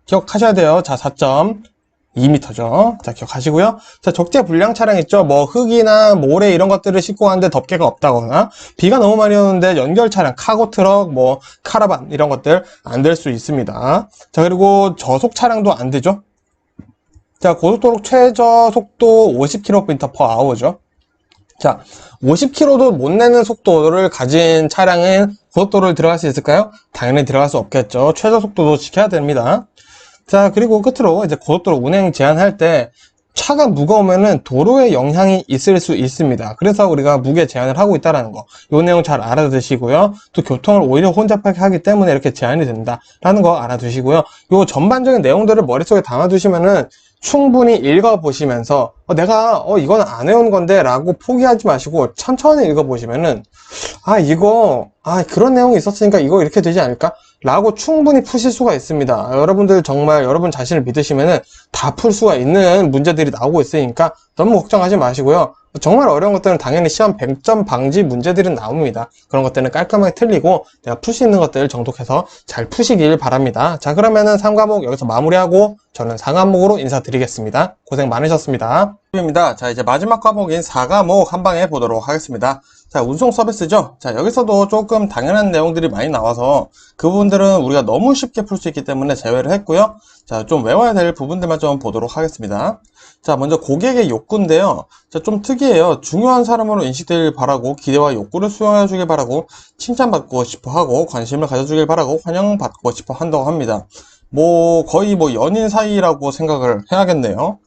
기억하셔야 돼요. 자, 4.2m죠. 자, 기억하시고요. 자, 적재 불량 차량 있죠. 뭐 흙이나 모래 이런 것들을 싣고 가는데 덮개가 없다거나, 비가 너무 많이 오는데 연결 차량, 카고 트럭, 뭐 카라반 이런 것들 안 될 수 있습니다. 자, 그리고 저속 차량도 안 되죠. 자, 고속도로 최저 속도 50km/h죠. 자, 50km도 못 내는 속도를 가진 차량은 고속도로를 들어갈 수 있을까요? 당연히 들어갈 수 없겠죠. 최저 속도도 지켜야 됩니다. 자, 그리고 끝으로 이제 고속도로 운행 제한할 때 차가 무거우면은 도로에 영향이 있을 수 있습니다. 그래서 우리가 무게 제한을 하고 있다는 거, 이 내용 잘 알아두시고요. 또 교통을 오히려 혼잡하게 하기 때문에 이렇게 제한이 된다라는 거 알아두시고요. 이 전반적인 내용들을 머릿속에 담아두시면은 충분히 읽어보시면서 내가 이건 안 해온 건데 라고 포기하지 마시고 천천히 읽어보시면은 그런 내용이 있었으니까 이거 이렇게 되지 않을까? 라고 충분히 푸실 수가 있습니다. 여러분들 정말 여러분 자신을 믿으시면은 다 풀 수가 있는 문제들이 나오고 있으니까 너무 걱정하지 마시고요. 정말 어려운 것들은 당연히 시험 100점 방지 문제들은 나옵니다. 그런 것들은 깔끔하게 틀리고 내가 풀 수 있는 것들 정독해서 잘 푸시길 바랍니다. 자, 그러면은 3과목 여기서 마무리하고 저는 4과목으로 인사드리겠습니다. 고생 많으셨습니다. 입니다. 자, 이제 마지막 과목인 4과목 한 방에 보도록 하겠습니다. 자, 운송 서비스죠. 자, 여기서도 조금 당연한 내용들이 많이 나와서 그 부분들은 우리가 너무 쉽게 풀 수 있기 때문에 제외를 했고요. 자, 좀 외워야 될 부분들만 좀 보도록 하겠습니다. 자, 먼저 고객의 욕구인데요. 자, 좀 특이해요. 중요한 사람으로 인식되길 바라고, 기대와 욕구를 수용해 주길 바라고, 칭찬받고 싶어 하고, 관심을 가져주길 바라고, 환영받고 싶어 한다고 합니다. 거의 연인 사이라고 생각을 해야겠네요.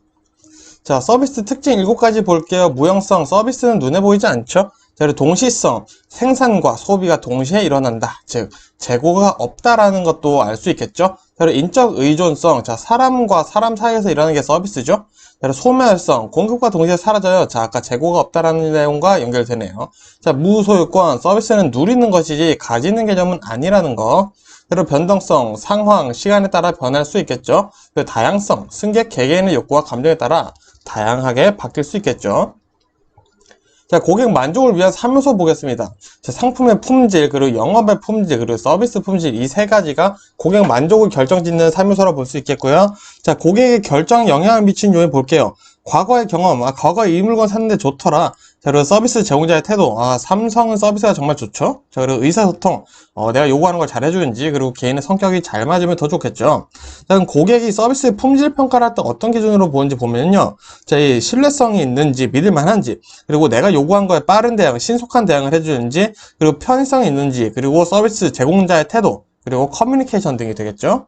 자, 서비스 특징 7가지 볼게요. 무형성, 서비스는 눈에 보이지 않죠? 자, 그리고 동시성, 생산과 소비가 동시에 일어난다. 즉, 재고가 없다라는 것도 알 수 있겠죠? 자, 그리고 인적 의존성, 자, 사람과 사람 사이에서 일어나는 게 서비스죠? 자, 그리고 소멸성, 공급과 동시에 사라져요. 자, 아까 재고가 없다라는 내용과 연결되네요. 자, 무소유권, 서비스는 누리는 것이지 가지는 개념은 아니라는 거. 그리고 변동성, 상황, 시간에 따라 변할 수 있겠죠? 그리고 다양성, 승객 개개인의 욕구와 감정에 따라 다양하게 바뀔 수 있겠죠. 자, 고객 만족을 위한 3요소 보겠습니다. 자, 상품의 품질, 그리고 영업의 품질, 그리고 서비스 품질 이 세 가지가 고객 만족을 결정짓는 3요소라고 볼 수 있겠고요. 자, 고객의 결정에 영향을 미친 요인 볼게요. 과거의 경험, 과거에 이 물건 샀는데 좋더라. 자, 그리고 서비스 제공자의 태도, 삼성은 서비스가 정말 좋죠. 자, 그리고 의사소통, 내가 요구하는 걸 잘 해주는지, 그리고 개인의 성격이 잘 맞으면 더 좋겠죠. 자, 그럼 고객이 서비스의 품질 평가를 할 때 어떤 기준으로 보는지 보면요. 자, 이 신뢰성이 있는지, 믿을만한지, 그리고 내가 요구한 거에 빠른 대응, 신속한 대응을 해주는지, 그리고 편의성이 있는지, 그리고 서비스 제공자의 태도, 그리고 커뮤니케이션 등이 되겠죠.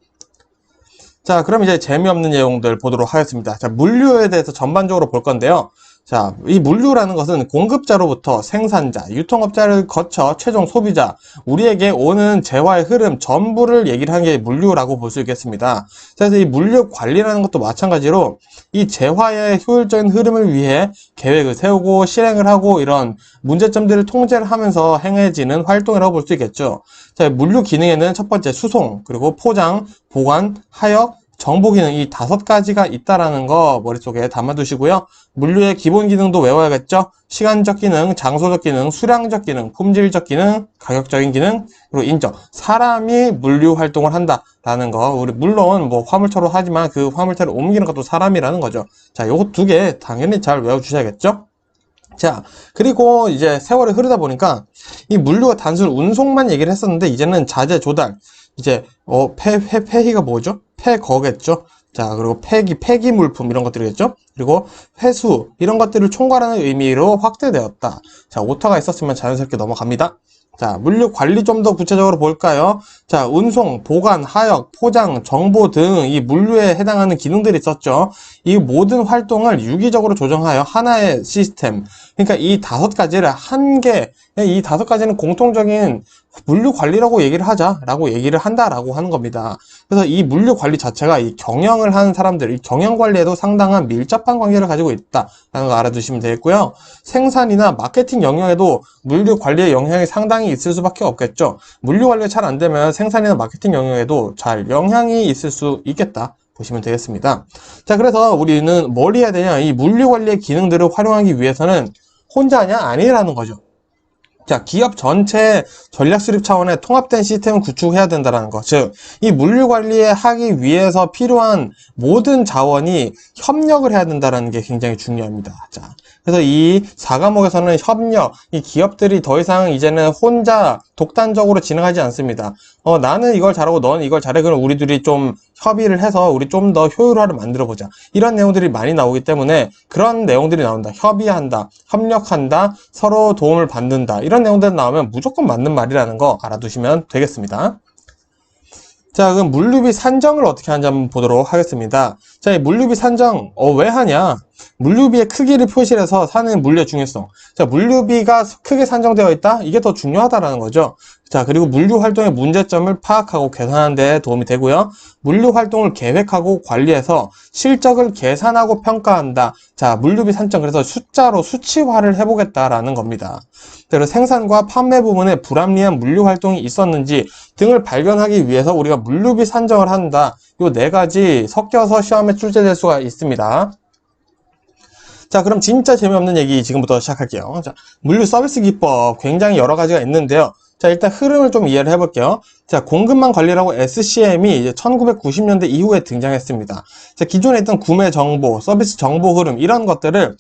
자, 그럼 이제 재미없는 내용들 보도록 하겠습니다. 자, 물류에 대해서 전반적으로 볼 건데요. 자, 이 물류라는 것은 공급자로부터 생산자, 유통업자를 거쳐 최종 소비자, 우리에게 오는 재화의 흐름 전부를 얘기를 하는 게 물류라고 볼 수 있겠습니다. 그래서 이 물류 관리라는 것도 마찬가지로 이 재화의 효율적인 흐름을 위해 계획을 세우고 실행을 하고 이런 문제점들을 통제를 하면서 행해지는 활동이라고 볼 수 있겠죠. 자, 물류 기능에는 첫 번째 수송, 그리고 포장, 보관, 하역, 정보 기능 이 5가지가 있다라는 거 머릿속에 담아두시고요. 물류의 기본 기능도 외워야겠죠. 시간적 기능, 장소적 기능, 수량적 기능, 품질적 기능, 가격적인 기능, 그리고 인적. 사람이 물류 활동을 한다라는 거. 우리 물론 화물차로 하지만 그 화물차를 옮기는 것도 사람이라는 거죠. 자, 요거 2개 당연히 잘 외워주셔야겠죠. 자, 그리고 이제 세월이 흐르다 보니까 이 물류가 단순 운송만 얘기를 했었는데 이제는 자재 조달, 이제 폐기가 뭐죠? 폐거겠죠. 자, 그리고 폐기 물품 이런 것들이겠죠. 그리고 회수 이런 것들을 총괄하는 의미로 확대되었다. 자, 오타가 있었으면 자연스럽게 넘어갑니다. 자, 물류 관리 좀 더 구체적으로 볼까요? 자, 운송, 보관, 하역, 포장, 정보 등 이 물류에 해당하는 기능들이 있었죠. 이 모든 활동을 유기적으로 조정하여 하나의 시스템. 그러니까 이 5가지를 이 5가지는 공통적인 물류 관리라고 얘기를 하자라고 얘기를 한다라고 하는 겁니다. 그래서 이 물류 관리 자체가 이 경영을 하는 사람들, 이 경영 관리에도 상당한 밀접한 관계를 가지고 있다라는 거 알아두시면 되겠고요. 생산이나 마케팅 영역에도 물류 관리의 영향이 상당히 있을 수밖에 없겠죠. 물류 관리가 잘 안 되면 생산이나 마케팅 영역에도 잘 영향이 있을 수 있겠다 보시면 되겠습니다. 자, 그래서 우리는 뭘 해야 되냐? 이 물류 관리의 기능들을 활용하기 위해서는 혼자냐? 아니라는 거죠. 자, 기업 전체 전략 수립 차원의 통합된 시스템을 구축해야 된다는 것. 즉, 이 물류 관리에 하기 위해서 필요한 모든 자원이 협력을 해야 된다는 게 굉장히 중요합니다. 자, 그래서 이 4과목에서는 협력, 이 기업들이 더 이상 이제는 혼자 독단적으로 진행하지 않습니다. 나는 이걸 잘하고 너는 이걸 잘해. 그럼 우리 둘이 좀 협의를 해서 우리 좀 더 효율화를 만들어 보자. 이런 내용들이 많이 나오기 때문에 그런 내용들이 나온다. 협의한다, 협력한다, 서로 도움을 받는다. 이런 내용들이 나오면 무조건 맞는 말이라는 거 알아두시면 되겠습니다. 자, 그럼 물류비 산정을 어떻게 하는지 한번 보도록 하겠습니다. 자, 이 물류비 산정, 왜 하냐? 물류비의 크기를 표시해서 사는 물류의 중요성. 자, 물류비가 크게 산정되어 있다? 이게 더 중요하다라는 거죠. 자, 그리고 물류 활동의 문제점을 파악하고 개선하는 데 도움이 되고요. 물류 활동을 계획하고 관리해서 실적을 계산하고 평가한다. 자, 물류비 산정, 그래서 숫자로 수치화를 해보겠다라는 겁니다. 그리고 생산과 판매 부분에 불합리한 물류 활동이 있었는지 등을 발견하기 위해서 우리가 물류비 산정을 한다. 요 네 가지 섞여서 시험에 출제될 수가 있습니다. 자, 그럼 진짜 재미없는 얘기 지금부터 시작할게요. 자, 물류 서비스 기법 굉장히 여러 가지가 있는데요. 자, 일단 흐름을 좀 이해를 해볼게요. 자, 공급망 관리라고 SCM이 이제 1990년대 이후에 등장했습니다. 자, 기존에 있던 구매 정보, 서비스 정보 흐름 이런 것들을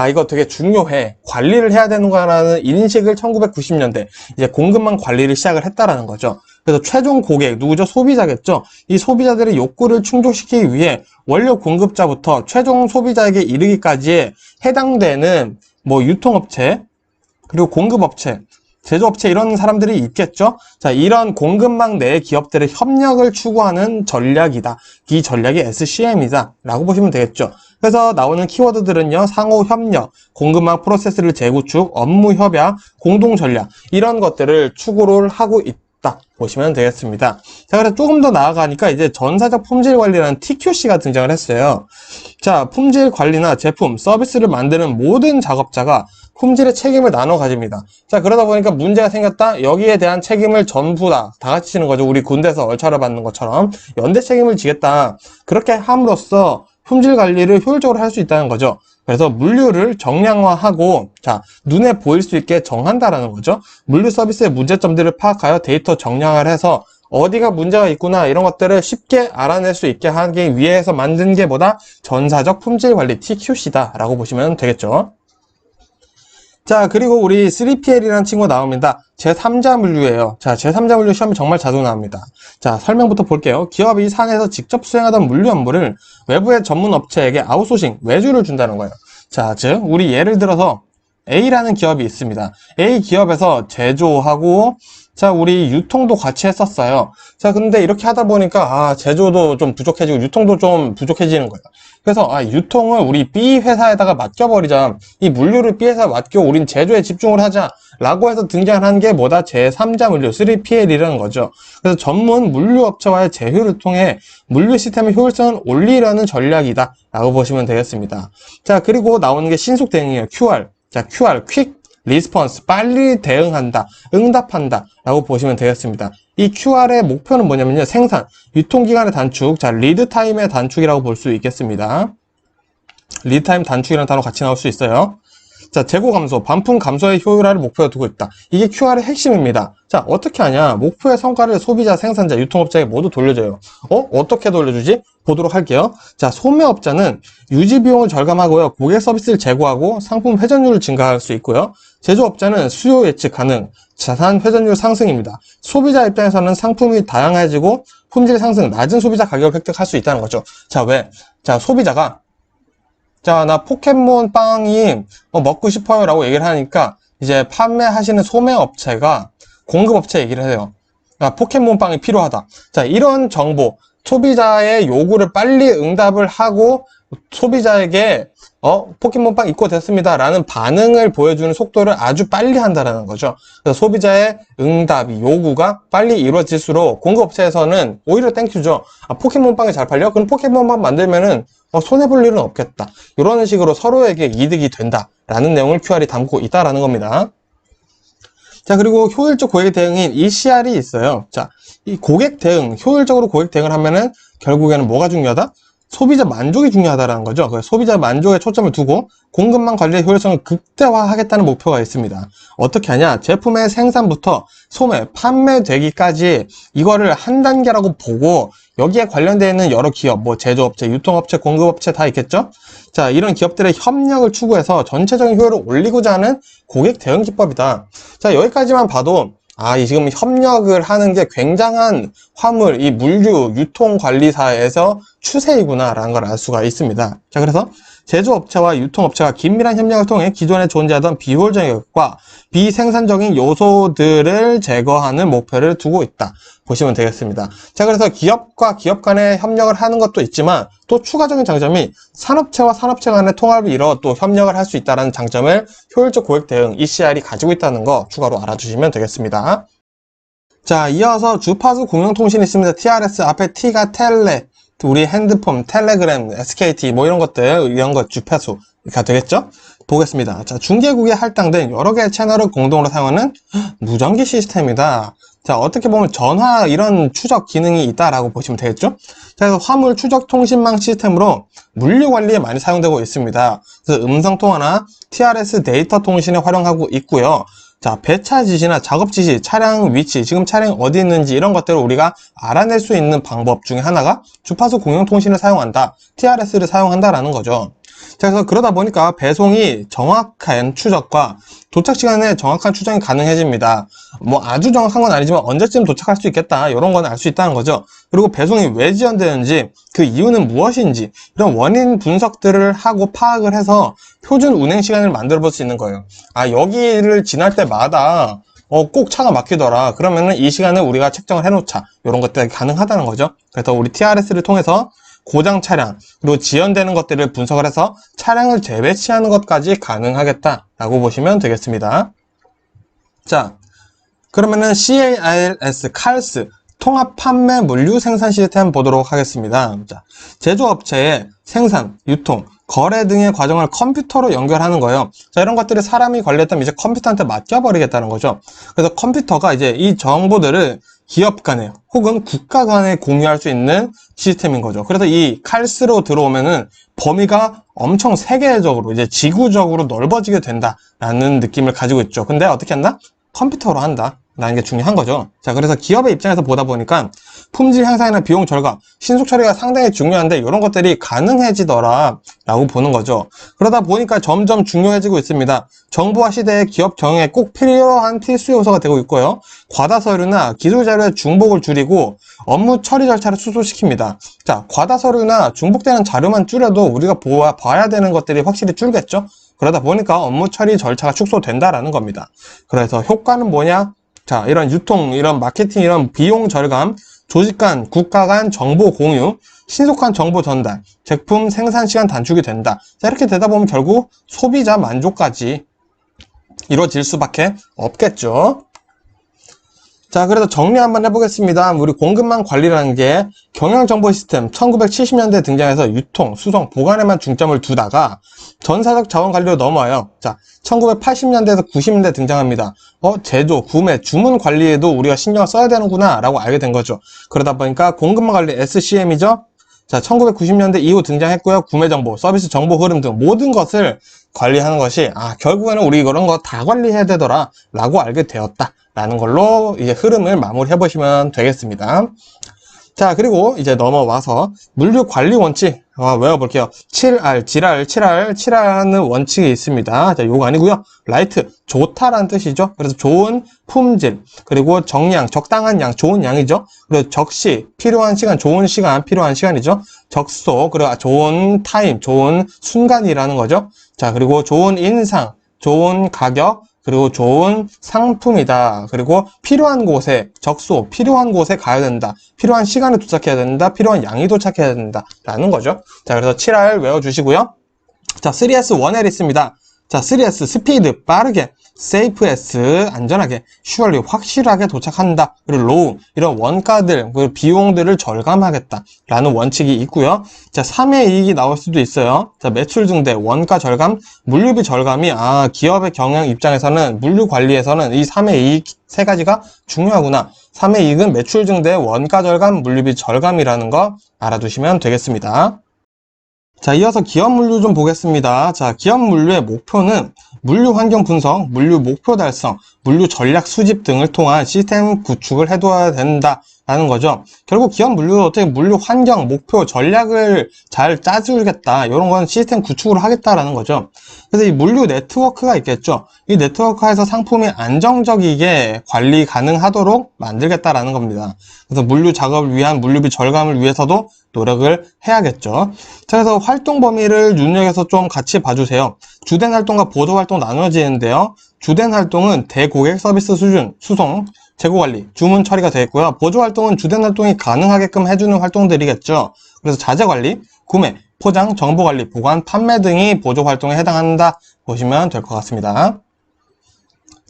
이거 되게 중요해. 관리를 해야 되는 거라는 인식을 1990년대 이제 공급망 관리를 시작을 했다라는 거죠. 그래서 최종 고객, 누구죠? 소비자겠죠? 이 소비자들의 욕구를 충족시키기 위해 원료 공급자부터 최종 소비자에게 이르기까지에 해당되는 뭐 유통업체, 그리고 공급업체, 제조업체 이런 사람들이 있겠죠? 자, 이런 공급망 내 기업들의 협력을 추구하는 전략이다. 이 전략이 SCM이다. 라고 보시면 되겠죠. 그래서 나오는 키워드들은요, 상호 협력, 공급망 프로세스를 재구축, 업무 협약, 공동 전략, 이런 것들을 추구를 하고 있다. 보시면 되겠습니다. 자, 그래서 조금 더 나아가니까 이제 전사적 품질 관리라는 TQC가 등장을 했어요. 자, 품질 관리나 제품, 서비스를 만드는 모든 작업자가 품질의 책임을 나눠 가집니다. 자, 그러다 보니까 문제가 생겼다? 여기에 대한 책임을 전부 다 같이 지는 거죠. 우리 군대에서 얼차려 받는 것처럼 연대 책임을 지겠다. 그렇게 함으로써 품질 관리를 효율적으로 할 수 있다는 거죠. 그래서 물류를 정량화하고, 자, 눈에 보일 수 있게 정한다라는 거죠. 물류 서비스의 문제점들을 파악하여 데이터 정량을 해서 어디가 문제가 있구나 이런 것들을 쉽게 알아낼 수 있게 하기 위해서 만든 게 뭐다? 전사적 품질 관리 TQC다 라고 보시면 되겠죠. 자, 그리고 우리 3PL이라는 친구가 나옵니다. 제3자 물류예요. 자, 제3자 물류 시험이 정말 자주 나옵니다. 자, 설명부터 볼게요. 기업이 산에서 직접 수행하던 물류 업무를 외부의 전문 업체에게 아웃소싱, 외주를 준다는 거예요. 자, 즉 우리 예를 들어서 A라는 기업이 있습니다. A 기업에서 제조하고, 자, 우리 유통도 같이 했었어요. 자, 근데 이렇게 하다 보니까 제조도 좀 부족해지고 유통도 좀 부족해지는 거예요. 그래서 유통을 우리 B 회사에다가 맡겨버리자. 이 물류를 B 회사에 맡겨 우린 제조에 집중을 하자 라고 해서 등장을 한 게 뭐다? 제3자 물류 3PL이라는 거죠. 그래서 전문 물류업체와의 제휴를 통해 물류 시스템의 효율성을 올리려는 전략이다 라고 보시면 되겠습니다. 자, 그리고 나오는 게 신속 대응이에요. QR. 자, QR, 퀵 리스폰스, 빨리 대응한다, 응답한다 라고 보시면 되겠습니다. 이 QR의 목표는 뭐냐면요, 생산, 유통기간의 단축, 자, 리드타임의 단축이라고 볼 수 있겠습니다. 리드타임 단축이라는 단어 같이 나올 수 있어요. 자, 재고 감소, 반품 감소의 효율화를 목표로 두고 있다. 이게 QR의 핵심입니다. 자, 어떻게 하냐? 목표의 성과를 소비자, 생산자, 유통업자에게 모두 돌려줘요. 어떻게 돌려주지? 보도록 할게요. 자, 소매업자는 유지 비용을 절감하고요. 고객 서비스를 제고하고 상품 회전율을 증가할 수 있고요. 제조업자는 수요 예측 가능, 자산 회전율 상승입니다. 소비자 입장에서는 상품이 다양해지고 품질 상승, 낮은 소비자 가격을 획득할 수 있다는 거죠. 자, 왜? 자, 소비자가 자, 나 포켓몬 빵이 먹고 싶어요 라고 얘기를 하니까 이제 판매하시는 소매업체가 공급업체 얘기를 해요. 포켓몬 빵이 필요하다. 자, 이런 정보, 소비자의 요구를 빨리 응답을 하고 소비자에게 포켓몬빵 입고됐습니다 라는 반응을 보여주는 속도를 아주 빨리 한다라는 거죠. 그래서 소비자의 응답이 요구가 빨리 이루어질수록 공급업체에서는 오히려 땡큐죠. 포켓몬빵이 잘 팔려? 그럼 포켓몬빵 만들면은 손해볼 일은 없겠다. 이런 식으로 서로에게 이득이 된다라는 내용을 QR이 담고 있다라는 겁니다. 자, 그리고 효율적 고객 대응인 ECR이 있어요. 자, 이 고객 대응, 효율적으로 고객 대응을 하면은 결국에는 뭐가 중요하다? 소비자 만족이 중요하다라는 거죠. 그래서 소비자 만족에 초점을 두고 공급망 관리의 효율성을 극대화하겠다는 목표가 있습니다. 어떻게 하냐? 제품의 생산부터 소매, 판매되기까지 이거를 한 단계라고 보고 여기에 관련되어 있는 여러 기업, 뭐 제조업체, 유통업체, 공급업체 다 있겠죠? 자, 이런 기업들의 협력을 추구해서 전체적인 효율을 올리고자 하는 고객 대응 기법이다. 자, 여기까지만 봐도 이 지금 협력을 하는 게 굉장한 화물, 이 물류 유통관리사에서 추세이구나 라는 걸 알 수가 있습니다. 자, 그래서 제조업체와 유통업체가 긴밀한 협력을 통해 기존에 존재하던 비효율적과 비생산적인 요소들을 제거하는 목표를 두고 있다 보시면 되겠습니다. 자, 그래서 기업과 기업 간의 협력을 하는 것도 있지만 또 추가적인 장점이 산업체와 산업체 간의 통합을 이뤄 또 협력을 할 수 있다는 장점을 효율적 고객 대응 ECR이 가지고 있다는 거 추가로 알아주시면 되겠습니다. 자, 이어서 주파수 공용통신이 있습니다. TRS 앞에 T가 텔레, 우리 핸드폰, 텔레그램, SKT 뭐 이런 것 주파수가 되겠죠? 보겠습니다. 자, 중계국에 할당된 여러 개의 채널을 공동으로 사용하는 무전기 시스템이다. 자, 어떻게 보면 전화 이런 추적 기능이 있다라고 보시면 되겠죠? 자, 그래서 화물 추적 통신망 시스템으로 물류 관리에 많이 사용되고 있습니다. 그래서 음성 통화나 TRS 데이터 통신에 활용하고 있고요. 자, 배차 지시나 작업 지시, 차량 위치, 지금 차량이 어디 있는지 이런 것들을 우리가 알아낼 수 있는 방법 중에 하나가 주파수 공용 통신을 사용한다, TRS를 사용한다라는 거죠. 자, 그래서 그러다 보니까 배송이 정확한 추적과 도착 시간에 정확한 추정이 가능해집니다. 뭐 아주 정확한 건 아니지만 언제쯤 도착할 수 있겠다 이런 건 알 수 있다는 거죠. 그리고 배송이 왜 지연되는지, 그 이유는 무엇인지 이런 원인 분석들을 하고 파악을 해서 표준 운행 시간을 만들어 볼 수 있는 거예요. 여기를 지날 때마다 꼭 차가 막히더라. 그러면은 이 시간을 우리가 책정을 해놓자. 이런 것들이 가능하다는 거죠. 그래서 우리 TRS를 통해서 고장 차량, 그리고 지연되는 것들을 분석을 해서 차량을 재배치하는 것까지 가능하겠다라고 보시면 되겠습니다. 자, 그러면은 CARS, 통합 판매 물류 생산 시스템 보도록 하겠습니다. 자, 제조업체의 생산, 유통, 거래 등의 과정을 컴퓨터로 연결하는 거예요. 자, 이런 것들을 사람이 관리했다면 이제 컴퓨터한테 맡겨버리겠다는 거죠. 그래서 컴퓨터가 이제 이 정보들을 기업 간에 혹은 국가 간에 공유할 수 있는 시스템인 거죠. 그래서 이 칼스로 들어오면은 범위가 엄청 세계적으로 이제 지구적으로 넓어지게 된다라는 느낌을 가지고 있죠. 근데 어떻게 한다? 컴퓨터로 한다 라는 게 중요한 거죠. 자, 그래서 기업의 입장에서 보다 보니까 품질 향상이나 비용 절감, 신속 처리가 상당히 중요한데 이런 것들이 가능해지더라 라고 보는 거죠. 그러다 보니까 점점 중요해지고 있습니다. 정보화 시대의 기업 경영에 꼭 필요한 필수 요소가 되고 있고요. 과다 서류나 기술 자료의 중복을 줄이고 업무 처리 절차를 수소시킵니다. 자, 과다 서류나 중복되는 자료만 줄여도 우리가 봐야 되는 것들이 확실히 줄겠죠. 그러다 보니까 업무 처리 절차가 축소된다라는 겁니다. 그래서 효과는 뭐냐? 자, 이런 유통, 이런 마케팅, 이런 비용 절감, 조직 간, 국가 간 정보 공유, 신속한 정보 전달, 제품 생산 시간 단축이 된다. 자, 이렇게 되다 보면 결국 소비자 만족까지 이루어질 수밖에 없겠죠. 자, 그래서 정리 한번 해보겠습니다. 우리 공급망 관리라는 게 경영정보 시스템 1970년대에 등장해서 유통, 수송, 보관에만 중점을 두다가 전사적 자원 관리로 넘어와요. 자, 1980년대에서 90년대에 등장합니다. 제조, 구매, 주문 관리에도 우리가 신경을 써야 되는구나 라고 알게 된 거죠. 그러다 보니까 공급망 관리 SCM이죠. 자, 1990년대 이후 등장했고요. 구매 정보, 서비스 정보 흐름 등 모든 것을 관리하는 것이 결국에는 우리 이런 거 다 관리해야 되더라 라고 알게 되었다 라는 걸로 이제 흐름을 마무리해 보시면 되겠습니다. 자, 그리고 이제 넘어와서 물류 관리 원칙 외워볼게요. 7R, 지랄, 7R하는 원칙이 있습니다. 자, 요거 아니고요. 라이트, 좋다라는 뜻이죠. 그래서 좋은 품질, 그리고 정량, 적당한 양, 좋은 양이죠. 그리고 적시, 필요한 시간, 좋은 시간, 필요한 시간이죠. 적소, 그리고 좋은 타임, 좋은 순간이라는 거죠. 자, 그리고 좋은 인상, 좋은 가격, 그리고 좋은 상품이다. 그리고 필요한 곳에, 적소, 필요한 곳에 가야 된다. 필요한 시간에 도착해야 된다. 필요한 양이 도착해야 된다. 라는 거죠. 자, 그래서 7R 외워주시고요. 자, 3S 1L 있습니다. 자, 3S 스피드, 빠르게, 세이프 S 안전하게, 슈얼리 확실하게 도착한다. 그리고 로우 이런 원가들, 그리고 비용들을 절감하겠다 라는 원칙이 있고요. 자, 3의 이익이 나올 수도 있어요. 자, 매출 증대, 원가 절감, 물류비 절감이 기업의 경영 입장에서는 물류 관리에서는 이 3의 이익 세 가지가 중요하구나. 3의 이익은 매출 증대, 원가 절감, 물류비 절감이라는 거 알아두시면 되겠습니다. 자, 이어서 기업 물류 좀 보겠습니다. 자, 기업 물류의 목표는 물류 환경 분석, 물류 목표 달성, 물류 전략 수집 등을 통한 시스템 구축을 해둬야 된다라는 거죠. 결국 기업 물류도 어떻게 물류 환경, 목표, 전략을 잘 짜주겠다. 이런 건 시스템 구축을 하겠다라는 거죠. 그래서 이 물류 네트워크가 있겠죠. 이 네트워크에서 상품이 안정적이게 관리 가능하도록 만들겠다라는 겁니다. 그래서 물류 작업을 위한 물류비 절감을 위해서도 노력을 해야겠죠. 자, 그래서 활동 범위를 눈여겨서 좀 같이 봐주세요. 주된 활동과 보조 활동 나눠지는데요. 주된 활동은 대고객 서비스 수준, 수송, 재고 관리, 주문 처리가 되어 있고요. 보조 활동은 주된 활동이 가능하게끔 해주는 활동들이겠죠. 그래서 자재 관리, 구매, 포장, 정보 관리, 보관, 판매 등이 보조 활동에 해당한다 보시면 될 것 같습니다.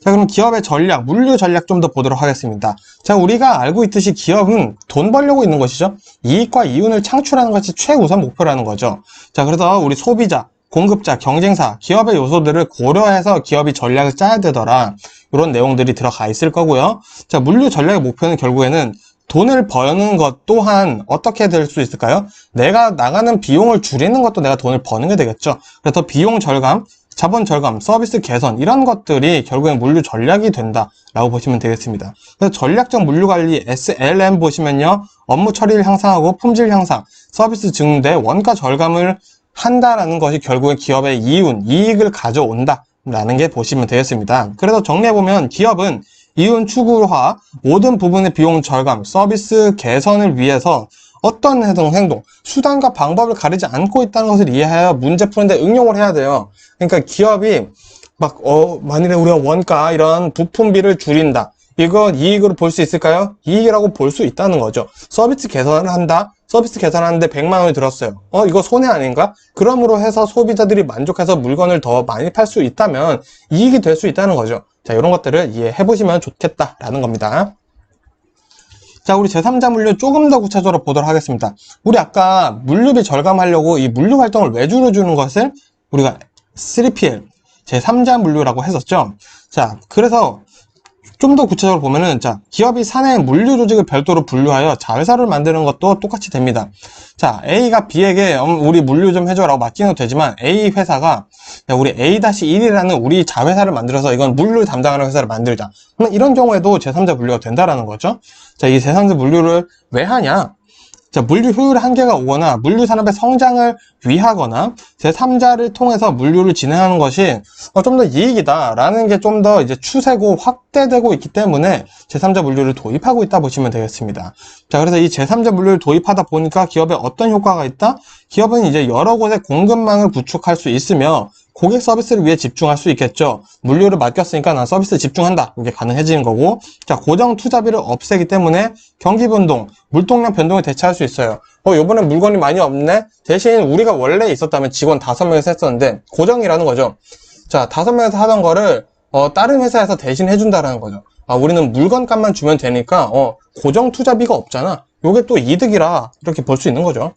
자, 그럼 기업의 전략, 물류 전략 좀 더 보도록 하겠습니다. 자, 우리가 알고 있듯이 기업은 돈 벌려고 있는 것이죠. 이익과 이윤을 창출하는 것이 최우선 목표라는 거죠. 자, 그래서 우리 소비자, 공급자, 경쟁사, 기업의 요소들을 고려해서 기업이 전략을 짜야 되더라. 이런 내용들이 들어가 있을 거고요. 자, 물류 전략의 목표는 결국에는 돈을 버는 것 또한 어떻게 될 수 있을까요? 내가 나가는 비용을 줄이는 것도 내가 돈을 버는 게 되겠죠. 그래서 비용 절감, 자본 절감, 서비스 개선 이런 것들이 결국엔 물류 전략이 된다라고 보시면 되겠습니다. 그래서 전략적 물류 관리 SLM 보시면요. 업무 처리를 향상하고 품질 향상, 서비스 증대, 원가 절감을 한다라는 것이 결국엔 기업의 이익을 가져온다라는 게 보시면 되겠습니다. 그래서 정리해보면 기업은 이윤 추구화, 모든 부분의 비용 절감, 서비스 개선을 위해서 어떤 행동, 수단과 방법을 가리지 않고 있다는 것을 이해하여 문제 푸는데 응용을 해야 돼요. 그러니까 기업이 만일에 우리가 원가 이런 부품비를 줄인다. 이거 이익으로 볼 수 있을까요? 이익이라고 볼 수 있다는 거죠. 서비스 개선을 한다. 서비스 개선하는데 100만 원이 들었어요. 이거 손해 아닌가? 그러므로 해서 소비자들이 만족해서 물건을 더 많이 팔 수 있다면 이익이 될 수 있다는 거죠. 자, 이런 것들을 이해해 보시면 좋겠다라는 겁니다. 자, 우리 제3자 물류 조금 더 구체적으로 보도록 하겠습니다. 우리 아까 물류비 절감하려고 이 물류 활동을 외주로 주는 것을 우리가 3PL, 제3자 물류라고 했었죠. 자, 그래서 좀 더 구체적으로 보면은, 자, 기업이 사내 물류 조직을 별도로 분류하여 자회사를 만드는 것도 똑같이 됩니다. 자, A가 B에게 우리 물류 좀 해줘라고 맡기는 되지만 A 회사가 우리 A-1이라는 우리 자회사를 만들어서 이건 물류 담당하는 회사를 만들자. 그럼 이런 경우에도 제3자 분류가 된다라는 거죠. 자, 이 제3자 분류를 왜 하냐? 자, 물류 효율 한계가 오거나 물류 산업의 성장을 위하거나 제3자를 통해서 물류를 진행하는 것이 좀 더 이익이다라는 게 좀 더 이제 추세고 확대되고 있기 때문에 제3자 물류를 도입하고 있다 보시면 되겠습니다. 자, 그래서 이 제3자 물류를 도입하다 보니까 기업에 어떤 효과가 있다? 기업은 이제 여러 곳에 공급망을 구축할 수 있으며 고객 서비스를 위해 집중할 수 있겠죠. 물류를 맡겼으니까 난 서비스 집중한다. 이게 가능해지는 거고. 자, 고정 투자비를 없애기 때문에 경기 변동, 물동량 변동에 대처할 수 있어요. 요번에 물건이 많이 없네? 대신 우리가 원래 있었다면 직원 5명에서 했었는데 고정이라는 거죠. 자, 5명에서 하던 거를 다른 회사에서 대신 해준다라는 거죠. 우리는 물건값만 주면 되니까 고정 투자비가 없잖아. 요게 또 이득이라 이렇게 볼 수 있는 거죠.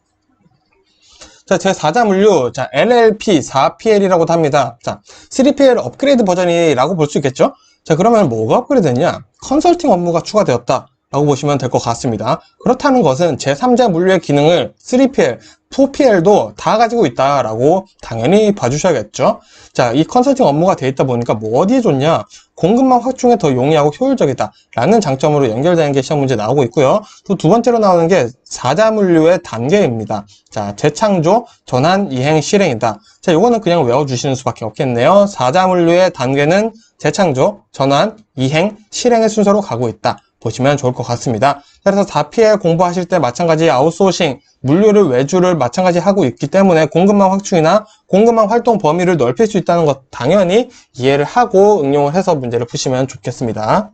자, 제4자 물류, 자, LLP 4PL이라고도 합니다. 자, 3PL 업그레이드 버전이라고 볼 수 있겠죠? 자, 그러면 뭐가 업그레이드 됐냐? 컨설팅 업무가 추가되었다. 라고 보시면 될 것 같습니다. 그렇다는 것은 제3자 물류의 기능을 3PL, 4PL도 다 가지고 있다라고 당연히 봐주셔야겠죠. 자, 이 컨설팅 업무가 돼 있다 보니까 뭐 어디에 좋냐? 공급망 확충에 더 용이하고 효율적이다 라는 장점으로 연결되는 게 시험 문제 나오고 있고요. 또 두 번째로 나오는 게 4자 물류의 단계입니다. 자, 재창조, 전환, 이행, 실행이다. 자, 요거는 그냥 외워주시는 수밖에 없겠네요. 4자 물류의 단계는 재창조, 전환, 이행, 실행의 순서로 가고 있다 보시면 좋을 것 같습니다. 그래서 4PL 공부하실 때 마찬가지 아웃소싱, 물류를 외주를 마찬가지 하고 있기 때문에 공급망 확충이나 공급망 활동 범위를 넓힐 수 있다는 것 당연히 이해를 하고 응용을 해서 문제를 푸시면 좋겠습니다.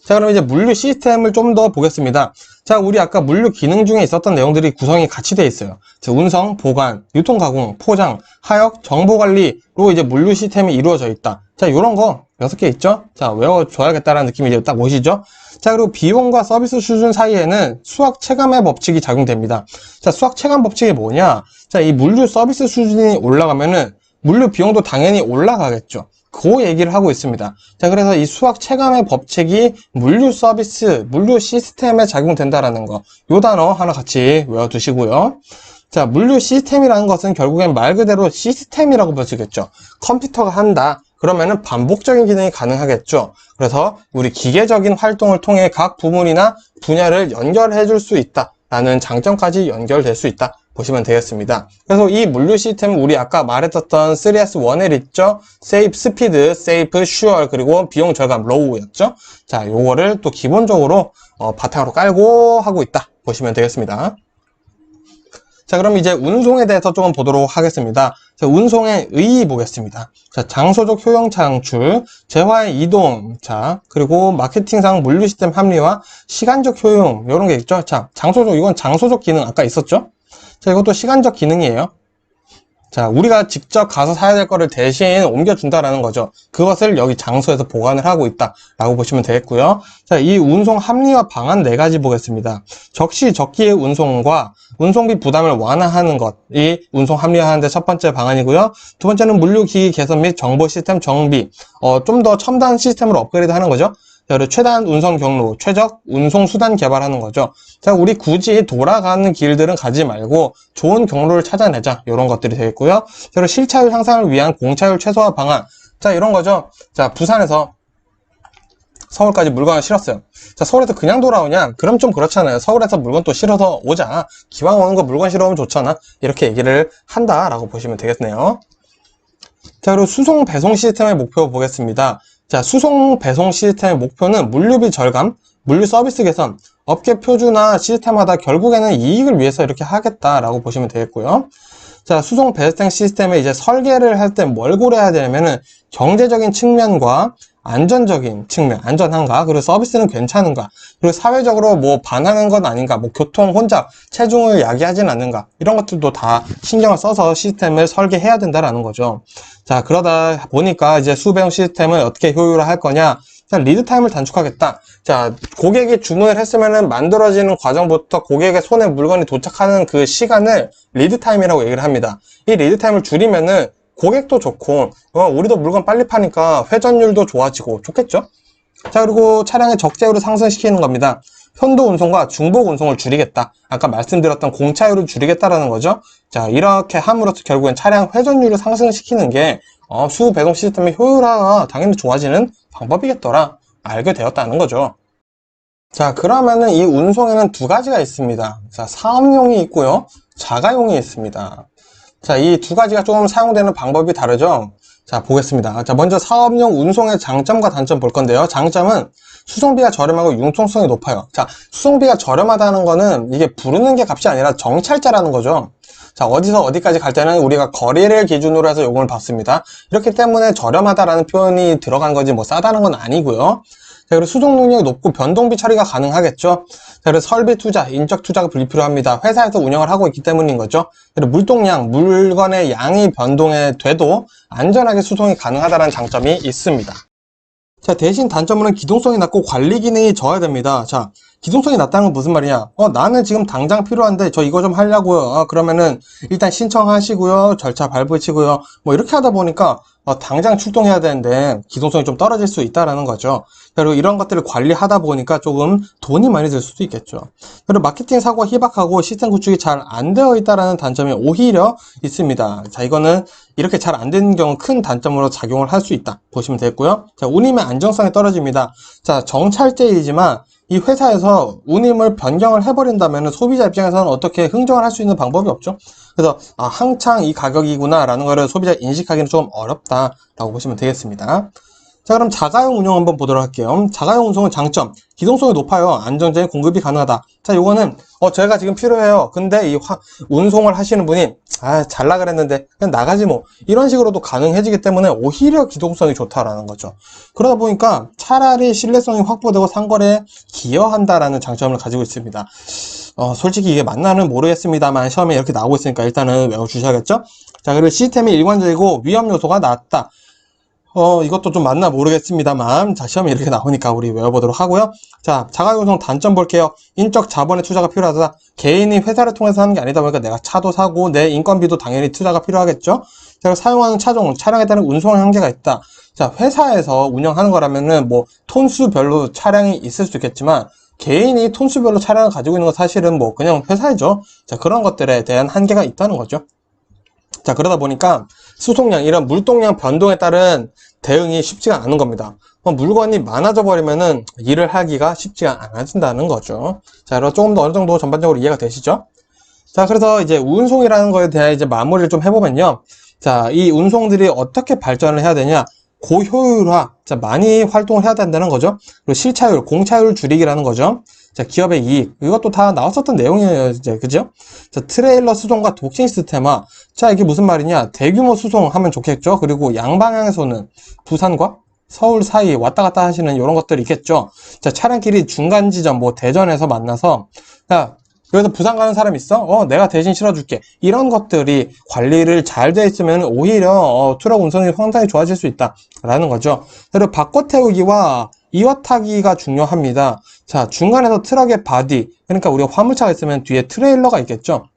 자, 그럼 이제 물류 시스템을 좀 더 보겠습니다. 자, 우리 아까 물류 기능 중에 있었던 내용들이 구성이 같이 되어 있어요. 자, 운송, 보관, 유통 가공, 포장, 하역, 정보 관리로 이제 물류 시스템이 이루어져 있다. 자, 요런 거 6개 있죠? 자, 외워줘야겠다라는 느낌이 이제 딱 오시죠? 자, 그리고 비용과 서비스 수준 사이에는 수학 체감의 법칙이 작용됩니다. 자, 수학 체감 법칙이 뭐냐? 자, 이 물류 서비스 수준이 올라가면은 물류 비용도 당연히 올라가겠죠. 그 얘기를 하고 있습니다. 자, 그래서 이 수학 체감의 법칙이 물류 서비스, 물류 시스템에 작용된다라는 거. 요 단어 하나 같이 외워두시고요. 자, 물류 시스템이라는 것은 결국엔 말 그대로 시스템이라고 보시겠죠. 컴퓨터가 한다. 그러면은 반복적인 기능이 가능하겠죠. 그래서 우리 기계적인 활동을 통해 각 부문이나 분야를 연결해 줄 수 있다. 라는 장점까지 연결될 수 있다. 보시면 되겠습니다. 그래서 이 물류 시스템은 우리 아까 말했었던 3S1L 있죠? Save Speed, Save Sure, 그리고 비용 절감, Low였죠? 자, 요거를 또 기본적으로 바탕으로 깔고 하고 있다. 보시면 되겠습니다. 자, 그럼 이제 운송에 대해서 조금 보도록 하겠습니다. 자, 운송의 의의 보겠습니다. 자, 장소적 효용 창출, 재화의 이동, 자, 그리고 마케팅상 물류 시스템 합리화, 시간적 효용, 이런 게 있죠. 자, 장소적, 이건 장소적 기능 아까 있었죠? 자, 이것도 시간적 기능이에요. 자, 우리가 직접 가서 사야 될 거를 대신 옮겨준다라는 거죠. 그것을 여기 장소에서 보관을 하고 있다라고 보시면 되겠고요. 자, 이 운송 합리화 방안 4가지 보겠습니다. 적시적기의 운송과 운송비 부담을 완화하는 것이 운송 합리화하는데 첫 번째 방안이고요. 두 번째는 물류기기 개선 및 정보 시스템 정비, 좀 더 첨단 시스템으로 업그레이드 하는 거죠. 그리고 최단 운송 경로, 최적 운송 수단 개발하는 거죠. 자, 우리 굳이 돌아가는 길들은 가지 말고 좋은 경로를 찾아내자. 이런 것들이 되겠고요. 그리고 실차율 향상을 위한 공차율 최소화 방안. 자, 이런 거죠. 자, 부산에서 서울까지 물건을 실었어요. 자, 서울에서 그냥 돌아오냐? 그럼 좀 그렇잖아요. 서울에서 물건 또 실어서 오자. 기왕 오는 거 물건 실어오면 좋잖아. 이렇게 얘기를 한다라고 보시면 되겠네요. 자, 그리고 수송 배송 시스템의 목표 보겠습니다. 자, 수송 배송 시스템의 목표는 물류비 절감, 물류 서비스 개선, 업계 표준화 시스템마다 결국에는 이익을 위해서 이렇게 하겠다라고 보시면 되겠고요. 자, 수송 배송 시스템에 이제 설계를 할 때 뭘 고려해야 되냐면은 경제적인 측면과 안전적인 측면, 안전한가, 그리고 서비스는 괜찮은가, 그리고 사회적으로 뭐 반하는 건 아닌가, 뭐 교통 혼잡, 체중을 야기하진 않는가, 이런 것들도 다 신경을 써서 시스템을 설계해야 된다라는 거죠. 자, 그러다 보니까 이제 수배송 시스템을 어떻게 효율화할 거냐. 자, 리드타임을 단축하겠다. 자, 고객이 주문을 했으면은 만들어지는 과정부터 고객의 손에 물건이 도착하는 그 시간을 리드타임이라고 얘기를 합니다. 이 리드타임을 줄이면은 고객도 좋고, 우리도 물건 빨리 파니까 회전율도 좋아지고 좋겠죠? 자, 그리고 차량의 적재율을 상승시키는 겁니다. 편도 운송과 중복 운송을 줄이겠다. 아까 말씀드렸던 공차율을 줄이겠다라는 거죠. 자, 이렇게 함으로써 결국엔 차량 회전율을 상승시키는 게 수후 배송 시스템의 효율화가 당연히 좋아지는 방법이겠더라. 알게 되었다는 거죠. 자, 그러면은 이 운송에는 2가지가 있습니다. 자, 사업용이 있고요. 자가용이 있습니다. 자, 이 2가지가 조금 사용되는 방법이 다르죠? 자, 보겠습니다. 자, 먼저 사업용 운송의 장점과 단점 볼 건데요. 장점은 수송비가 저렴하고 융통성이 높아요. 자, 수송비가 저렴하다는 거는 이게 부르는 게 값이 아니라 정찰자라는 거죠. 자, 어디서 어디까지 갈 때는 우리가 거리를 기준으로 해서 요금을 받습니다. 이렇기 때문에 저렴하다라는 표현이 들어간 거지 뭐 싸다는 건 아니고요. 자, 그리고 수송 능력이 높고 변동비 처리가 가능하겠죠. 자, 그래서 설비 투자, 인적 투자가 불필요합니다. 회사에서 운영을 하고 있기 때문인 거죠. 그리고 물동량, 물건의 양이 변동이 돼도 안전하게 수송이 가능하다는 장점이 있습니다. 자, 대신 단점은 기동성이 낮고 관리 기능이 저하됩니다. 자, 기동성이 낮다는 건 무슨 말이냐? 나는 지금 당장 필요한데 저 이거 좀 하려고요. 그러면은 일단 신청하시고요. 절차 밟으시고요. 뭐 이렇게 하다 보니까 당장 출동해야 되는데 기동성이 좀 떨어질 수 있다라는 거죠. 그리고 이런 것들을 관리하다 보니까 조금 돈이 많이 들 수도 있겠죠. 그리고 마케팅 사고가 희박하고 시스템 구축이 잘 안 되어 있다라는 단점이 오히려 있습니다. 자, 이거는 이렇게 잘 안 되는 경우 큰 단점으로 작용을 할 수 있다 보시면 되겠고요. 자, 운임의 안정성이 떨어집니다. 자, 정찰제이지만 이 회사에서 운임을 변경을 해버린다면 소비자 입장에서는 어떻게 흥정을 할 수 있는 방법이 없죠. 그래서 한창 이 가격이구나 라는 거를 소비자 인식하기는 좀 어렵다라고 보시면 되겠습니다. 자, 그럼 자가용 운송 한번 보도록 할게요. 자가용 운송의 장점, 기동성이 높아요. 안정적인 공급이 가능하다. 자, 요거는 저희가 지금 필요해요. 근데 이 운송을 하시는 분이 잘라 그랬는데 그냥 나가지 뭐, 이런 식으로도 가능해지기 때문에 오히려 기동성이 좋다라는 거죠. 그러다 보니까 차라리 신뢰성이 확보되고 상거래에 기여한다라는 장점을 가지고 있습니다. 솔직히 이게 맞나는 모르겠습니다만 시험에 이렇게 나오고 있으니까 일단은 외워주셔야겠죠? 자, 그리고 시스템이 일관적이고 위험 요소가 낮다. 이것도 좀 맞나 모르겠습니다만, 자, 시험이 이렇게 나오니까 우리 외워보도록 하고요. 자, 자가용성 단점 볼게요. 인적 자본의 투자가 필요하다. 개인이 회사를 통해서 하는 게 아니다 보니까 내가 차도 사고, 내 인건비도 당연히 투자가 필요하겠죠? 제가 사용하는 차종, 차량에 따른 운송 한계가 있다. 자, 회사에서 운영하는 거라면은 뭐, 톤수별로 차량이 있을 수 있겠지만, 개인이 톤수별로 차량을 가지고 있는 건 사실은 뭐, 그냥 회사이죠. 자, 그런 것들에 대한 한계가 있다는 거죠. 자, 그러다 보니까 수송량, 이런 물동량 변동에 따른 대응이 쉽지가 않은 겁니다. 물건이 많아져 버리면은 일을 하기가 쉽지가 않아진다는 거죠. 자, 그럼 조금 더 어느 정도 전반적으로 이해가 되시죠? 자, 그래서 이제 운송이라는 거에 대해 이제 마무리를 좀 해보면요. 자, 이 운송들이 어떻게 발전을 해야 되냐? 고효율화, 자, 많이 활동을 해야 된다는 거죠. 그리고 실차율, 공차율 줄이기라는 거죠. 자, 기업의 이익, 이것도 다 나왔었던 내용이에요, 이제, 그죠? 자, 트레일러 수송과 독신 시스템화. 자, 이게 무슨 말이냐? 대규모 수송하면 좋겠죠? 그리고 양방향에서는 부산과 서울 사이 왔다 갔다 하시는 이런 것들이 있겠죠? 자, 차량끼리 중간 지점, 뭐, 대전에서 만나서, 자, 그래서 부산 가는 사람 있어? 내가 대신 실어줄게. 이런 것들이 관리를 잘 돼 있으면 오히려 트럭 운송이 상당히 좋아질 수 있다라는 거죠. 그리고 바꿔 태우기와 이어 타기가 중요합니다. 자, 중간에서 트럭의 바디, 그러니까 우리가 화물차가 있으면 뒤에 트레일러가 있겠죠.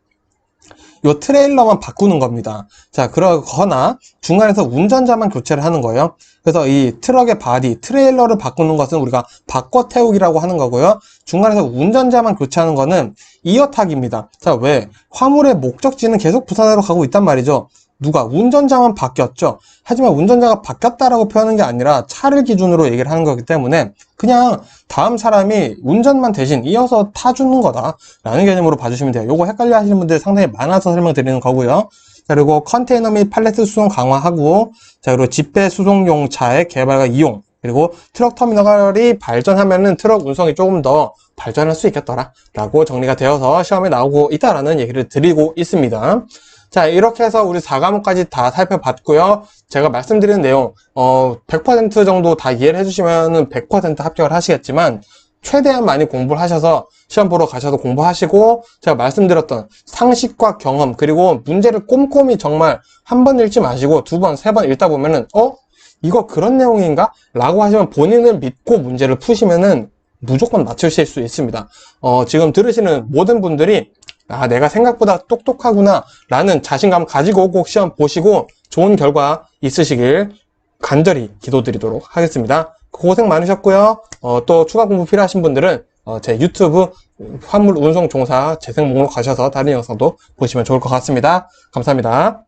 요 트레일러만 바꾸는 겁니다. 자, 그러거나 중간에서 운전자만 교체를 하는 거예요. 그래서 이 트럭의 바디, 트레일러를 바꾸는 것은 우리가 바꿔 태우기라고 하는 거고요. 중간에서 운전자만 교체하는 거는 이어 타기입니다. 자, 왜? 화물의 목적지는 계속 부산으로 가고 있단 말이죠. 누가? 운전자만 바뀌었죠. 하지만 운전자가 바뀌었다라고 표현하는 게 아니라 차를 기준으로 얘기를 하는 거기 때문에 그냥 다음 사람이 운전만 대신 이어서 타주는 거다라는 개념으로 봐주시면 돼요. 요거 헷갈려 하시는 분들 상당히 많아서 설명드리는 거고요. 자, 그리고 컨테이너 및 팔레트 수송 강화하고, 자, 그리고 집회 수송용 차의 개발과 이용, 그리고 트럭 터미널이 발전하면은 트럭 운송이 조금 더 발전할 수 있겠더라라고 정리가 되어서 시험에 나오고 있다라는 얘기를 드리고 있습니다. 자, 이렇게 해서 우리 4과목까지 다 살펴봤고요. 제가 말씀드린 내용 100% 정도 다 이해를 해주시면은 100% 합격을 하시겠지만 최대한 많이 공부를 하셔서 시험 보러 가셔서 공부하시고, 제가 말씀드렸던 상식과 경험, 그리고 문제를 꼼꼼히 정말 한 번 읽지 마시고 두 번, 세 번 읽다 보면은 이거 그런 내용인가? 라고 하시면 본인을 믿고 문제를 푸시면은 무조건 맞추실 수 있습니다. 지금 들으시는 모든 분들이 내가 생각보다 똑똑하구나 라는 자신감 가지고 꼭 시험 보시고 좋은 결과 있으시길 간절히 기도드리도록 하겠습니다. 고생 많으셨고요. 또 추가 공부 필요하신 분들은 제 유튜브 화물 운송 종사 재생 목록 가셔서 다른 영상도 보시면 좋을 것 같습니다. 감사합니다.